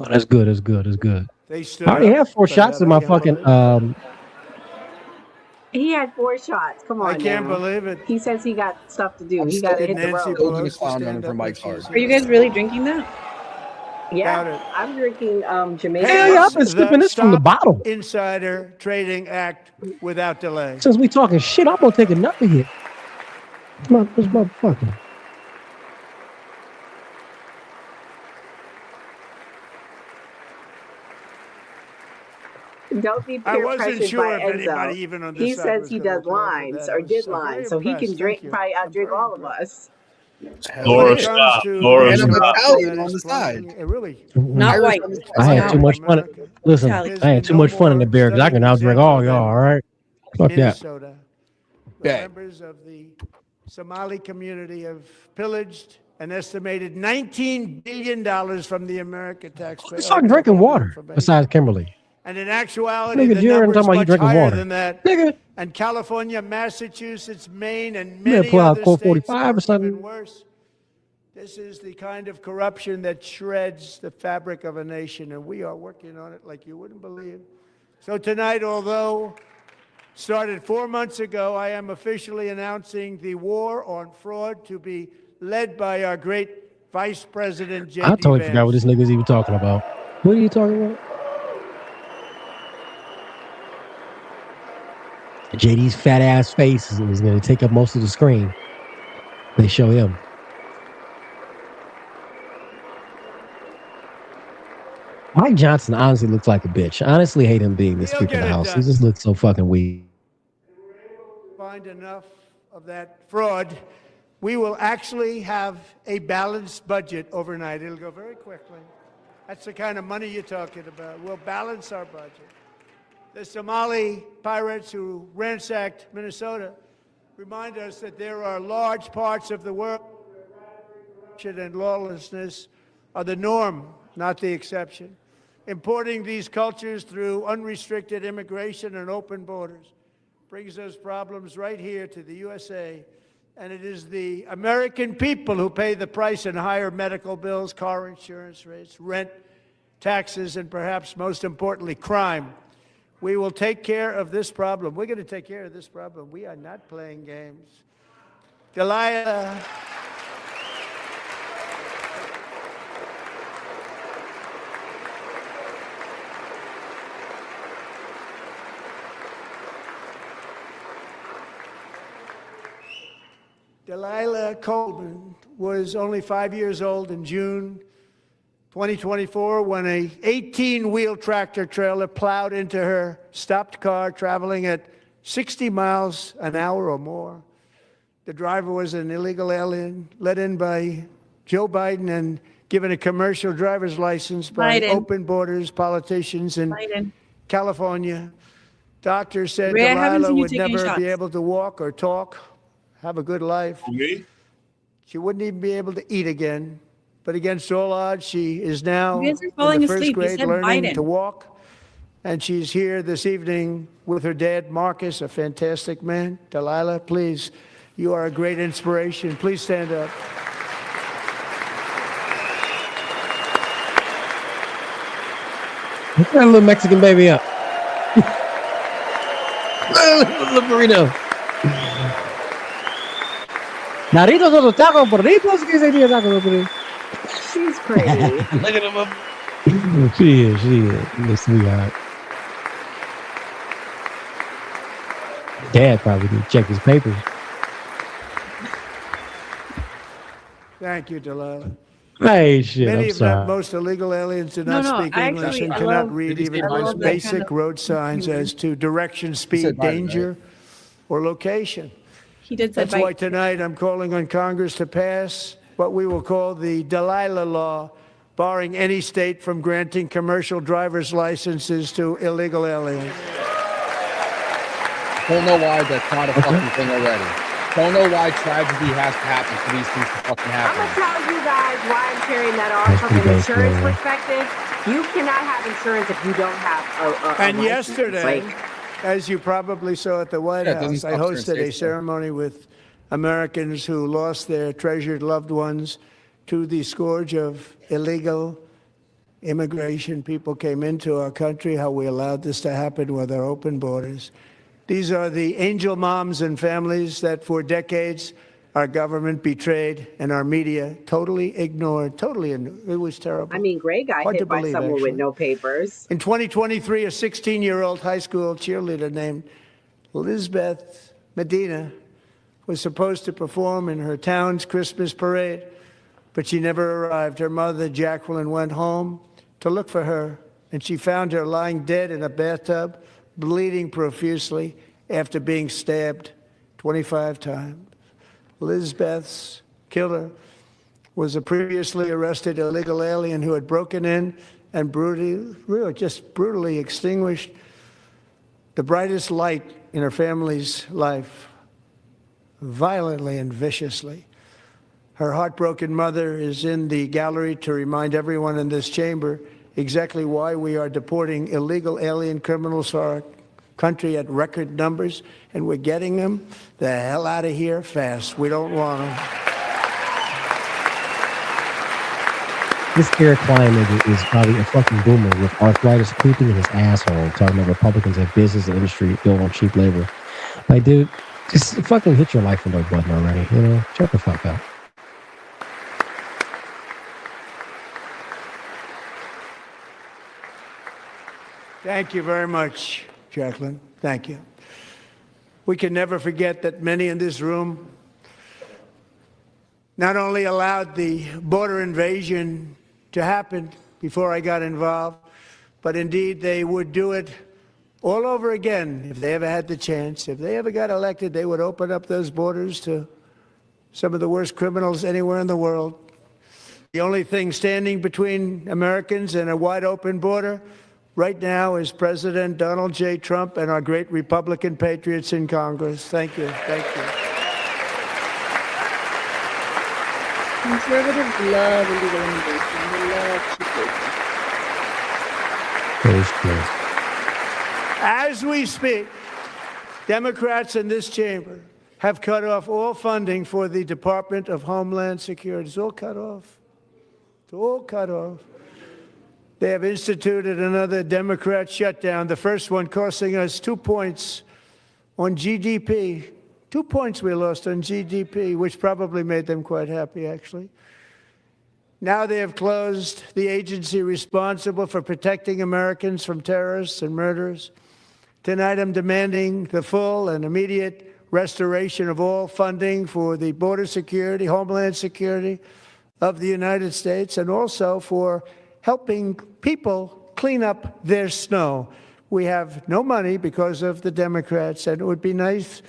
Oh, that's good. That's good. That's good. They stood I already up have 4 for shots that. in my I can't fucking. believe He had 4 shots. Come on, I can't now. believe it. He says he got stuff to do. I'm He got to still hit the Nancy road. Still gonna Pelosi clown running stand for up Mike's when Hard. she's Are you guys really drinking that? Doubt Yeah, it. I'm drinking Jamaican. Hell yeah, I've been sipping this from the Stop bottle. Insider Trading Act without delay. Since we talking shit, I'm gonna take another hit. This motherfucker. Don't be I peer wasn't pressured sure by if anybody Enzo. even on this He side says was he gonna does applaud for lines that. or I was did very lines, so he impressed. can drink, Thank you. probably I'm outdrink very all of impressed. us. Laura, When it comes stop. to Laura, And I'm stop. corruption Italian that on is the side. plunging, it really Not Irish white. on the I had side. too much fun. America. Listen, There's I had been too no much fun in more the beer because I can stunning outdrink all example y'all. than All right, fuck that. Minnesota. The Bet. members of the Somali community have pillaged an estimated $19 billion from the American taxpayer. Let's start drinking water. Besides Kimberly, And in actuality, nigga, the Jared number is talking about you much drinking higher water. than that. Nigga, And California, Massachusetts, Maine, and you better many pull out other Core states 45 are or even something. worse. This is the kind of corruption that shreds the fabric of a nation, and we are working on it like you wouldn't believe. So tonight, although started 4 months ago, I am officially announcing the war on fraud to be led by our great Vice President J.D. I totally Vance. forgot what this nigga's even talking about. What are you talking about? JD's fat ass face is going to take up most of the screen. They show him. Mike Johnson honestly looks like a bitch. I honestly hate him being the He'll Speaker of get the it House. done. He just looks so fucking weak. Find enough of that fraud, we will actually have a balanced budget overnight. It'll go very quickly. That's the kind of money you're talking about. We'll balance our budget. The Somali pirates who ransacked Minnesota remind us that there are large parts of the world where corruption and lawlessness are the norm, not the exception. Importing these cultures through unrestricted immigration and open borders brings those problems right here to the USA. And it is the American people who pay the price in higher medical bills, car insurance rates, rent, taxes, and perhaps most importantly, crime. We will take care of this problem. We're going to take care of this problem. We are not playing games. Delilah. Delilah Coleman was only 5 years old in June 2024 when a 18-wheel tractor trailer plowed into her stopped car traveling at 60 miles an hour or more. The driver was an illegal alien let in by Joe Biden and given a commercial driver's license by open borders politicians in California. Doctors said Ray, I haven't Delilah seen you would take any never be shots. able to walk or talk, have a good life. Me? She wouldn't even be able to eat again. but against all odds, she is now You guys are in falling the first asleep. You grade said learning Biden. to walk. And she's here this evening with her dad, Marcus, a fantastic man. Delilah, please, you are a great inspiration. Please stand up. Look that little Mexican baby up. Little burrito. Naritos o los tacos, burritos, que sería tacos, burritos. She's pretty. Look at him up. She is. The sweetheart. Dad probably did check his papers. Thank you, Delilah. Hey, shit, Many, I'm if sorry. not most, illegal aliens do not No, speak I English actually- and I cannot love- read even the I love most that kind basic of road signs humor. as to direction, speed, said Biden, danger, or location. He did say That's why Biden. tonight I'm calling on Congress to pass what we will call the Delilah Law, barring any state from granting commercial driver's licenses to illegal aliens. Don't know why that's not a fucking thing already. Don't know why tragedy has to happen for these things to fucking I'm happen. gonna tell you guys why I'm carrying that off That's from pretty an basic, insurance yeah. perspective. You cannot have insurance if you don't have a And license. yesterday, Like, as you probably saw at the White Yeah, it doesn't House, I stop certain hosted a states, though. ceremony with Americans who lost their treasured loved ones to the scourge of illegal immigration. People came into our country, how we allowed this to happen with our open borders. These are the angel moms and families that for decades our government betrayed and our media totally ignored. It was terrible. I mean, Gray got Hard to hit by believe, someone actually. with no papers. In 2023, a 16-year-old high school cheerleader named Elizabeth Medina was supposed to perform in her town's Christmas parade, but she never arrived. Her mother, Jacqueline, went home to look for her, and she found her lying dead in a bathtub, bleeding profusely after being stabbed 25 times. Elizabeth's killer was a previously arrested illegal alien who had broken in and brutally extinguished the brightest light in her family's life, violently and viciously. Her heartbroken mother is in the gallery to remind everyone in this chamber exactly why we are deporting illegal alien criminals to our country at record numbers, and we're getting them the hell out of here fast. We don't want them. This Eric Klein nigga is probably a fucking boomer with arthritis creeping in his asshole, talking about Republicans have business and industry built on cheap labor. Like, dude, just fucking hit your life alert button already, you know? Shut the fuck up. Thank you very much, Jacqueline. Thank you. We can never forget that many in this room not only allowed the border invasion to happen before I got involved, but indeed they would do it all over again if they ever had the chance. If they ever got elected, they would open up those borders to some of the worst criminals anywhere in the world. The only thing standing between Americans and a wide open border right now is President Donald J. Trump and our great Republican patriots in Congress. Thank you. Thank you. Conservatives love illegal immigration. They love cheap labor. That is true. As we speak, Democrats in this chamber have cut off all funding for the Department of Homeland Security. It's all cut off. It's all cut off. They have instituted another Democrat shutdown, the first one costing us 2 points on GDP. 2 points we lost on GDP, which probably made them quite happy, actually. Now they have closed the agency responsible for protecting Americans from terrorists and murderers. Tonight I'm demanding the full and immediate restoration of all funding for the border security, homeland security of the United States, and also for helping people clean up their snow. We have no money because of the Democrats, and it would be nice.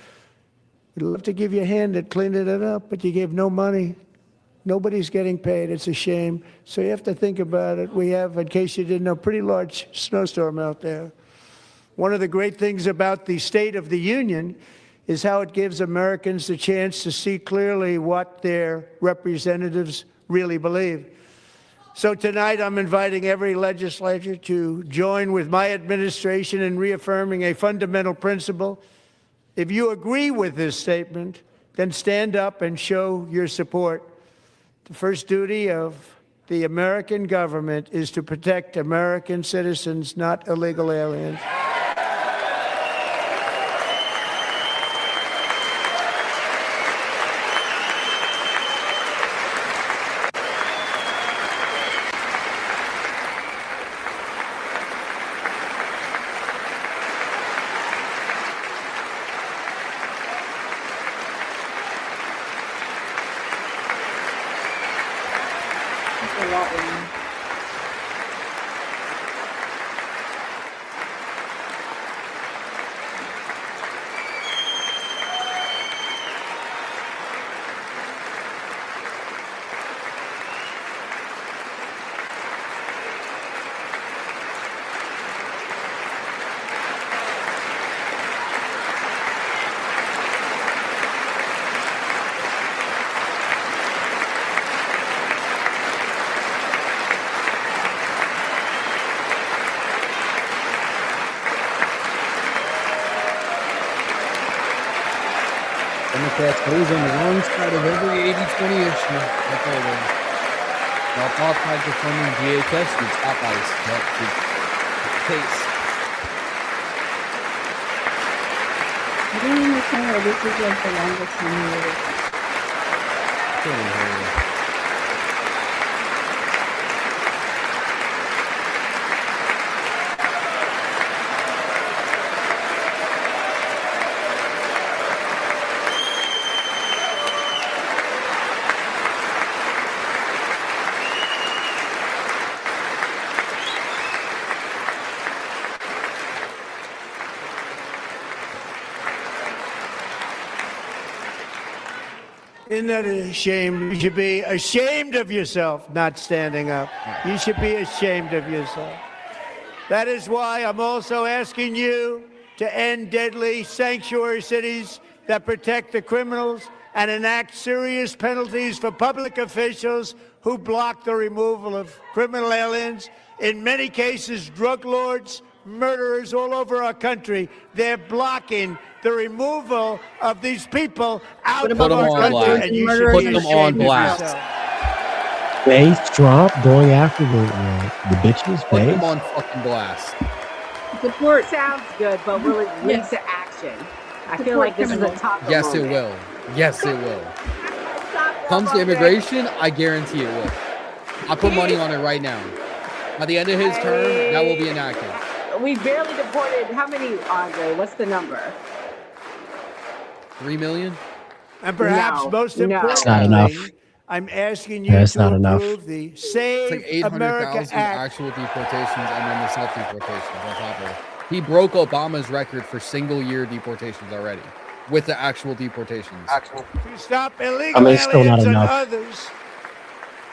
We'd love to give you a hand at cleaning it up, but you gave no money. Nobody's getting paid. It's a shame. So you have to think about it. We have, in case you didn't know, a pretty large snowstorm out there. One of the great things about the State of the Union is how it gives Americans the chance to see clearly what their representatives really believe. So tonight I'm inviting every legislator to join with my administration in reaffirming a fundamental principle. If you agree with this statement, then stand up and show your support. The first duty of the American government is to protect American citizens, not illegal aliens. Democrats always on the wrong side of every 80-20 issue. I told them. Y'all thought by defunding DHS would stop ICE. That's the case. I don't understand why this is like the longest thing. Isn't that a shame? You should be ashamed of yourself not standing up. You should be ashamed of yourself. That is why I'm also asking you to end deadly sanctuary cities that protect the criminals and enact serious penalties for public officials who block the removal of criminal aliens. In many cases, drug lords, murderers all over our country, they're blocking the removal of these people out of our country. And you should Put be them on ashamed of blast. yourself. Base Trump going after the bitches. Put Base. them on fucking blast. Support sounds good, but will it lead to action? I feel like this is a taco Yes, it moment. will. Yes, it will. Comes to immigration, I guarantee it will. I put money on it right now. By the end of his term, that will be enacted. We barely deported. How many, Andre? What's the number? 3 million? And perhaps No, most no. importantly, That's not enough. I'm asking you That's to not enough. approve the It's Save like America 800,000 Act. actual deportations and then the self-deportations on top of it. He broke Obama's record for single-year deportations already with the actual deportations. To stop illegal I mean, it's still not aliens and enough. others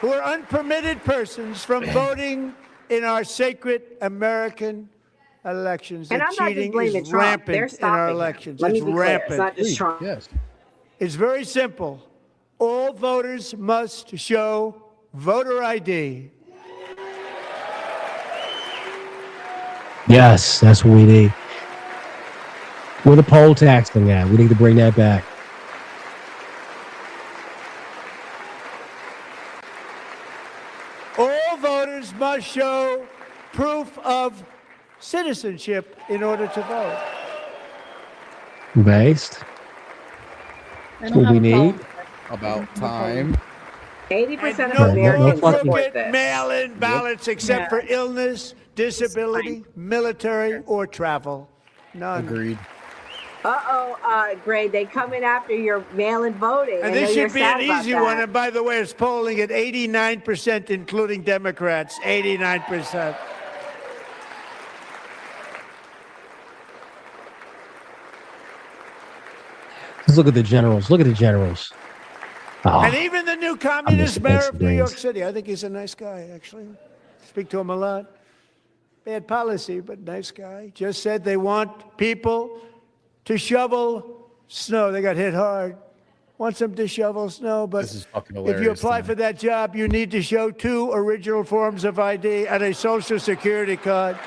who are unpermitted persons from voting in our sacred American elections. And The I'm not just cheating blaming is Trump. They're rampant in our stopping him. elections. Let me It's be clear. It's rampant. not just Trump. Yes. It's very simple. All voters must show voter ID. Yes, that's what we need. Where the poll tax thing at? We need to bring that back. All voters must show proof of citizenship in order to vote. Based. That's what we need. About time. 80% of No Americans more fucking- crooked support this. mail-in ballots except for illness, disability, military, or travel. None. Agreed. Gray, they coming after your mail-in voting. And I know this you're should be sad an about easy that. one. And by the way, it's polling at 89%, including Democrats. 89%. Let's look at the generals. Look at the generals. Oh, And even the new communist the mayor best of New York brains. City, I think he's a nice guy, actually. Speak to him a lot. Bad policy, but nice guy. Just said they want people to shovel snow. They got hit hard. Want some dishovels? No, but This is fucking if hilarious you apply to me. for that job, you need to show 2 original forms of ID and a social security card.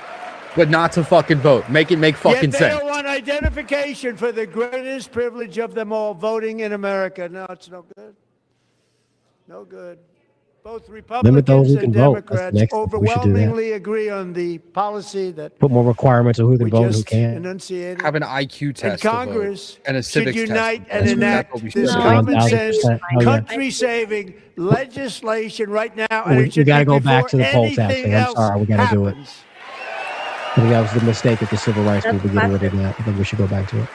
But not to fucking vote. Make it make fucking Yet they sense. don't want identification for the greatest privilege of them all, voting in America. No, it's no good. No good. Both Limit Republicans those who and can vote. That's the Democrats next thing. We should do that. overwhelmingly agree on the policy that Put more requirements on who can we vote and who just can't. enunciated. Have an IQ And test to vote, Congress and a should civics unite test. and That's enact what we this should do. common sense, 1000%. Oh, yeah. country-saving legislation right now, and We it should got to be go back before to the poll tax anything thing. I'm else sorry. We got to do it. happens. I think that was the mistake of the civil rights That's movement, getting rid of classic. that. I think we should go back to it.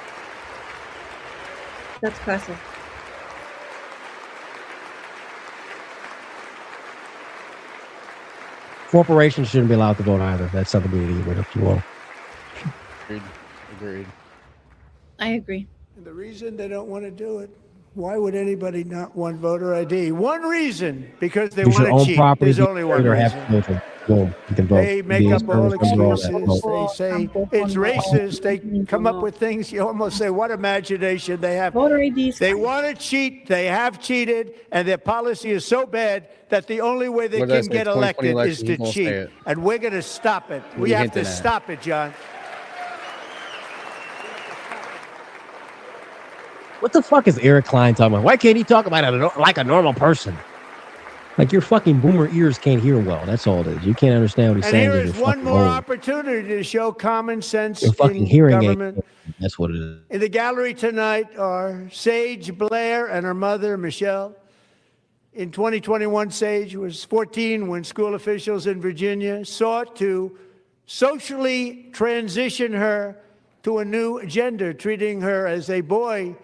That's classic. Corporations shouldn't be allowed to vote either. That's something we need to get rid of as well. Agreed. I agree. And the reason they don't want to do it, why would anybody not want voter ID? One reason, because they You should want to own cheat. property, There's only one or have reason. children. Boom, you can vote. They make Be up all service member, all that. excuses. Vote. They say it's racist. They come up with things. You almost say, what imagination they have. Voter IDs. They want to cheat. They have cheated. And their policy is so bad that the only way they What did I can say? get 2020 elected is election, to who's gonna cheat. say it? And we're going to stop it. What are We you have to hinting at? stop it, John. What the fuck is Eric Klein talking about? Why can't he talk about it like a normal person? Like your fucking boomer ears can't hear well. That's all it is. You can't understand what he's And saying. here because is you're one fucking more old. opportunity to show common sense Your fucking in hearing government. aid. That's what it is. In the gallery tonight are Sage Blair and her mother, Michelle. In 2021, Sage was 14 when school officials in Virginia sought to socially transition her to a new gender, treating her as a boy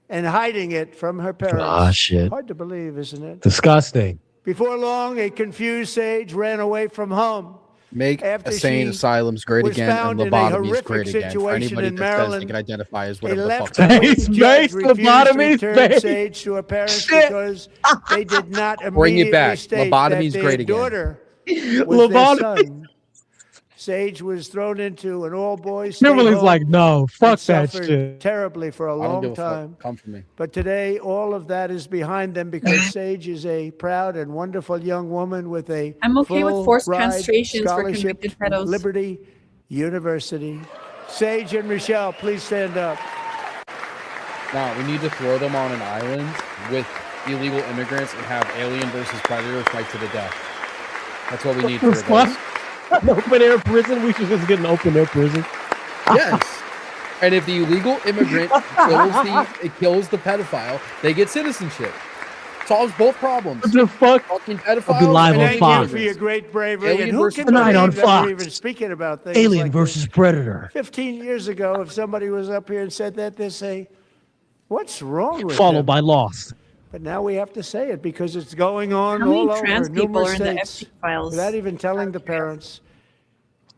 and hiding it from her parents. Ah, shit. Hard to believe, isn't it? Disgusting. Before long, a confused Sage ran away from home. Make After insane she asylums great was again and found in a lobotomies horrific great again. For situation anybody in that says they Maryland, can identify as A whatever the fuck. left-wing Base, judge refused to lobotomies, return base. Sage to her parents Shit. because they did not Bring it immediately back. state Lobotomies that great their again. daughter was their Lobotomy. son. Sage was thrown into an all-boys state Kimberly's home like, no, and fuck that suffered shit. terribly for a I don't give long a time. fuck. Come for me. But today, all of that is behind them because Sage is a proud and wonderful young woman with a I'm okay with full forced ride castrations for scholarship convicted from pedos. Liberty University. Sage and Michelle, please stand up. Nah, we need to throw them on an island with illegal immigrants and have alien versus predator fight to the death. That's what we need for What? this. An open air prison? We should just get an open air prison. Yes. And if the illegal immigrant kills the pedophile, they get citizenship. Solves both problems. What the fuck? Fucking I'll be pedophiles live and on Thank Fox. you for your great bravery. Alien And who versus can Tonight believe on that Fox. we're even speaking about things Alien like versus this? Predator. 15 years ago, if somebody was up here and said that, they'd say, what's wrong with Followed them? by Lost. But now we have to say it because it's going on How many all over trans people numerous are in the states Epstein files? without even telling the parents.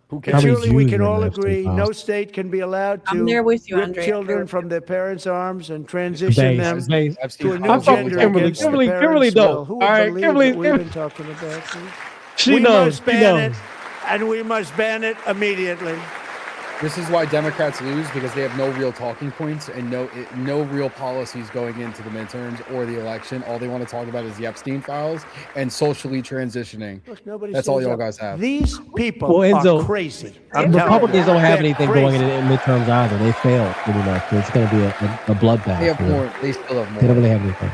Who And cares? How many surely we Jews can are in all the Epstein agree files? no state can be allowed I'm to there with you, rip Andre. children from their parents' arms and transition them Base. to a new I'm fucking gender Kimberly. against Kimberly, the Kimberly parents' knows. will. Who All would right, believe Kimberly, what we've been talking about? She We knows. must She ban knows. it, and we must ban it immediately. This is why Democrats lose, because they have no real talking points and no real policies going into the midterms or the election. All they want to talk about is the Epstein files and socially transitioning. Look, nobody That's all stands y'all up. guys have. These people Well, Enzo, are crazy. I'm telling you. Republicans don't have They're anything going crazy. in midterms either. They failed pretty much. It's going to be a bloodbath. They have for them. more. They still have more. They don't really have anything.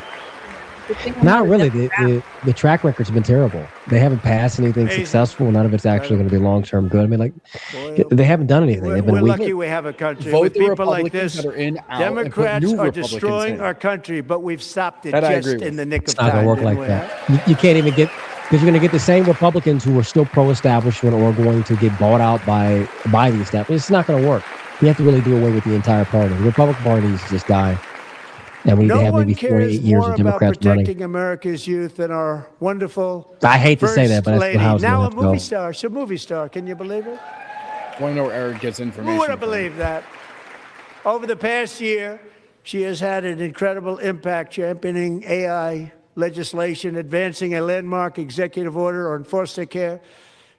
Not really. The track record's been terrible. They haven't passed anything Amazing. successful. None of it's actually going to be long-term good. I mean, like, Boy, they haven't done anything. We're, They've been we're weak. lucky we have a country Vote with the people like Republicans this. that are in, out, and put Democrats new are Republicans destroying in. our country, but we've stopped it That I just agree with. in the nick of It's not time. going to work didn't like we, that. huh? You can't even get, because you're going to get the same Republicans who are still pro-establishment or going to get bought out by the establishment. It's not going to work. You have to really do away with the entire party. The Republican Party needs to just die. And we need No to have one maybe 48 cares years more of about Democrats protecting running. America's youth than our wonderful I hate to say First that, but that's lady. how it's going to Now a have to movie go. star. She's a movie star. Can you believe it? Want to know where Eric gets information Who would have from. believed that? Over the past year, she has had an incredible impact championing AI legislation, advancing a landmark executive order on foster care,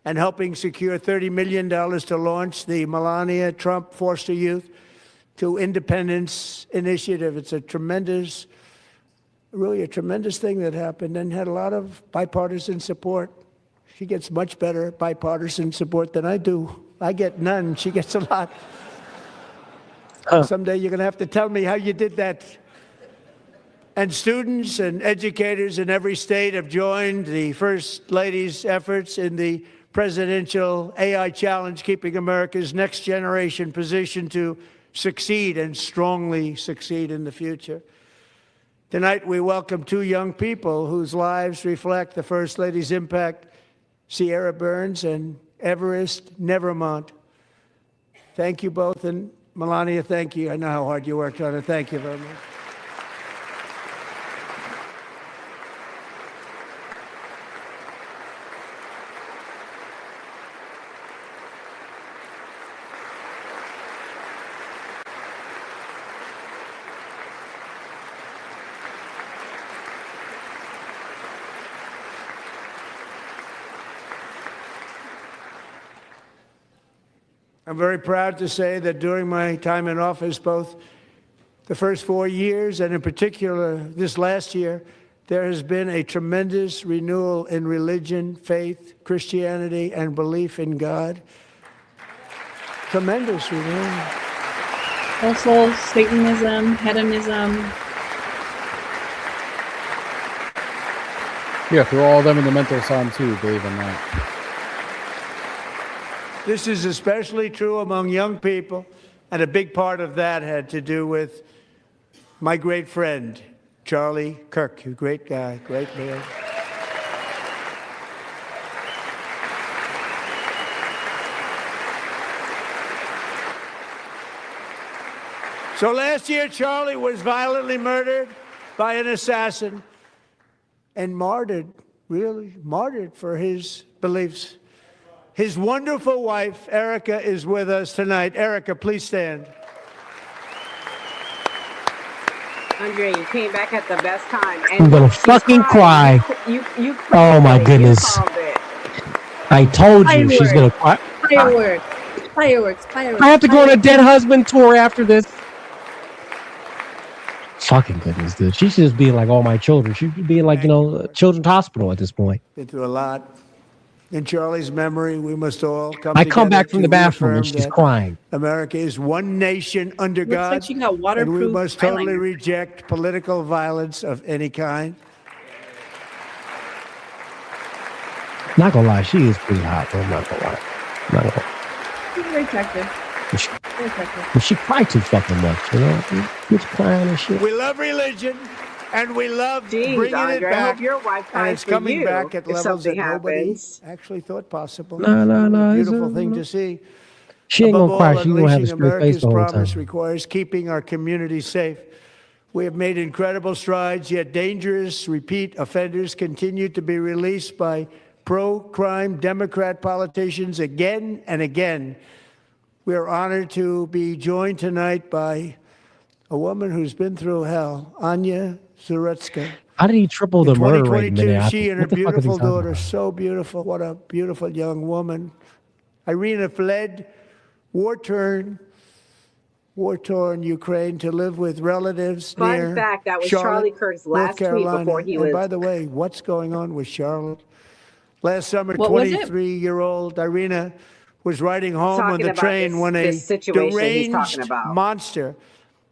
and helping secure $30 million to launch the Melania Trump Foster Youth to Independence Initiative. It's a tremendous really a tremendous thing that happened and had a lot of bipartisan support. She gets much better bipartisan support than I do. I get none. She gets a lot. Someday you're going to have to tell me how you did that. And students and educators in every state have joined the First Lady's efforts in the presidential AI challenge, keeping America's next generation positioned to succeed and strongly succeed in the future. Tonight, we welcome two young people whose lives reflect the First Lady's impact, Sierra Burns and Everest Nevermont. Thank you both, and Melania, thank you. I know how hard you worked on it. Thank you very much. I'm very proud to say that during my time in office, both the first 4 years and in particular this last year, there has been a tremendous renewal in religion, faith, Christianity, and belief in God. Tremendous renewal. Also, Satanism, hedonism. Yeah, through all of them in the mental asylum too, believe in that. This is especially true among young people, and a big part of that had to do with my great friend, Charlie Kirk, a great guy, great man. So last year, Charlie was violently murdered by an assassin and martyred, really martyred for his beliefs. His wonderful wife, Erica, is with us tonight. Erica, please stand. Andre, you came back at the best time. And I'm gonna fucking cry. You Oh my goodness. I told you she's gonna cry. Fireworks. I have to go on a dead husband tour after this. Fucking goodness, dude. She should just be like all my children. She should be like, a children's hospital at this point. Been through a lot. In Charlie's memory, we must all come I come back from the to bathroom and reaffirm she's that crying. America is one nation under Looks God, like she got and we waterproof must totally eyeliner. reject political violence of any kind. Not gonna lie, she is pretty hot, though. I'm not gonna lie. Not gonna lie. She's very attractive. Very attractive. But she cried too fucking much, She's crying and shit. We love religion, and we love Jeez, bringing Andre, it I back. hope your wife And cries it's for coming you back at if levels something that nobody happens. actually thought possible. No. A it's beautiful thing to see. She ain't Above gonna cry. all, She's gonna have a unleashing straight face America's the whole promise time. requires keeping our community safe. We have made incredible strides, yet dangerous repeat offenders continue to be released by pro-crime Democrat politicians again and again. We are honored to be joined tonight by a woman who's been through hell, Anya Zaretska. How did he triple the In murder rate in 2022, Minneapolis? she and her What the fuck is he beautiful talking daughter, about? so beautiful, what a beautiful young woman. Irina fled war-torn Ukraine to live with relatives Fun near fact, that was Charlotte, Charlie Kirk's North last tweet Carolina. before he And was. by the way, what's going on with Charlotte? Last summer, What was it? 23-year-old Irina was riding home on Talking the about train when a this situation he's talking deranged about. monster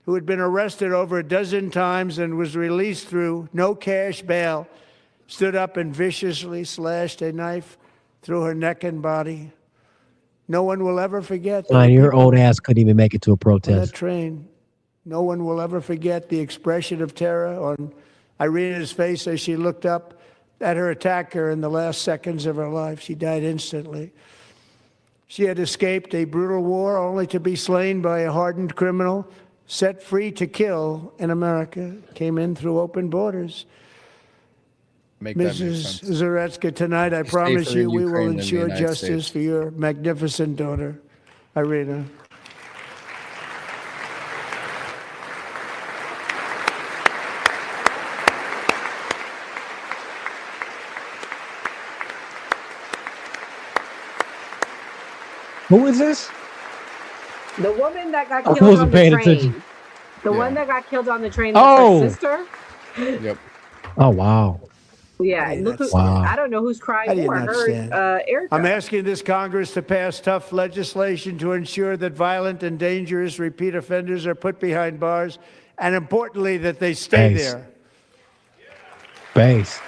who had been arrested over a dozen times and was released through no cash bail stood up and viciously slashed a knife through her neck and body. No one will ever forget. Man, your people old ass couldn't even make it to a on that protest. train. No one will ever forget the expression of terror on Irina's face as she looked up at her attacker in the last seconds of her life. She died instantly. She had escaped a brutal war only to be slain by a hardened criminal set free to kill in America. Came in through open borders. Make that make Mrs. sense. Zaretska, tonight I She's promise safer you in we will Ukraine than the ensure United justice States. for your magnificent daughter, Irina. Who is this? The woman that got I killed wasn't on the paying train. attention. The Yeah. one that got killed on the train, Oh. her sister. Yep. Oh wow. Yeah, and look, Wow. I don't know who's crying How do you more, not her, stand? Erica. I'm asking this Congress to pass tough legislation to ensure that violent and dangerous repeat offenders are put behind bars, and importantly, that they stay there. Base.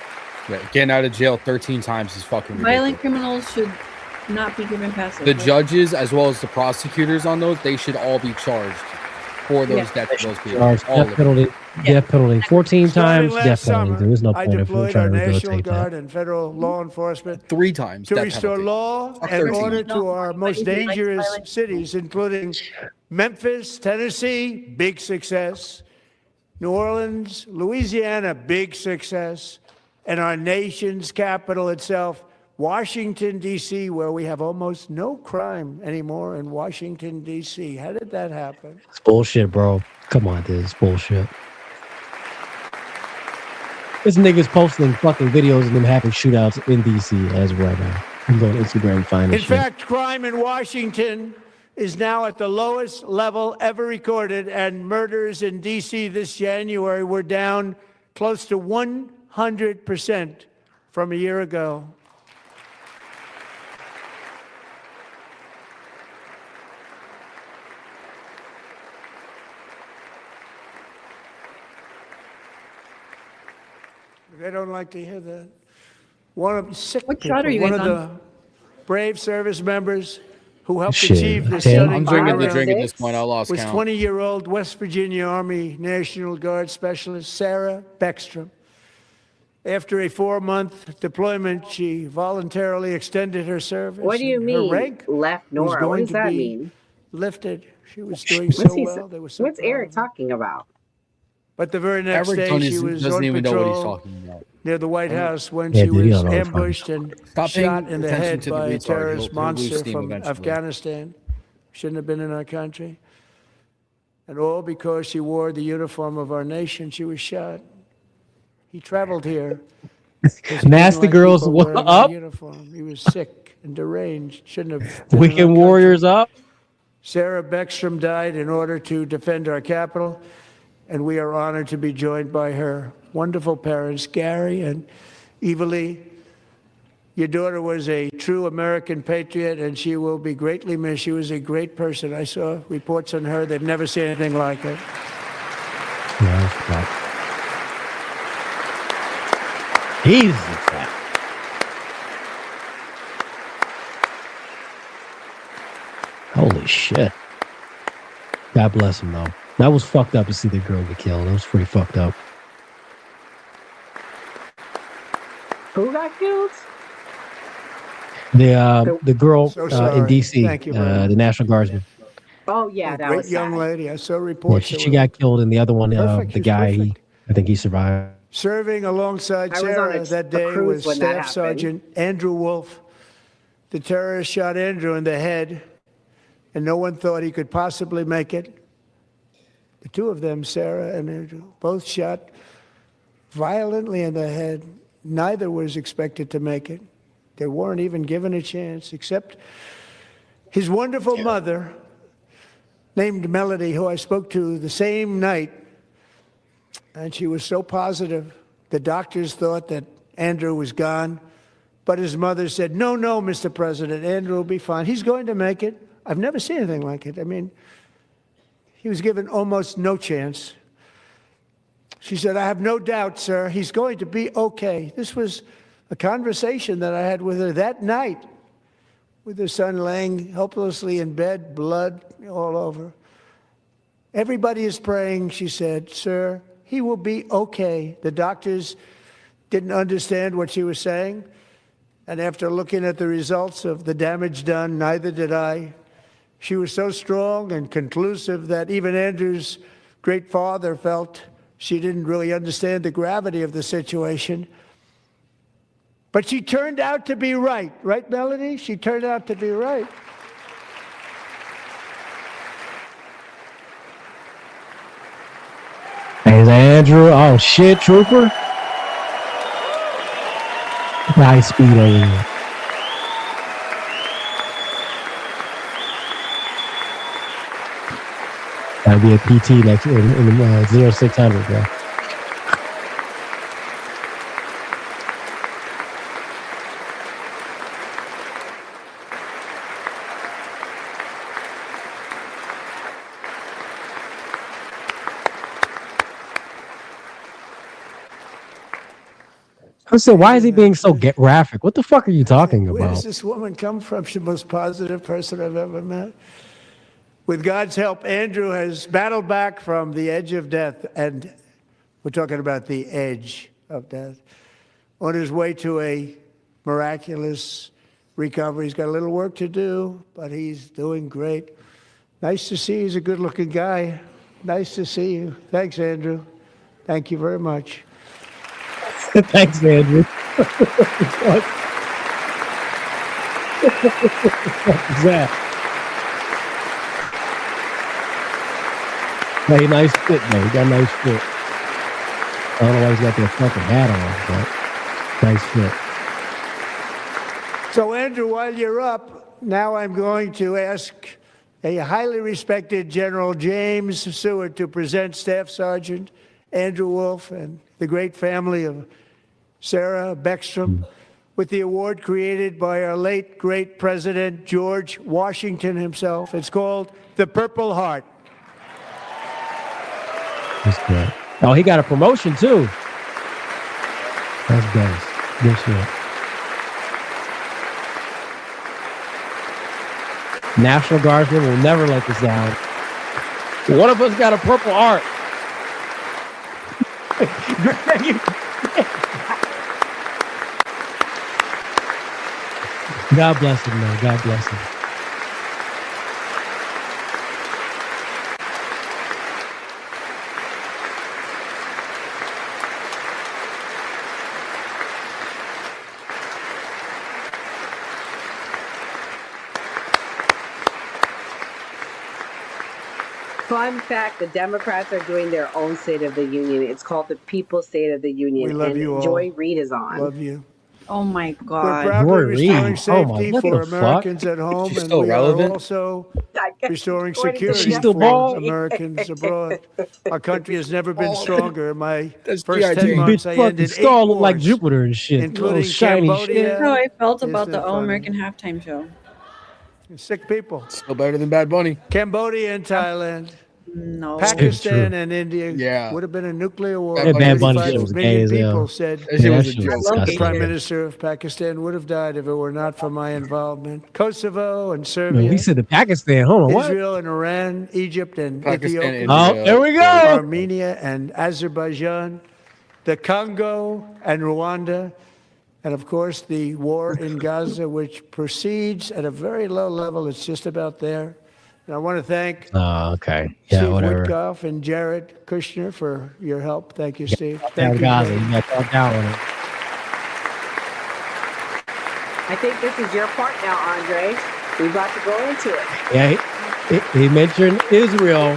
Yeah, getting out of jail 13 times is fucking ridiculous. Violent criminals should not be given passage. The judges, as well as the prosecutors on those, they should all be charged for those deaths of those people. Charged, All death of penalty. Death penalty. 14 Starting times last death penalty. summer, There is no I point of deployed our trying to National rehabilitate Guard that. and federal law enforcement 3 times to death restore penalty. law and 13. order to our most dangerous cities, including Memphis, Tennessee, big success, New Orleans, Louisiana, big success, and our nation's capital itself, Washington, D.C., where we have almost no crime anymore in Washington, D.C. How did that happen? It's bullshit, bro. Come on, dude. It's bullshit. This nigga's posting fucking videos of them having shootouts in DC as of right now. I'm going to Instagram and find In this shit. fact, crime in Washington is now at the lowest level ever recorded, and murders in D.C. this January were down close to 100% from a year ago. They don't like to hear that. One of sick What people, shot are you one guys of on? the brave service members who helped Shit. achieve this Ten. stunning I'm drinking the turnaround drink at this point. I lost was count. 20-year-old West Virginia Army National Guard Specialist Sarah Beckstrom. After a 4-month deployment, she voluntarily extended her service. What do you and mean, Her rank left was Nora? What going does to that be mean? lifted. She was doing What's, so well. They were so what's proud Eric of her. talking about? But the very next Eric day, she was doesn't on even know what he's patrol talking about. near the White House when Yeah, she dude, you was don't know what I'm ambushed and Stop paying shot in the attention head to the by a retard. terrorist He'll lose monster steam from eventually. Afghanistan. Shouldn't have been in our country. And all because she wore the uniform of our nation, she was shot. He traveled here. 'cause he didn't Nasty like girls, people what wearing our up? uniform. He was sick and deranged. Shouldn't have been in our Weekend country. Warriors up. Sarah Beckstrom died in order to defend our capital, and we are honored to be joined by her wonderful parents, Gary and Evalie. Your daughter was a true American patriot, and she will be greatly missed. She was a great person. I saw reports on her. They've never seen anything like it. Jesus. Holy shit. God bless him, though. That was fucked up to see the girl get killed. That was pretty fucked up. Who got killed? The girl So sorry. in D.C., Thank you very much. the National Guardsman. Oh, yeah, A that great was young sad. lady. I saw Yeah, reports. she that were got killed, and the other one, Perfect. the She was guy, perfect. I think he survived. Serving alongside I was on Sarah a that day cruise was when that Staff happened. Sergeant Andrew Wolf. The terrorist shot Andrew in the head, and no one thought he could possibly make it. The two of them, Sarah and Andrew, both shot violently in the head. Neither was expected to make it. They weren't even given a chance, except his wonderful mother, named Melody, who I spoke to the same night. And she was so positive. The doctors thought that Andrew was gone. But his mother said, no, Mr. President, Andrew will be fine. He's going to make it. I've never seen anything like it. I mean, he was given almost no chance. She said, I have no doubt, sir, he's going to be okay. This was a conversation that I had with her that night, with her son laying helplessly in bed, blood all over. Everybody is praying, she said, sir, he will be okay. The doctors didn't understand what she was saying. And after looking at the results of the damage done, neither did I. She was so strong and conclusive that even Andrew's great father felt she didn't really understand the gravity of the situation. But she turned out to be right. Right, Melody? She turned out to be right. There's Andrew. Oh, shit, Trooper. High speed over here. That'd be a PT next in the 0600, bro. I said, why is he being so graphic? What the fuck are you talking Where does about? this woman come from? She's the most positive person I've ever met. With God's help, Andrew has battled back from the edge of death, and we're talking about the edge of death, on his way to a miraculous recovery. He's got a little work to do, but he's doing great. Nice to see you. He's a good-looking guy. Nice to see you. Thanks, Andrew. Thank you very much. Thanks, Andrew. What is that? Hey, nice fit, man. He got a nice fit. I don't know why he's got that fucking hat on, but nice fit. So, Andrew, while you're up, now I'm going to ask a highly respected General James Seward to present Staff Sergeant Andrew Wolf and the great family of Sarah Beckstrom with the award created by our late, great President George Washington himself. It's called the Purple Heart. That's good. Oh, he got a promotion, too. That's nice. Good shit. National Guardsmen will never let this down. One of us got a Purple Heart. God bless him, man. God bless him. Fun fact, the Democrats are doing their own State of the Union. It's called the People's State of the Union. We love and you all. Joy Reid is on. Love you. Oh my We're God. proudly Roy restoring Reid. safety what for the fuck? Americans at home, She's and still we relevant? are also restoring According to security She's still for bald? Americans abroad. Our country has never been stronger. In my That's first G.I. 10 Jane. months, Big I fucking ended 8 skull look like wars, Jupiter and shit. including Little shiny Cambodia. shit. That's how I felt Isn't about the it All funny? American Halftime Show. Sick people. Still better than Bad Bunny. Cambodia and Thailand. No. Pakistan true. and India Yeah. would have been a nuclear war. That Bad Bunny 35 shit was million gay as hell. people said That shit Yeah, was that a shit joke. was the disgusting. Prime Minister of Pakistan would have died if it were not for my involvement. Kosovo and Man, Serbia, he said to Pakistan. Hold on, what? Israel and Iran, Egypt and Pakistan, Ethiopia, India. Oh, there we go. Armenia and Azerbaijan, the Congo and Rwanda, and of course the war in Gaza, which proceeds at a very low level. It's just about there. And I want to thank Oh, okay. Yeah, Steve whatever. Woodcoff and Jared Kushner for your help. Thank you, Steve. Down Thank you. Gaza. Jared. You got talked down on it. I think this is your part now, Andre. We're about to go into it. Yeah, he mentioned Israel.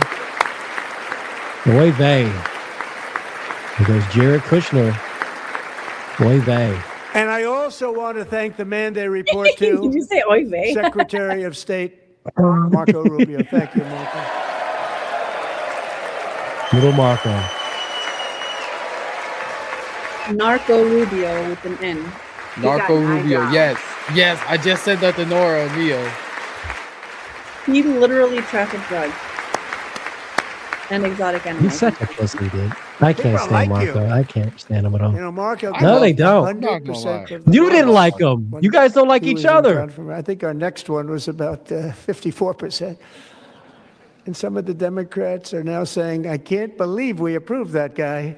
Oy vey. There's Jared Kushner. Oy vey. And I also want to thank the man they report to, Did you say oy vey? Secretary of State Marco Rubio. Thank you, Marco. Little Marco. Narco Rubio with an N. Narco got 9 Rubio. jobs. Yes. Yes. I just said that to Nora and Neo. He literally trafficked drugs and exotic He's animals. such a pussy, dude. I can't People stand like you. Marco. I can't stand him at all. You know, Marco. No, they don't. 100% of the You didn't votes like him. when You guys don't like he each was in other. confirmation. I think our next one was about 54%. And some of the Democrats are now saying, I can't believe we approved that guy.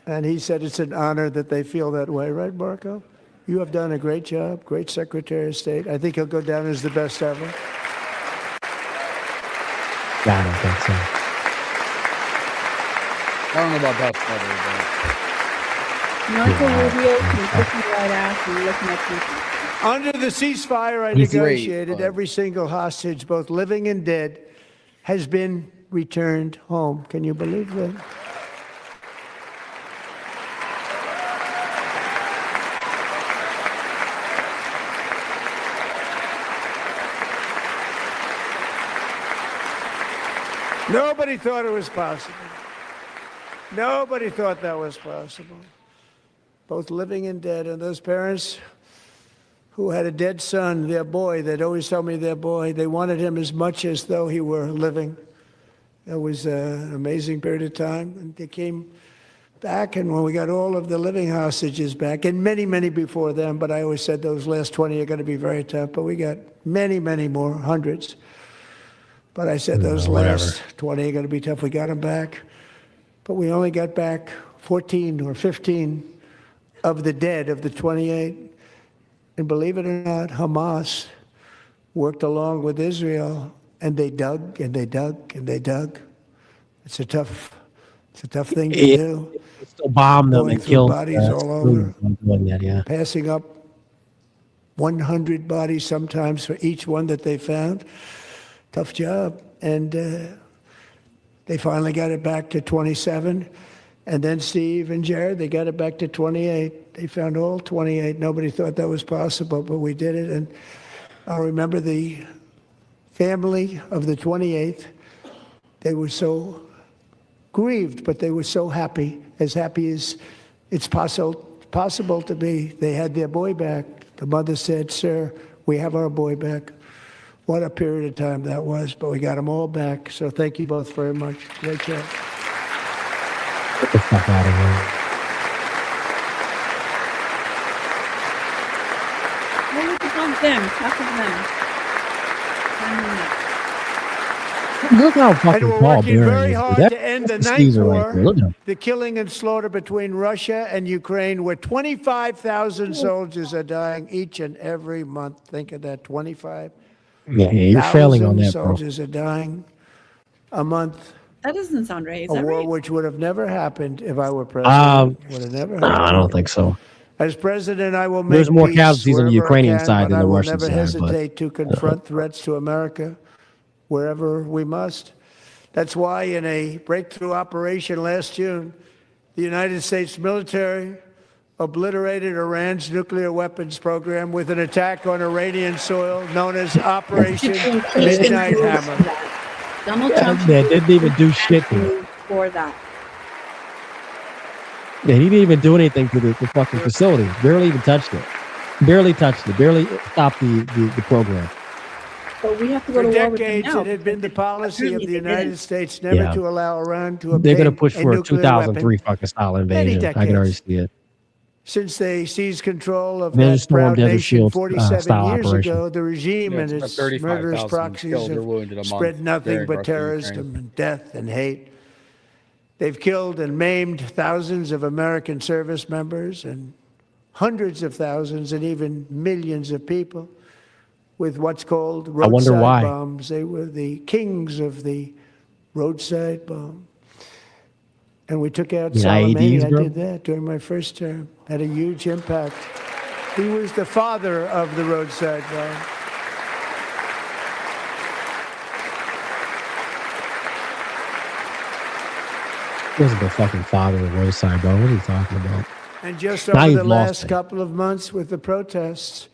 And he said it's an honor that they feel that way, right, Marco? You have done a great job, great Secretary of State. I think he'll go down as the best ever. I don't think so. I don't know about that ever, Narco Rubio can kick me right ass and lick my teeth. Under the ceasefire I He's great, negotiated, but- every single hostage, both living and dead, has been returned home. Can you believe that? Nobody thought it was possible. Nobody thought that was possible. Both living and dead. And those parents who had a dead son, their boy, they'd always tell me their boy, they wanted him as much as though he were living. That was an amazing period of time. And they came back and when we got all of the living hostages back, and many, many before them, but I always said those last 20 are going to be very tough, but we got many, many more, hundreds. But I said those last 20 are going to be tough. We got them back, but we only got back 14 or 15 of the dead of the 28. And believe it or not, Hamas worked along with Israel, and they dug and they dug and they dug. It's a tough thing to do. Still bomb them and kill bodies all over. Doing that, yeah. Passing up 100 bodies sometimes for each one that they found. Tough job. And they finally got it back to 27. And then Steve and Jared, they got it back to 28. They found all 28. Nobody thought that was possible, but we did it. And I remember the family of the 28th. They were so grieved, but they were so happy as it's possible to be. They had their boy back. The mother said, "Sir, we have our boy back." What a period of time that was, but we got them all back. So thank you both very much. Great job. Get the fuck out of here. Well, look at them, half of them. Look how fucking And we're tall working Barry very is. hard That- to end the that's ninth Caesar right war, there. Look at him. the killing and slaughter between Russia and Ukraine, where 25,000 soldiers are dying each and every month. Think of that, 25. Yeah, you're failing on that, bro. Soldiers are dying a month. That doesn't sound right. Is A that war right? which would have never happened if I were president. Would have never No, happened. I don't think so. As president, I will make There's more peace casualties on the wherever I Ukrainian can, side but than I the will Russian never side, but, hesitate to confront threats to America wherever we must. That's why in a breakthrough operation last June, the United States military obliterated Iran's nuclear weapons program with an attack on Iranian soil known as Operation Midnight Hammer. Donald Yeah, Trump they didn't even do shit to it. for that. Yeah, he didn't even do anything to the fucking facility. Barely even touched it. Barely touched it. Barely stopped the program. But we have to go For to war with them decades, now. it had been the policy of the Apparently they United didn't. States never Yeah. to allow Iran to obtain They're going to push a for a nuclear 2003 weapon. fucking style Many invasion. I can already decades. see it. Since they seized control of Desert that Storm, proud Desert nation Shield, 47 style years operation. ago, the regime Yeah, and it's its about 35,000 murderous proxies killed or have wounded a month spread nothing during but Russia, terrorism Ukraine. and death and hate. They've killed and maimed thousands of American service members and hundreds of thousands and even millions of people with what's called I wonder roadside why. bombs. They were the kings of the roadside bomb. And we took out You know, Soleimani. IEDs, I bro? did that during my first term. Had a huge impact. He was the father of the roadside bomb. He wasn't the fucking father of roadside, bro. What are you talking about? And just Now over you've the lost last it. couple of months with the protests,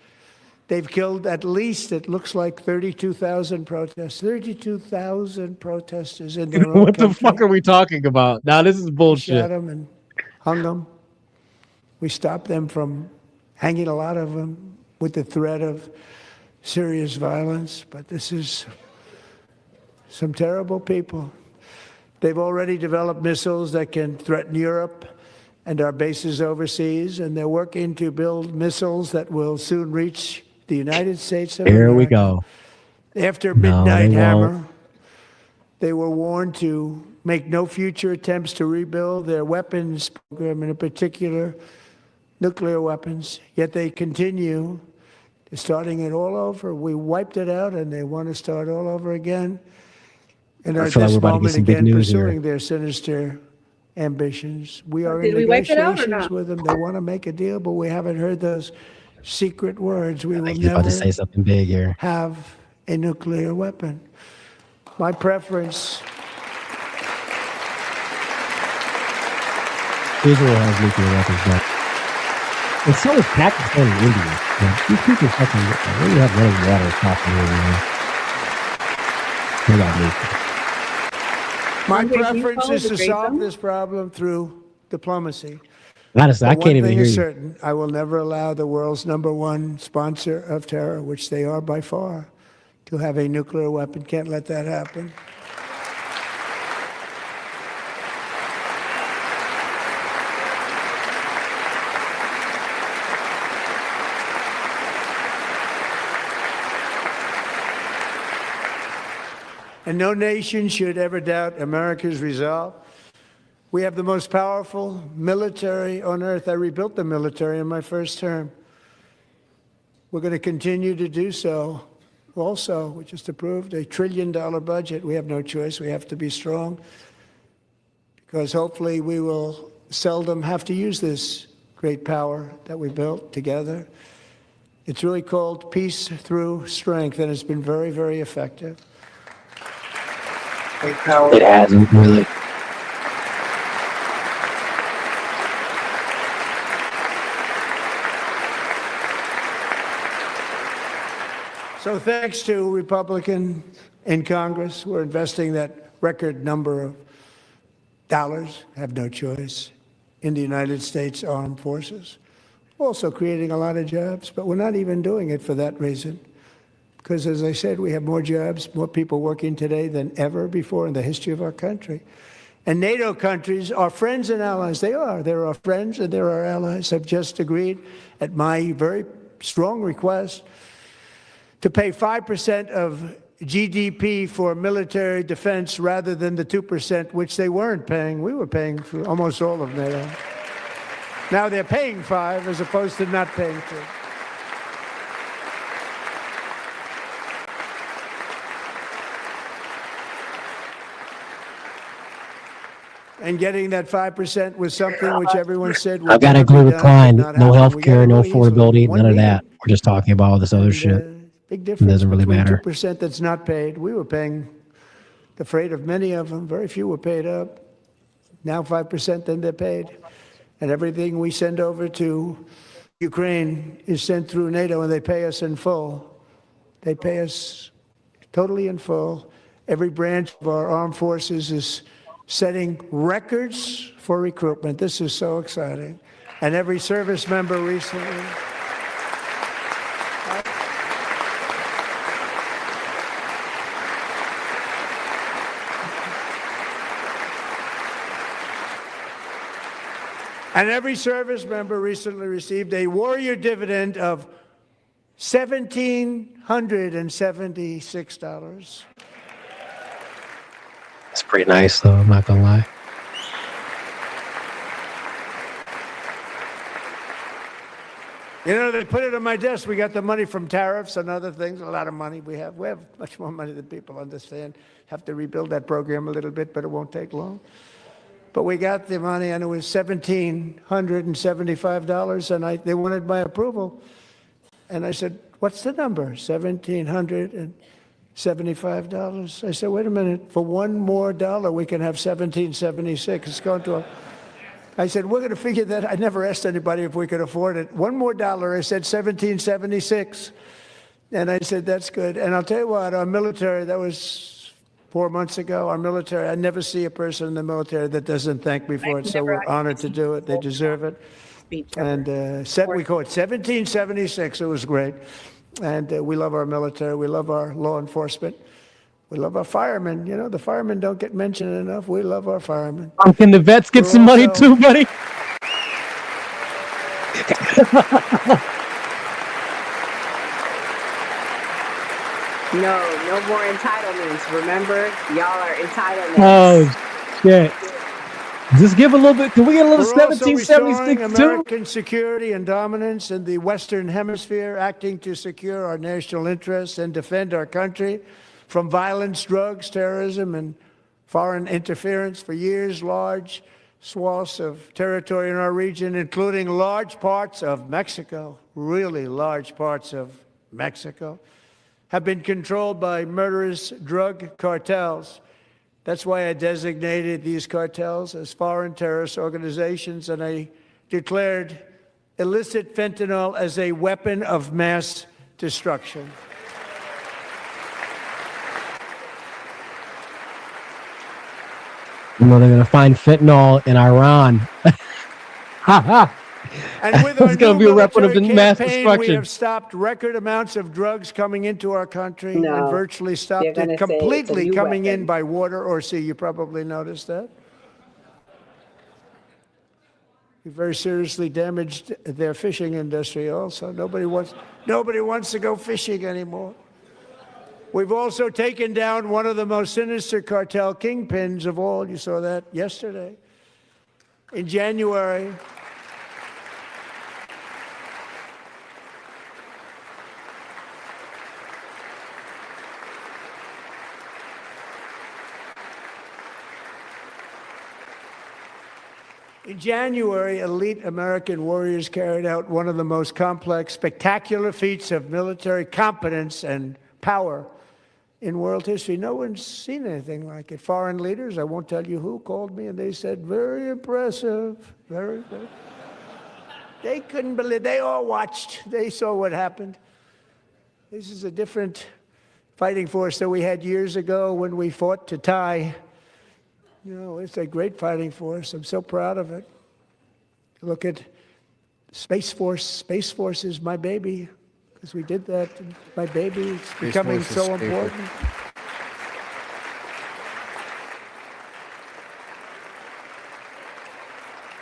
they've killed at least, it looks like 32,000 protests. 32,000 protesters in their own What the country. fuck are we talking about? Now this is Shot bullshit. them and hung them. We stopped them from hanging a lot of them with the threat of serious violence. But this is some terrible people. They've already developed missiles that can threaten Europe and our bases overseas, and they're working to build missiles that will soon reach the United States of Here America. we go. After No, Midnight they Hammer, won't. they were warned to make no future attempts to rebuild their weapons program, and in particular, nuclear weapons. Yet they continue, starting it all over. We wiped it out, and they want to start all over again. And I are at feel like this we're about to get moment some big again news here. pursuing their sinister ambitions. We are Did in we wipe it out or negotiations not? with them. They want to make a deal, but we haven't heard those secret words. We I will think he's about to never say something big here. have a nuclear weapon. My preference, Israel has nuclear weapons, but and so is Pakistan and India. Yeah, these people fucking really have running water talking over here. They got nuclear. my Andre, do you preference follow is the to great solve zone? this problem through diplomacy. Honestly, I But can't one even thing hear is you. certain, I will never allow the world's #1 sponsor of terror, which they are by far, to have a nuclear weapon. Can't let that happen. and no nation should ever doubt America's resolve. We have the most powerful military on earth. I rebuilt the military in my first term. We're going to continue to do so. Also, we just approved a $1 trillion budget. We have no choice. We have to be strong because hopefully we will seldom have to use this great power that we built together. It's really called peace through strength, and it's been very, very effective. Great power. It hasn't really. So thanks to Republican in Congress, we're investing that record number of dollars, have no choice, in the United States Armed Forces. Also creating a lot of jobs, but we're not even doing it for that reason. Because as I said, we have more jobs, more people working today than ever before in the history of our country. And NATO countries are friends and allies. They are. They're our friends and they're our allies. Have just agreed at my very strong request to pay 5% of GDP for military defense rather than the 2%, which they weren't paying. We were paying for almost all of NATO. Now they're paying 5 as opposed to not paying 2. And getting that 5% was something which everyone said would I've got to never agree be with done, Klein. could not No happen. health We care, got no really easily affordability, none of 1 that. We're just talking about all this other shit. Big It difference doesn't really between matter. 2% that's not paid. We were paying the freight of many of them. Very few were paid up. Now 5%, then they're paid. And everything we send over to Ukraine is sent through NATO, and they pay us in full. They pay us totally in full. Every branch of our armed forces is setting records for recruitment. This is so exciting. And every service member recently. And every service member recently received a warrior dividend of $1,776. It's pretty nice, though. I'm not gonna lie. You know, they put it on my desk. We got the money from tariffs and other things, a lot of money we have. We have much more money than people understand. Have to rebuild that program a little bit, but it won't take long. But we got the money, and it was $1,775, and they wanted my approval. And I said, what's the number? $1,775. I said, wait a minute, for $1 more, we can have $1,776. It's going to I said, we're going to figure that. I never asked anybody if we could afford it. $1 more, I said $1,776. And I said, that's good. And I'll tell you what, our military, that was 4 months ago, our military, I never see a person in the military that doesn't thank me for it. So we're honored to do it. They deserve it. And we call it 1776. It was great. And we love our military. We love our law enforcement. We love our firemen. You know, the firemen don't get mentioned enough. We love our firemen. Can the vets get some money too, buddy? No more entitlements. Remember, y'all are entitlements. Oh, shit. Just give a little bit. Can we get a little We're also 1776 restoring too? American security and dominance in the Western Hemisphere, acting to secure our national interests and defend our country from violence, drugs, terrorism, and foreign interference. For years, large swaths of territory in our region, including large parts of Mexico, really large parts of Mexico, have been controlled by murderous drug cartels. That's why I designated these cartels as foreign terrorist organizations, and I declared illicit fentanyl as a weapon of mass destruction. You know, they're going to find fentanyl in Iran. Ha ha. And with our It's going to new be a weapon of military mass campaign, we destruction. have stopped record amounts of drugs coming into our country No, and virtually they're stopped gonna it say it's a completely new coming in weapon. by water or sea. You probably noticed that. We very seriously damaged their fishing industry also. Nobody wants to go fishing anymore. We've also taken down one of the most sinister cartel kingpins of all. You saw that yesterday. In January, elite American warriors carried out one of the most complex, spectacular feats of military competence and power in world history. No one's seen anything like it. Foreign leaders, I won't tell you who, called me and they said, very impressive, very good. They couldn't believe, they all watched, they saw what happened. This is a different fighting force that we had years ago when we fought to tie. You know, it's a great fighting force. I'm so proud of it. Look at Space Force. Space Force is my baby, because we did that. My baby, it's becoming so important.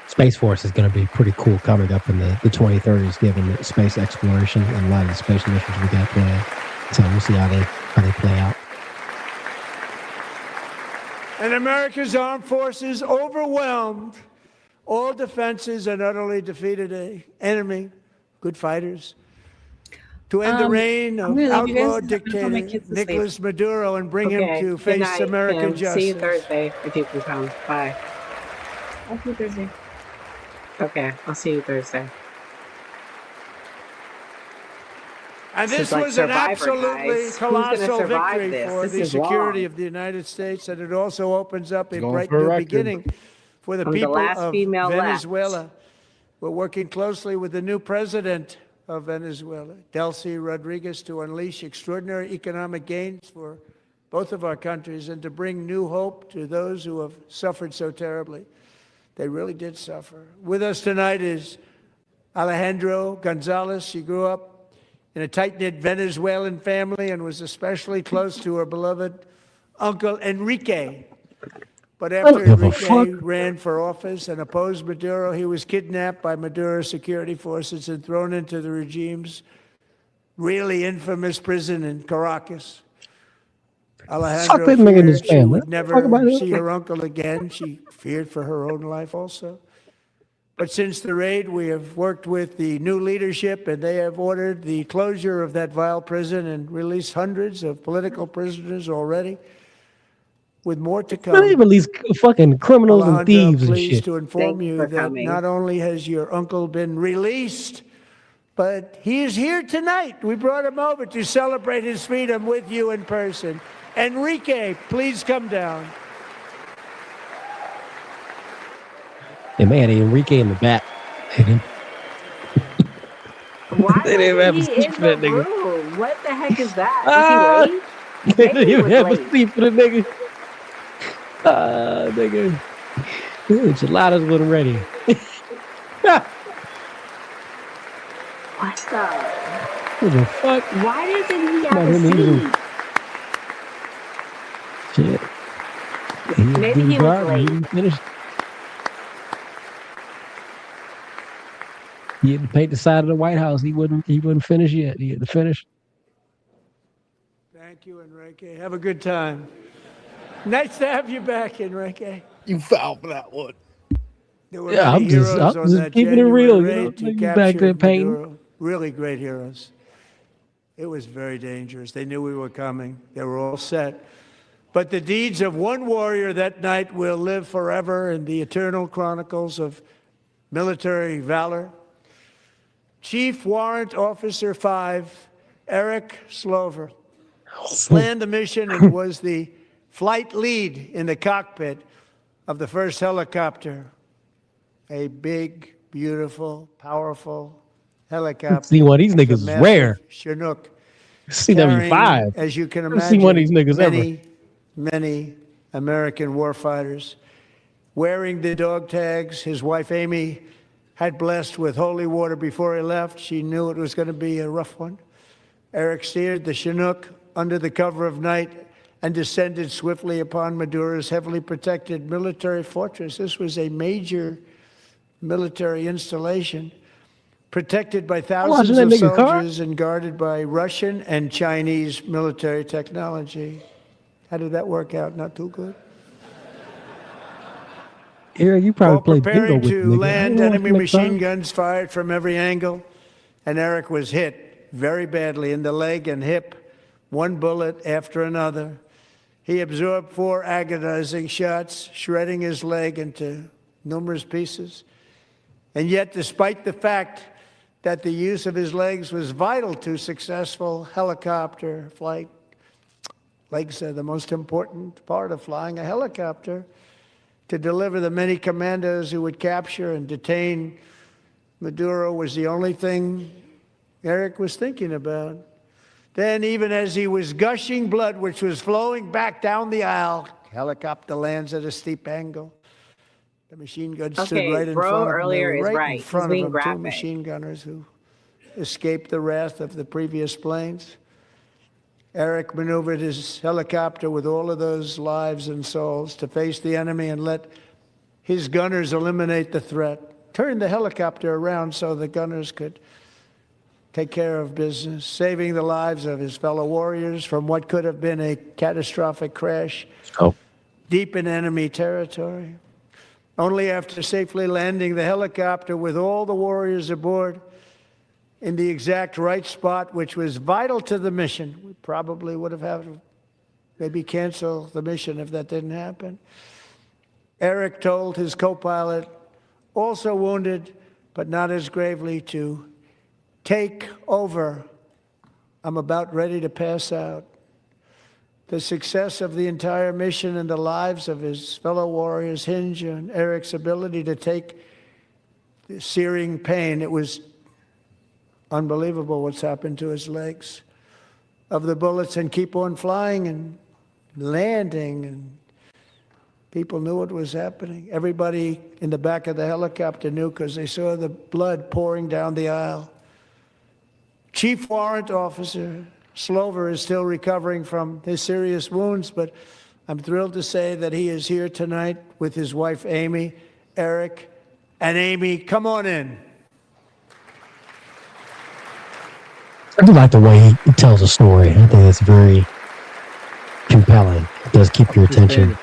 Space Force is going to be pretty cool coming up in the 2030s, given the space exploration and a lot of the space missions we got planned. So we'll see how they play out. And America's armed forces overwhelmed all defenses and utterly defeated an enemy, good fighters, to end the reign of outlaw dictator Nicolas Maduro and bring him to face American justice. See you Thursday if you can come. Bye. I'll see you Thursday. Okay, I'll see you Thursday. And this was an absolutely colossal victory for the security of the United States, and it also opens up a bright new beginning for the people of Venezuela. We're working closely with the new president of Venezuela, Delcy Rodriguez, to unleash extraordinary economic gains for both of our countries and to bring new hope to those who have suffered so terribly. They really did suffer. With us tonight is Alejandro Gonzalez. She grew up in a tight-knit Venezuelan family and was especially close to her beloved uncle Enrique. But after Enrique ran for office and opposed Maduro, he was kidnapped by Maduro's security forces and thrown into the regime's really infamous prison in Caracas. Alejandro feared she would never see her uncle again. She feared for her own life also. But since the raid, we have worked with the new leadership, and they have ordered the closure of that vile prison and released hundreds of political prisoners already, with more to come. They release fucking criminals and thieves and pleased shit. to inform you that not only has your uncle been released, but he is here tonight. We brought him over to celebrate his freedom with you in person. Enrique, please come down. And man, Enrique in the back. Why They didn't have a is he seat in for the that nigga. room? What the heck is that? Is he late? They Maybe didn't he even was have a late. seat for the nigga. Nigga. Enchiladas wasn't ready. What the? What the fuck? Why doesn't he Come on, have let me a seat? Shit. Maybe he was late. He didn't finish. He had to paint the side of the White House. He wouldn't finish yet. He had to finish. Thank you, Enrique. Have a good time. Nice to have you back, Enrique. You fouled for that one. There were Yeah, many I'm just heroes on that keeping it January real. You raid know, to like capture back there painting. Maduro. Really great heroes. It was very dangerous. They knew we were coming. They were all set. But the deeds of one warrior that night will live forever in the eternal chronicles of military valor. Chief Warrant Officer 5, Eric Slover, planned the mission and was the flight lead in the cockpit of the first helicopter. A big, beautiful, powerful helicopter. See one of these niggas is rare. Chinook. CW5. As you can I've imagine, seen one of these niggas many American warfighters wearing the dog tags. His wife, Amy, had blessed with holy water before he left. She knew it was going to be a rough one. Eric steered the Chinook under the cover of night and descended swiftly upon Maduro's heavily protected military fortress. This was a major military installation protected by watching thousands that of nigga car. soldiers and guarded by Russian and Chinese military technology. How did that work out? Not too good. Eric, you probably While played bingo preparing with the to nigga. land, I don't enemy know machine what guns fired from every angle, and Eric was hit very badly in the leg and hip, one bullet after another. He absorbed 4 agonizing shots, shredding his leg into numerous pieces. And yet, despite the fact that the use of his legs was vital to successful helicopter flight, legs are the most important part of flying a helicopter, to deliver the many commandos who would capture and detain Maduro was the only thing Eric was thinking about. Then, even as he was gushing blood, which was flowing back down the aisle, helicopter lands at a steep angle. The machine gun stood Okay, right in bro front of him. earlier is Right right. in He's front of being him, 2 graphic. machine gunners who escaped the wrath of the previous planes. Eric maneuvered his helicopter with all of those lives and souls to face the enemy and let his gunners eliminate the threat. Turned the helicopter around so the gunners could take care of business, saving the lives of his fellow warriors from what could have been a catastrophic crash deep in enemy territory. Only after safely landing the helicopter with all the warriors aboard in the exact right spot, which was vital to the mission. We probably would have had to maybe cancel the mission if that didn't happen. Eric told his co-pilot, also wounded, but not as gravely, to take over. I'm about ready to pass out. The success of the entire mission and the lives of his fellow warriors hinge on Eric's ability to take the searing pain. It was unbelievable what's happened to his legs of the bullets and keep on flying and landing, and people knew what was happening. Everybody in the back of the helicopter knew because they saw the blood pouring down the aisle. Chief Warrant Officer Slover is still recovering from his serious wounds, but I'm thrilled to say that he is here tonight with his wife, Amy, Eric, and Amy. Come on in. I do like the way he tells a story. I think it's very compelling. It does keep your attention.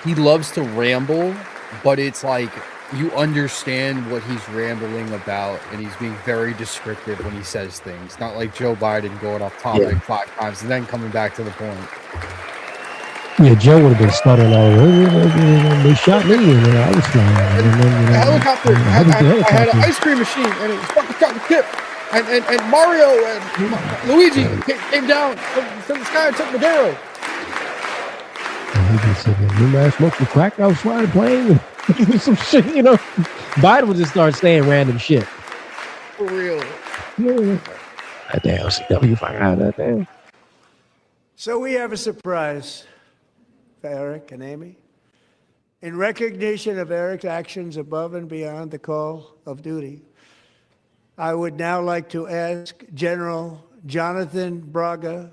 He loves to ramble, but it's like you understand what he's rambling about, and he's being very descriptive when he says things. Not like Joe Biden going off topic 5 times and then coming back to the point. Yeah, Joe would have been stuttering all over. They shot me, and I was flying. And then, The helicopter, I had an ice cream machine, and it was fucking cut the tip. And Mario and Luigi came down from the sky and took Maduro. And he just said, remember I smoked the crack? I was flying a plane. Some shit, you know. Biden would just start saying random shit. For real. Yeah. Damn, CW find out that damn. So we have a surprise for Eric and Amy. In recognition of Eric's actions above and beyond the call of duty, I would now like to ask General Jonathan Braga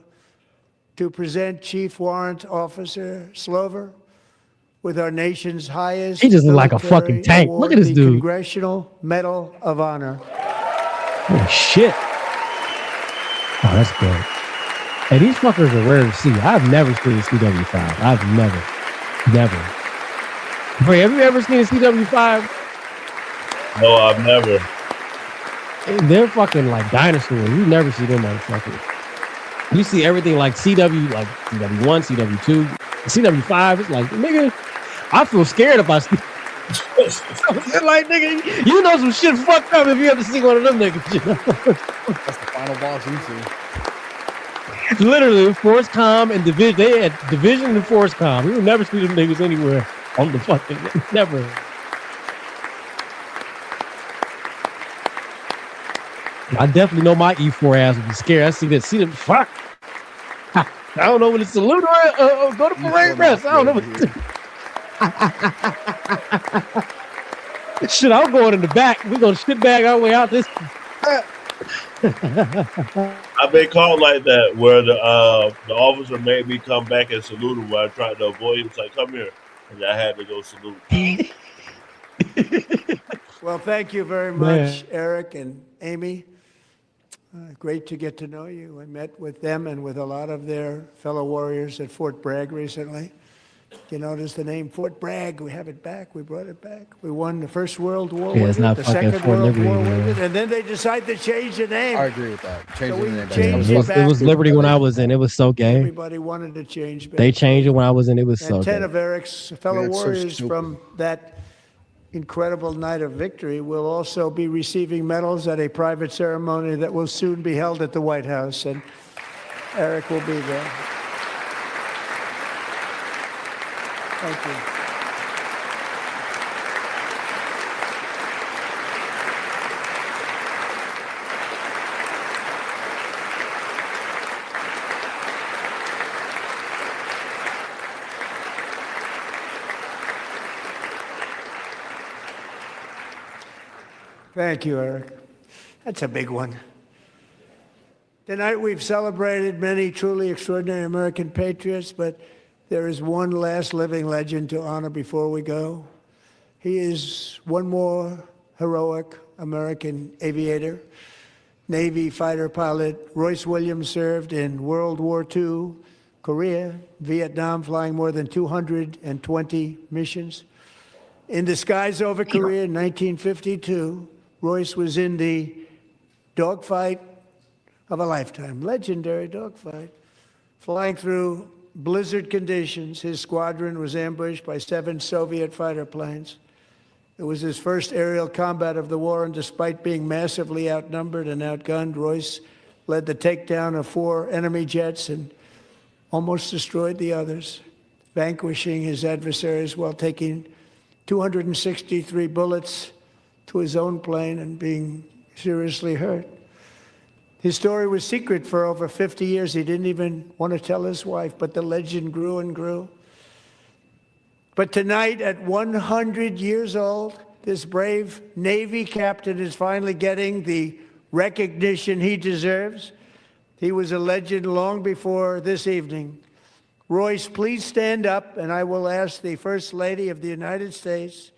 to present Chief Warrant Officer Slover with our nation's highest He just look like a military fucking tank. award, Look at this the dude. Congressional Medal of Honor. Oh, shit. Oh, that's good. Hey, these fuckers are rare to see. I've never seen a CW5. I've never. Wait, have you ever seen a CW5? No, I've never. They're fucking like dinosaurs. You never see them motherfuckers. You see everything like CW, like CW1, CW2, CW5. It's like, nigga, I feel scared if I see. Like, nigga, you know some shit fucked up if you ever see one of them niggas. You know? That's the final boss you see. Literally, Forcecom and Division. They had Division and Forcecom. You will never see them niggas anywhere on the fucking never. I definitely know my E4 ass would be scared. I see them. Fuck. I don't know what it's salute or go to parade rest. I don't know what. Shit, I'm going in the back. We're gonna shit bag our way out this. I've been caught like that where the officer made me come back and salute him while I tried to avoid him. It's like, come here. And I had to go salute. Well, thank you very much, Eric and Amy. Great to get to know you. I met with them and with a lot of their fellow warriors at Fort Bragg recently. You notice the name Fort Bragg, we have it back, we brought it back. We won the First World War Yeah, with it's it, not the fucking Second Fort World Liberty War with anymore. it, and then they decided to change the name. I agree with that. Changing we the name. changed It it was, back. it was Liberty when I was in. It was so gay. Everybody wanted to change back. They changed it when I was in. It was so And 10 gay. of Eric's fellow Yeah, it's so warriors stupid. from that incredible night of victory will also be receiving medals at a private ceremony that will soon be held at the White House, and Eric will be there. Thank you. Thank you, Eric. That's a big one. Tonight we've celebrated many truly extraordinary American patriots, but there is one last living legend to honor before we go. He is one more heroic American aviator, Navy fighter pilot. Royce Williams served in World War II, Korea, Vietnam, flying more than 220 missions. In the skies over Korea in 1952, Royce was in the dogfight of a lifetime, legendary dogfight. Flying through blizzard conditions, his squadron was ambushed by 7 Soviet fighter planes. It was his first aerial combat of the war, and despite being massively outnumbered and outgunned, Royce led the takedown of 4 enemy jets and almost destroyed the others, vanquishing his adversaries while taking 263 bullets to his own plane and being seriously hurt. His story was secret for over 50 years. He didn't even want to tell his wife, but the legend grew and grew. But tonight, at 100 years old, this brave Navy captain is finally getting the recognition he deserves. He was a legend long before this evening. Royce, please stand up, and I will ask the First Lady of the United States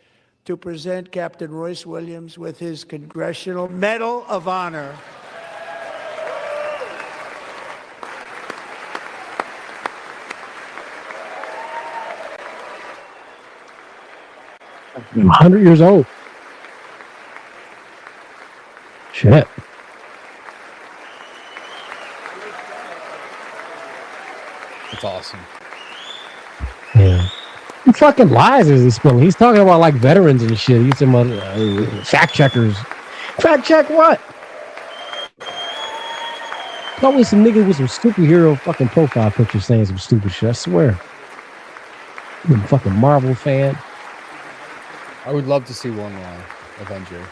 to present Captain Royce Williams with his Congressional Medal of Honor. I'm 100 years old. Shit. That's awesome. Yeah. He fucking lies as he's spilling. He's talking about like veterans and shit. He's talking about fact checkers. Fact check what? Always some niggas with some superhero fucking profile pictures saying some stupid shit. I swear. I'm a fucking Marvel fan. I would love to see one Avenger.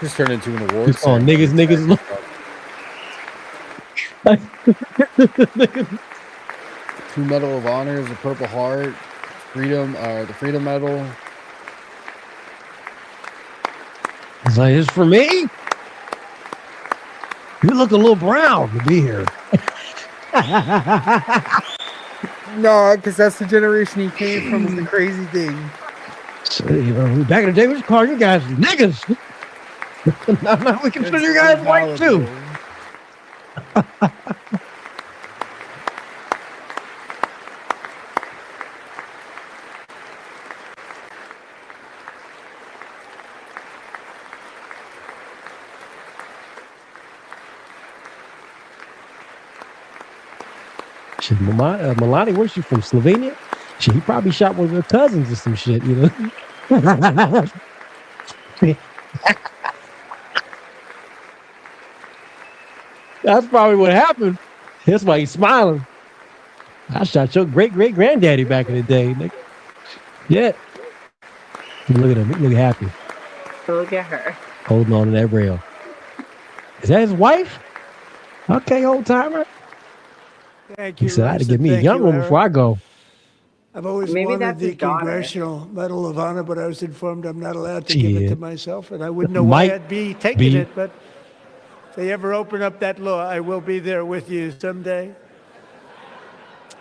Just turned into an award. Oh, niggas. Two Medal of Honors, a Purple Heart, the Freedom Medal. It's like, it's for me? You look a little brown to be here. No, because that's the generation he came from. Is the crazy thing. So, back in the day, we just call you guys niggas. now we consider you guys white too. Shit, Melania, where's she from? Slovenia? Shit, he probably shot one of her cousins or some shit, you know? That's probably what happened. That's why he's smiling. I shot your great-great-granddaddy back in the day, nigga. Yeah. Look at him. He look happy. Look at her. Holding on to that rail. Is that his wife? Okay, old timer. Thank you. He said, I had to Royce, get me a thank young you, one Eric. before I go. I've always Maybe wanted that's the his daughter. Congressional Medal of Honor, but I was informed I'm not allowed to give it to Shit. myself, and I wouldn't know why Might I'd be taking be. it, but if they ever open up that law, I will be there with you someday.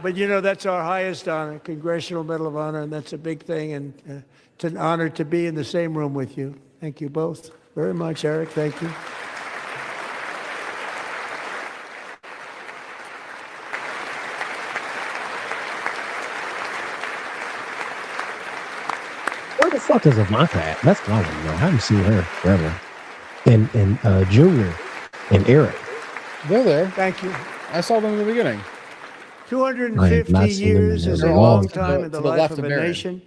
But you know, that's our highest honor, Congressional Medal of Honor, and that's a big thing. And it's an honor to be in the same room with you. Thank you both very much, Eric. Thank you. Where the fuck is Ivanka at? That's what I want to know. I haven't seen her forever. And Junior and Eric. They're there. Thank you. I saw them in the beginning. 250 years is a long time in the life of a Barron. nation.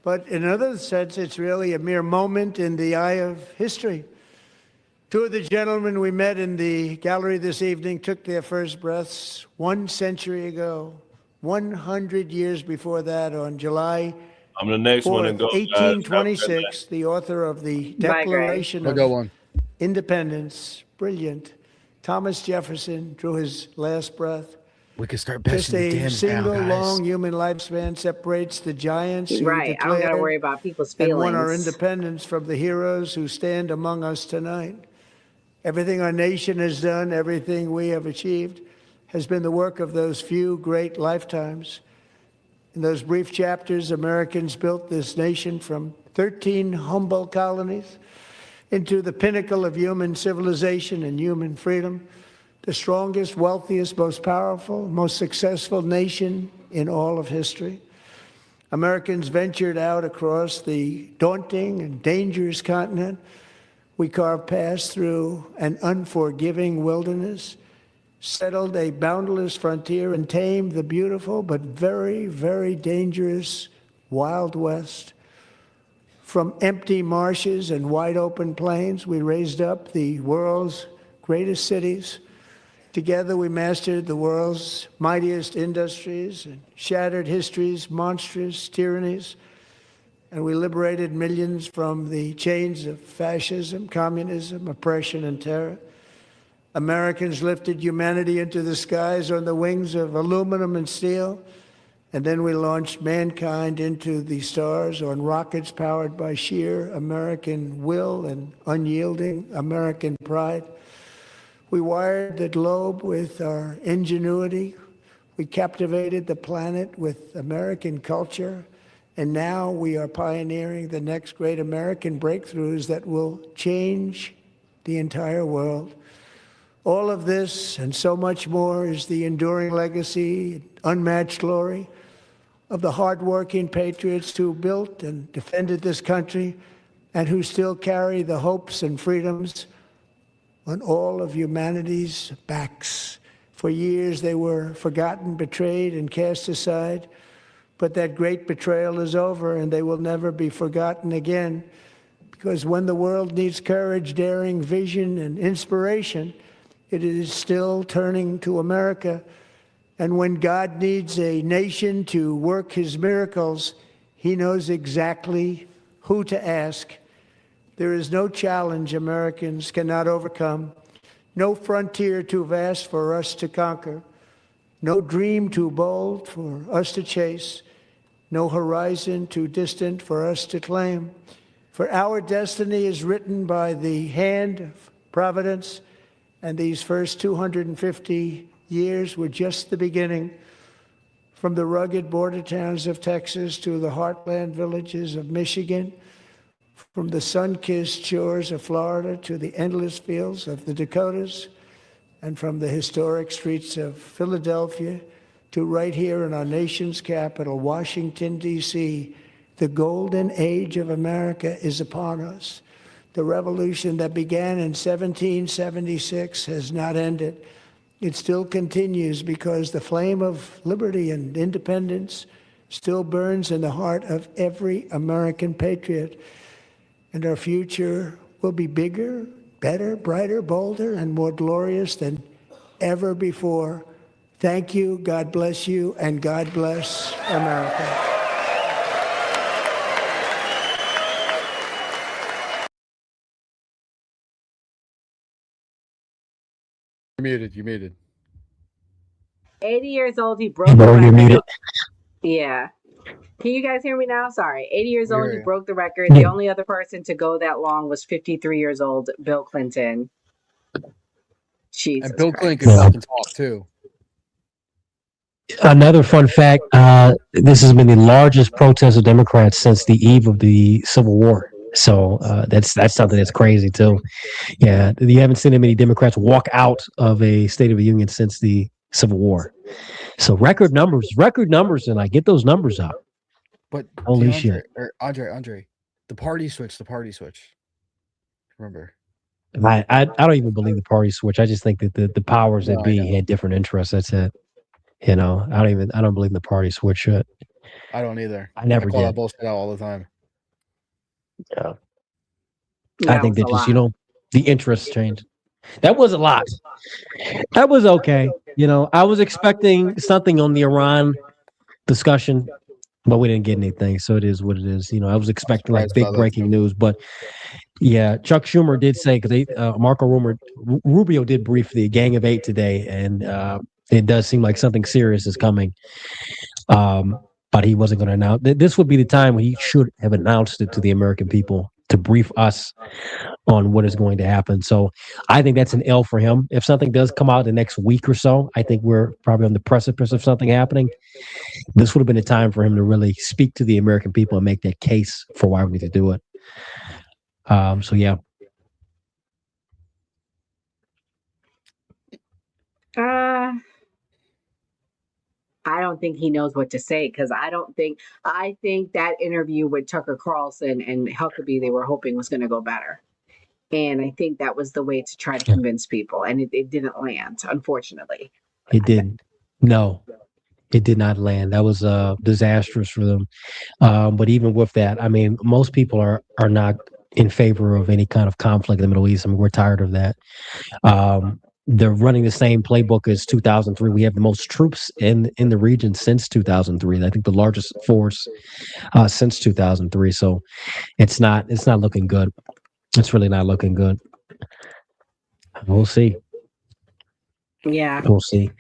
But in another sense, it's really a mere moment in the eye of history. Two of the gentlemen we met in the gallery this evening took their first breaths 1 century ago, 100 years before that, on July I'm the next one to 4th, go. 1826, the author of the Declaration I'll go of one. Independence, brilliant, Thomas Jefferson, drew his last breath. We could start Just benching the a Dems single now, guys. long human lifespan separates the giants who Right. I don't got to declared worry about people's and feelings. won our independence from the heroes who stand among us tonight. Everything our nation has done, everything we have achieved, has been the work of those few great lifetimes. In those brief chapters, Americans built this nation from 13 humble colonies into the pinnacle of human civilization and human freedom, the strongest, wealthiest, most powerful, most successful nation in all of history. Americans ventured out across the daunting and dangerous continent. We carved paths through an unforgiving wilderness, settled a boundless frontier, and tamed the beautiful but very, very dangerous Wild West. From empty marshes and wide open plains, we raised up the world's greatest cities. Together, we mastered the world's mightiest industries and shattered history's monstrous tyrannies. And we liberated millions from the chains of fascism, communism, oppression, and terror. Americans lifted humanity into the skies on the wings of aluminum and steel. And then we launched mankind into the stars on rockets powered by sheer American will and unyielding American pride. We wired the globe with our ingenuity. We captivated the planet with American culture. And now we are pioneering the next great American breakthroughs that will change the entire world. All of this and so much more is the enduring legacy, unmatched glory of the hardworking patriots who built and defended this country and who still carry the hopes and freedoms on all of humanity's backs. For years they were forgotten, betrayed, and cast aside. But that great betrayal is over, and they will never be forgotten again. Because when the world needs courage, daring, vision, and inspiration, it is still turning to America. And when God needs a nation to work his miracles, he knows exactly who to ask. There is no challenge Americans cannot overcome, no frontier too vast for us to conquer, no dream too bold for us to chase, no horizon too distant for us to claim. For our destiny is written by the hand of providence, and these first 250 years were just the beginning. From the rugged border towns of Texas to the heartland villages of Michigan, from the sun-kissed shores of Florida to the endless fields of the Dakotas, and from the historic streets of Philadelphia to right here in our nation's capital, Washington, D.C., the golden age of America is upon us. The revolution that began in 1776 has not ended. It still continues because the flame of liberty and independence still burns in the heart of every American patriot. And our future will be bigger, better, brighter, bolder, and more glorious than ever before. Thank you, God bless you, and God bless America. You're muted. 80 years old, he broke the You're record. muted. Yeah. Can you guys hear me now? Sorry. 80 years We old, hear he you. broke the record. The only other person to go that long was 53 years old, Bill Clinton. Jesus And Bill Christ. Clinton can fucking talk too. Another fun fact: this has been the largest protest of Democrats since the eve of the Civil War. So that's something that's crazy too. Yeah, you haven't seen that many Democrats walk out of a State of the Union since the Civil War. So record numbers, and I get those numbers up. But Holy DeAndre, shit! or Andre, the party switch. Remember? I don't even believe the party switch. I just think that the powers that No, I be know. had different interests. That's it. You know, I don't believe in the party switch shit. I don't either. I never call that did. bullshit out all the time. Yeah. I That think was a that just, lot. the interests changed. That was a lot. That was okay. I was expecting something on the Iran discussion, but we didn't get anything. So it is what it is. I was I'm expecting like surprised by big that breaking too. news, but yeah, Chuck Schumer did say because Rubio did brief the Gang of Eight today, and it does seem like something serious is coming. But he wasn't going to announce. This would be the time when he should have announced it to the American people to brief us on what is going to happen. So I think that's an L for him. If something does come out the next week or so, I think we're probably on the precipice of something happening. This would have been a time for him to really speak to the American people and make that case for why we need to do it. So yeah. I don't think he knows what to say because I think that interview with Tucker Carlson and Huckabee they were hoping was going to go better. And I think that was the way to try to convince people. And it didn't land, unfortunately. It didn't. No, it did not land. That was disastrous for them. But even with that, I mean, most people are not in favor of any kind of conflict in the Middle East. I mean, we're tired of that. They're running the same playbook as 2003. We have the most troops in the region since 2003. I think the largest force since 2003. So it's not looking good. It's really not looking good. We'll see. Yeah. We'll see.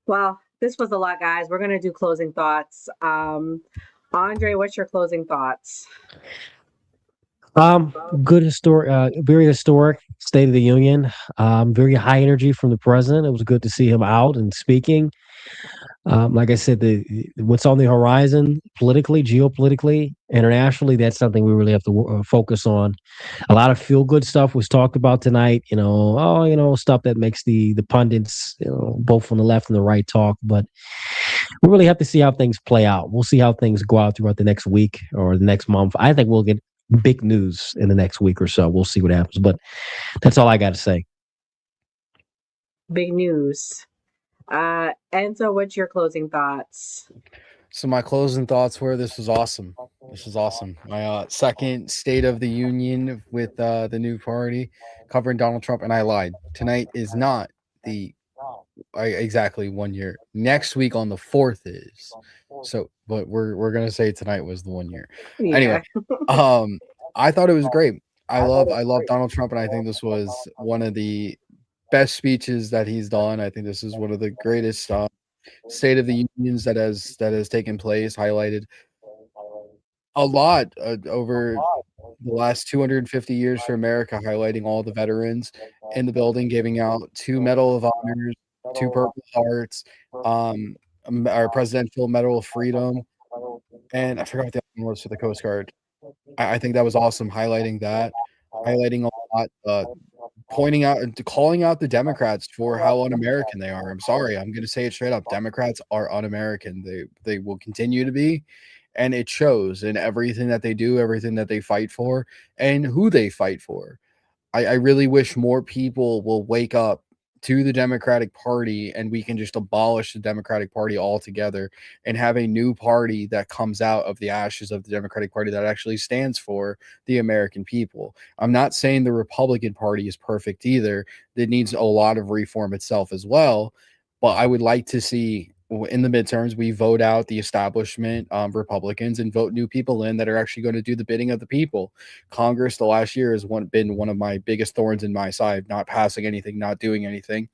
Well, this was a lot, guys. We're going to do closing thoughts. Andre, what's your closing thoughts? Good very historic State of the Union. Very high energy from the president. It was good to see him out and speaking. Like I said, what's on the horizon politically, geopolitically, internationally, that's something we really have to focus on. A lot of feel good stuff was talked about tonight. Stuff that makes the pundits, both on the left and the right talk. But we really have to see how things play out. We'll see how things go out throughout the next week or the next month. I think we'll get big news in the next week or so. We'll see what happens. But that's all I got to say. Big news. Enzo, what's your closing thoughts? So my closing thoughts were this was awesome. This is awesome. My second State of the Union with the new party covering Donald Trump, and I lied. Tonight is not exactly 1 year. Next week on the 4th is. So, but we're gonna say tonight was the 1 year. Yeah. Anyway, I thought it was great. I love Donald Trump, and I think this was one of the best speeches that he's done. I think this is one of the greatest State of the Unions that has taken place, highlighted a lot over the last 250 years for America, highlighting all the veterans in the building, giving out 2 Medal of Honors, 2 Purple Hearts, our Presidential Medal of Freedom, and I forgot what the other one was for the Coast Guard. I think that was awesome, highlighting a lot, pointing out and calling out the Democrats for how un-American they are. I'm sorry, I'm going to say it straight up. Democrats are un-American. They will continue to be, and it shows in everything that they do, everything that they fight for, and who they fight for. I really wish more people will wake up to the Democratic Party and we can just abolish the Democratic Party altogether and have a new party that comes out of the ashes of the Democratic Party that actually stands for the American people. I'm not saying the Republican Party is perfect either. It needs a lot of reform itself as well. But I would like to see in the midterms, we vote out the establishment Republicans and vote new people in that are actually going to do the bidding of the people. Congress the last year has been one of my biggest thorns in my side, not passing anything, not doing anything.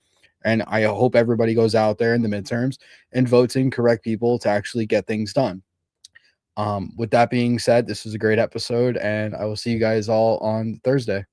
And I hope everybody goes out there in the midterms and votes in correct people to actually get things done. With that being said, this is a great episode, and I will see you guys all on Thursday.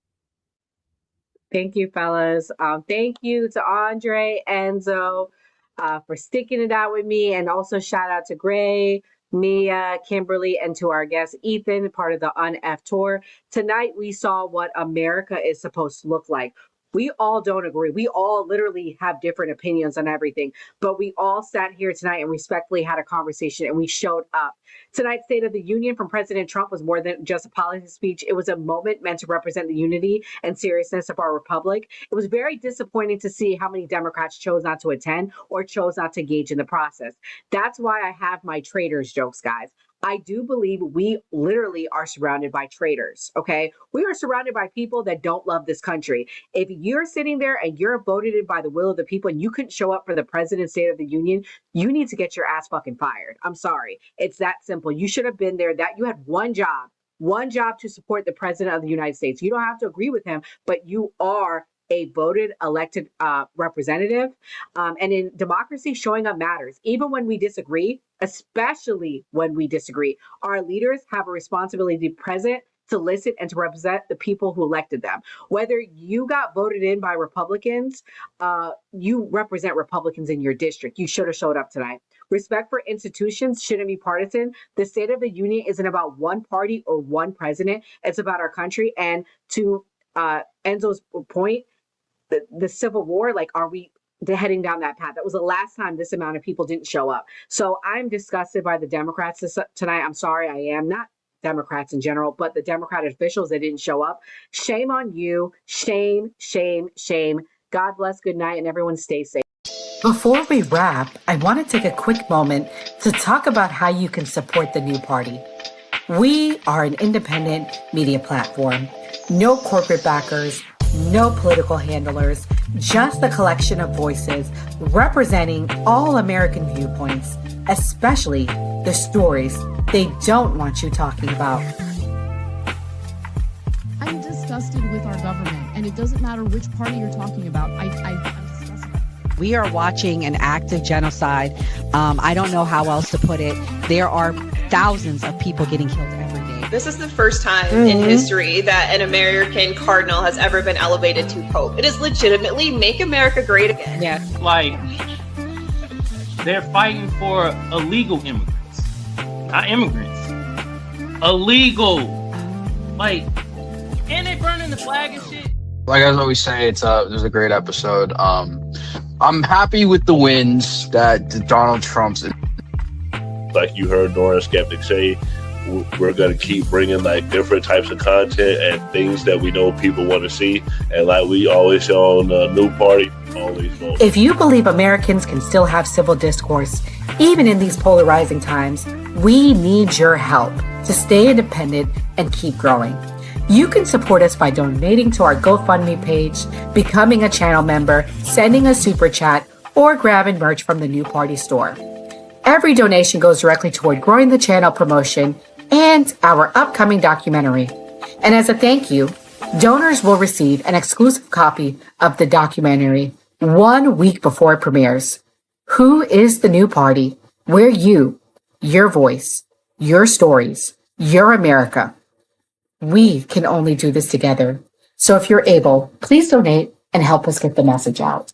Thank you, fellas. Thank you to Andre, Enzo, for sticking it out with me. And also shout out to Gray, Mia, Kimberly, and to our guest, Ethan, part of the UNF tour. Tonight, we saw what America is supposed to look like. We all don't agree. We all literally have different opinions on everything, but we all sat here tonight and respectfully had a conversation and we showed up. Tonight's State of the Union from President Trump was more than just a policy speech. It was a moment meant to represent the unity and seriousness of our republic. It was very disappointing to see how many Democrats chose not to attend or chose not to engage in the process. That's why I have my traitors jokes, guys. I do believe we literally are surrounded by traitors, okay? We are surrounded by people that don't love this country. If you're sitting there and you're voted in by the will of the people and you couldn't show up for the President's State of the Union, you need to get your ass fucking fired. I'm sorry. It's that simple. You should have been there. That you had one job to support the President of the United States. You don't have to agree with him, but you are a voted elected representative. And in democracy, showing up matters. Even when we disagree, especially when we disagree, our leaders have a responsibility to be present, to listen, and to represent the people who elected them. Whether you got voted in by Republicans, you represent Republicans in your district. You should have showed up tonight. Respect for institutions shouldn't be partisan. The State of the Union isn't about one party or one president. It's about our country. And to Enzo's point, the Civil War, like, are we heading down that path? That was the last time this amount of people didn't show up. So I'm disgusted by the Democrats tonight. I'm sorry, I am. Not Democrats in general, but the Democrat officials that didn't show up. Shame on you. Shame, shame, shame. God bless, good night, and everyone stay safe. Before we wrap, I want to take a quick moment to talk about how you can support the new party. We are an independent media platform. No corporate backers, no political handlers, just a collection of voices representing all American viewpoints, especially the stories they don't want you talking about. I'm disgusted with our government, and it doesn't matter which party you're talking about. I'm disgusted. We are watching an active genocide. I don't know how else to put it. There are thousands of people getting killed every day. This is the first time in history that an American cardinal has ever been elevated to Pope. It is legitimately make America great again. Yes. Like, they're fighting for illegal immigrants, not immigrants. Illegal. Like, and they burning the flag and shit. Like I always say, it was a great episode. I'm happy with the wins that Donald Trump's. Like you heard Nora Skeptic say, we're going to keep bringing like different types of content and things that we know people want to see. And like we always say on the new party, always vote. If you believe Americans can still have civil discourse, even in these polarizing times, we need your help to stay independent and keep growing. You can support us by donating to our GoFundMe page, becoming a channel member, sending a super chat, or grabbing merch from the New Party store. Every donation goes directly toward growing the channel promotion and our upcoming documentary. And as a thank you, donors will receive an exclusive copy of the documentary 1 week before it premieres. Who is the New Party? We're you, your voice, your stories, your America. We can only do this together. So if you're able, please donate and help us get the message out.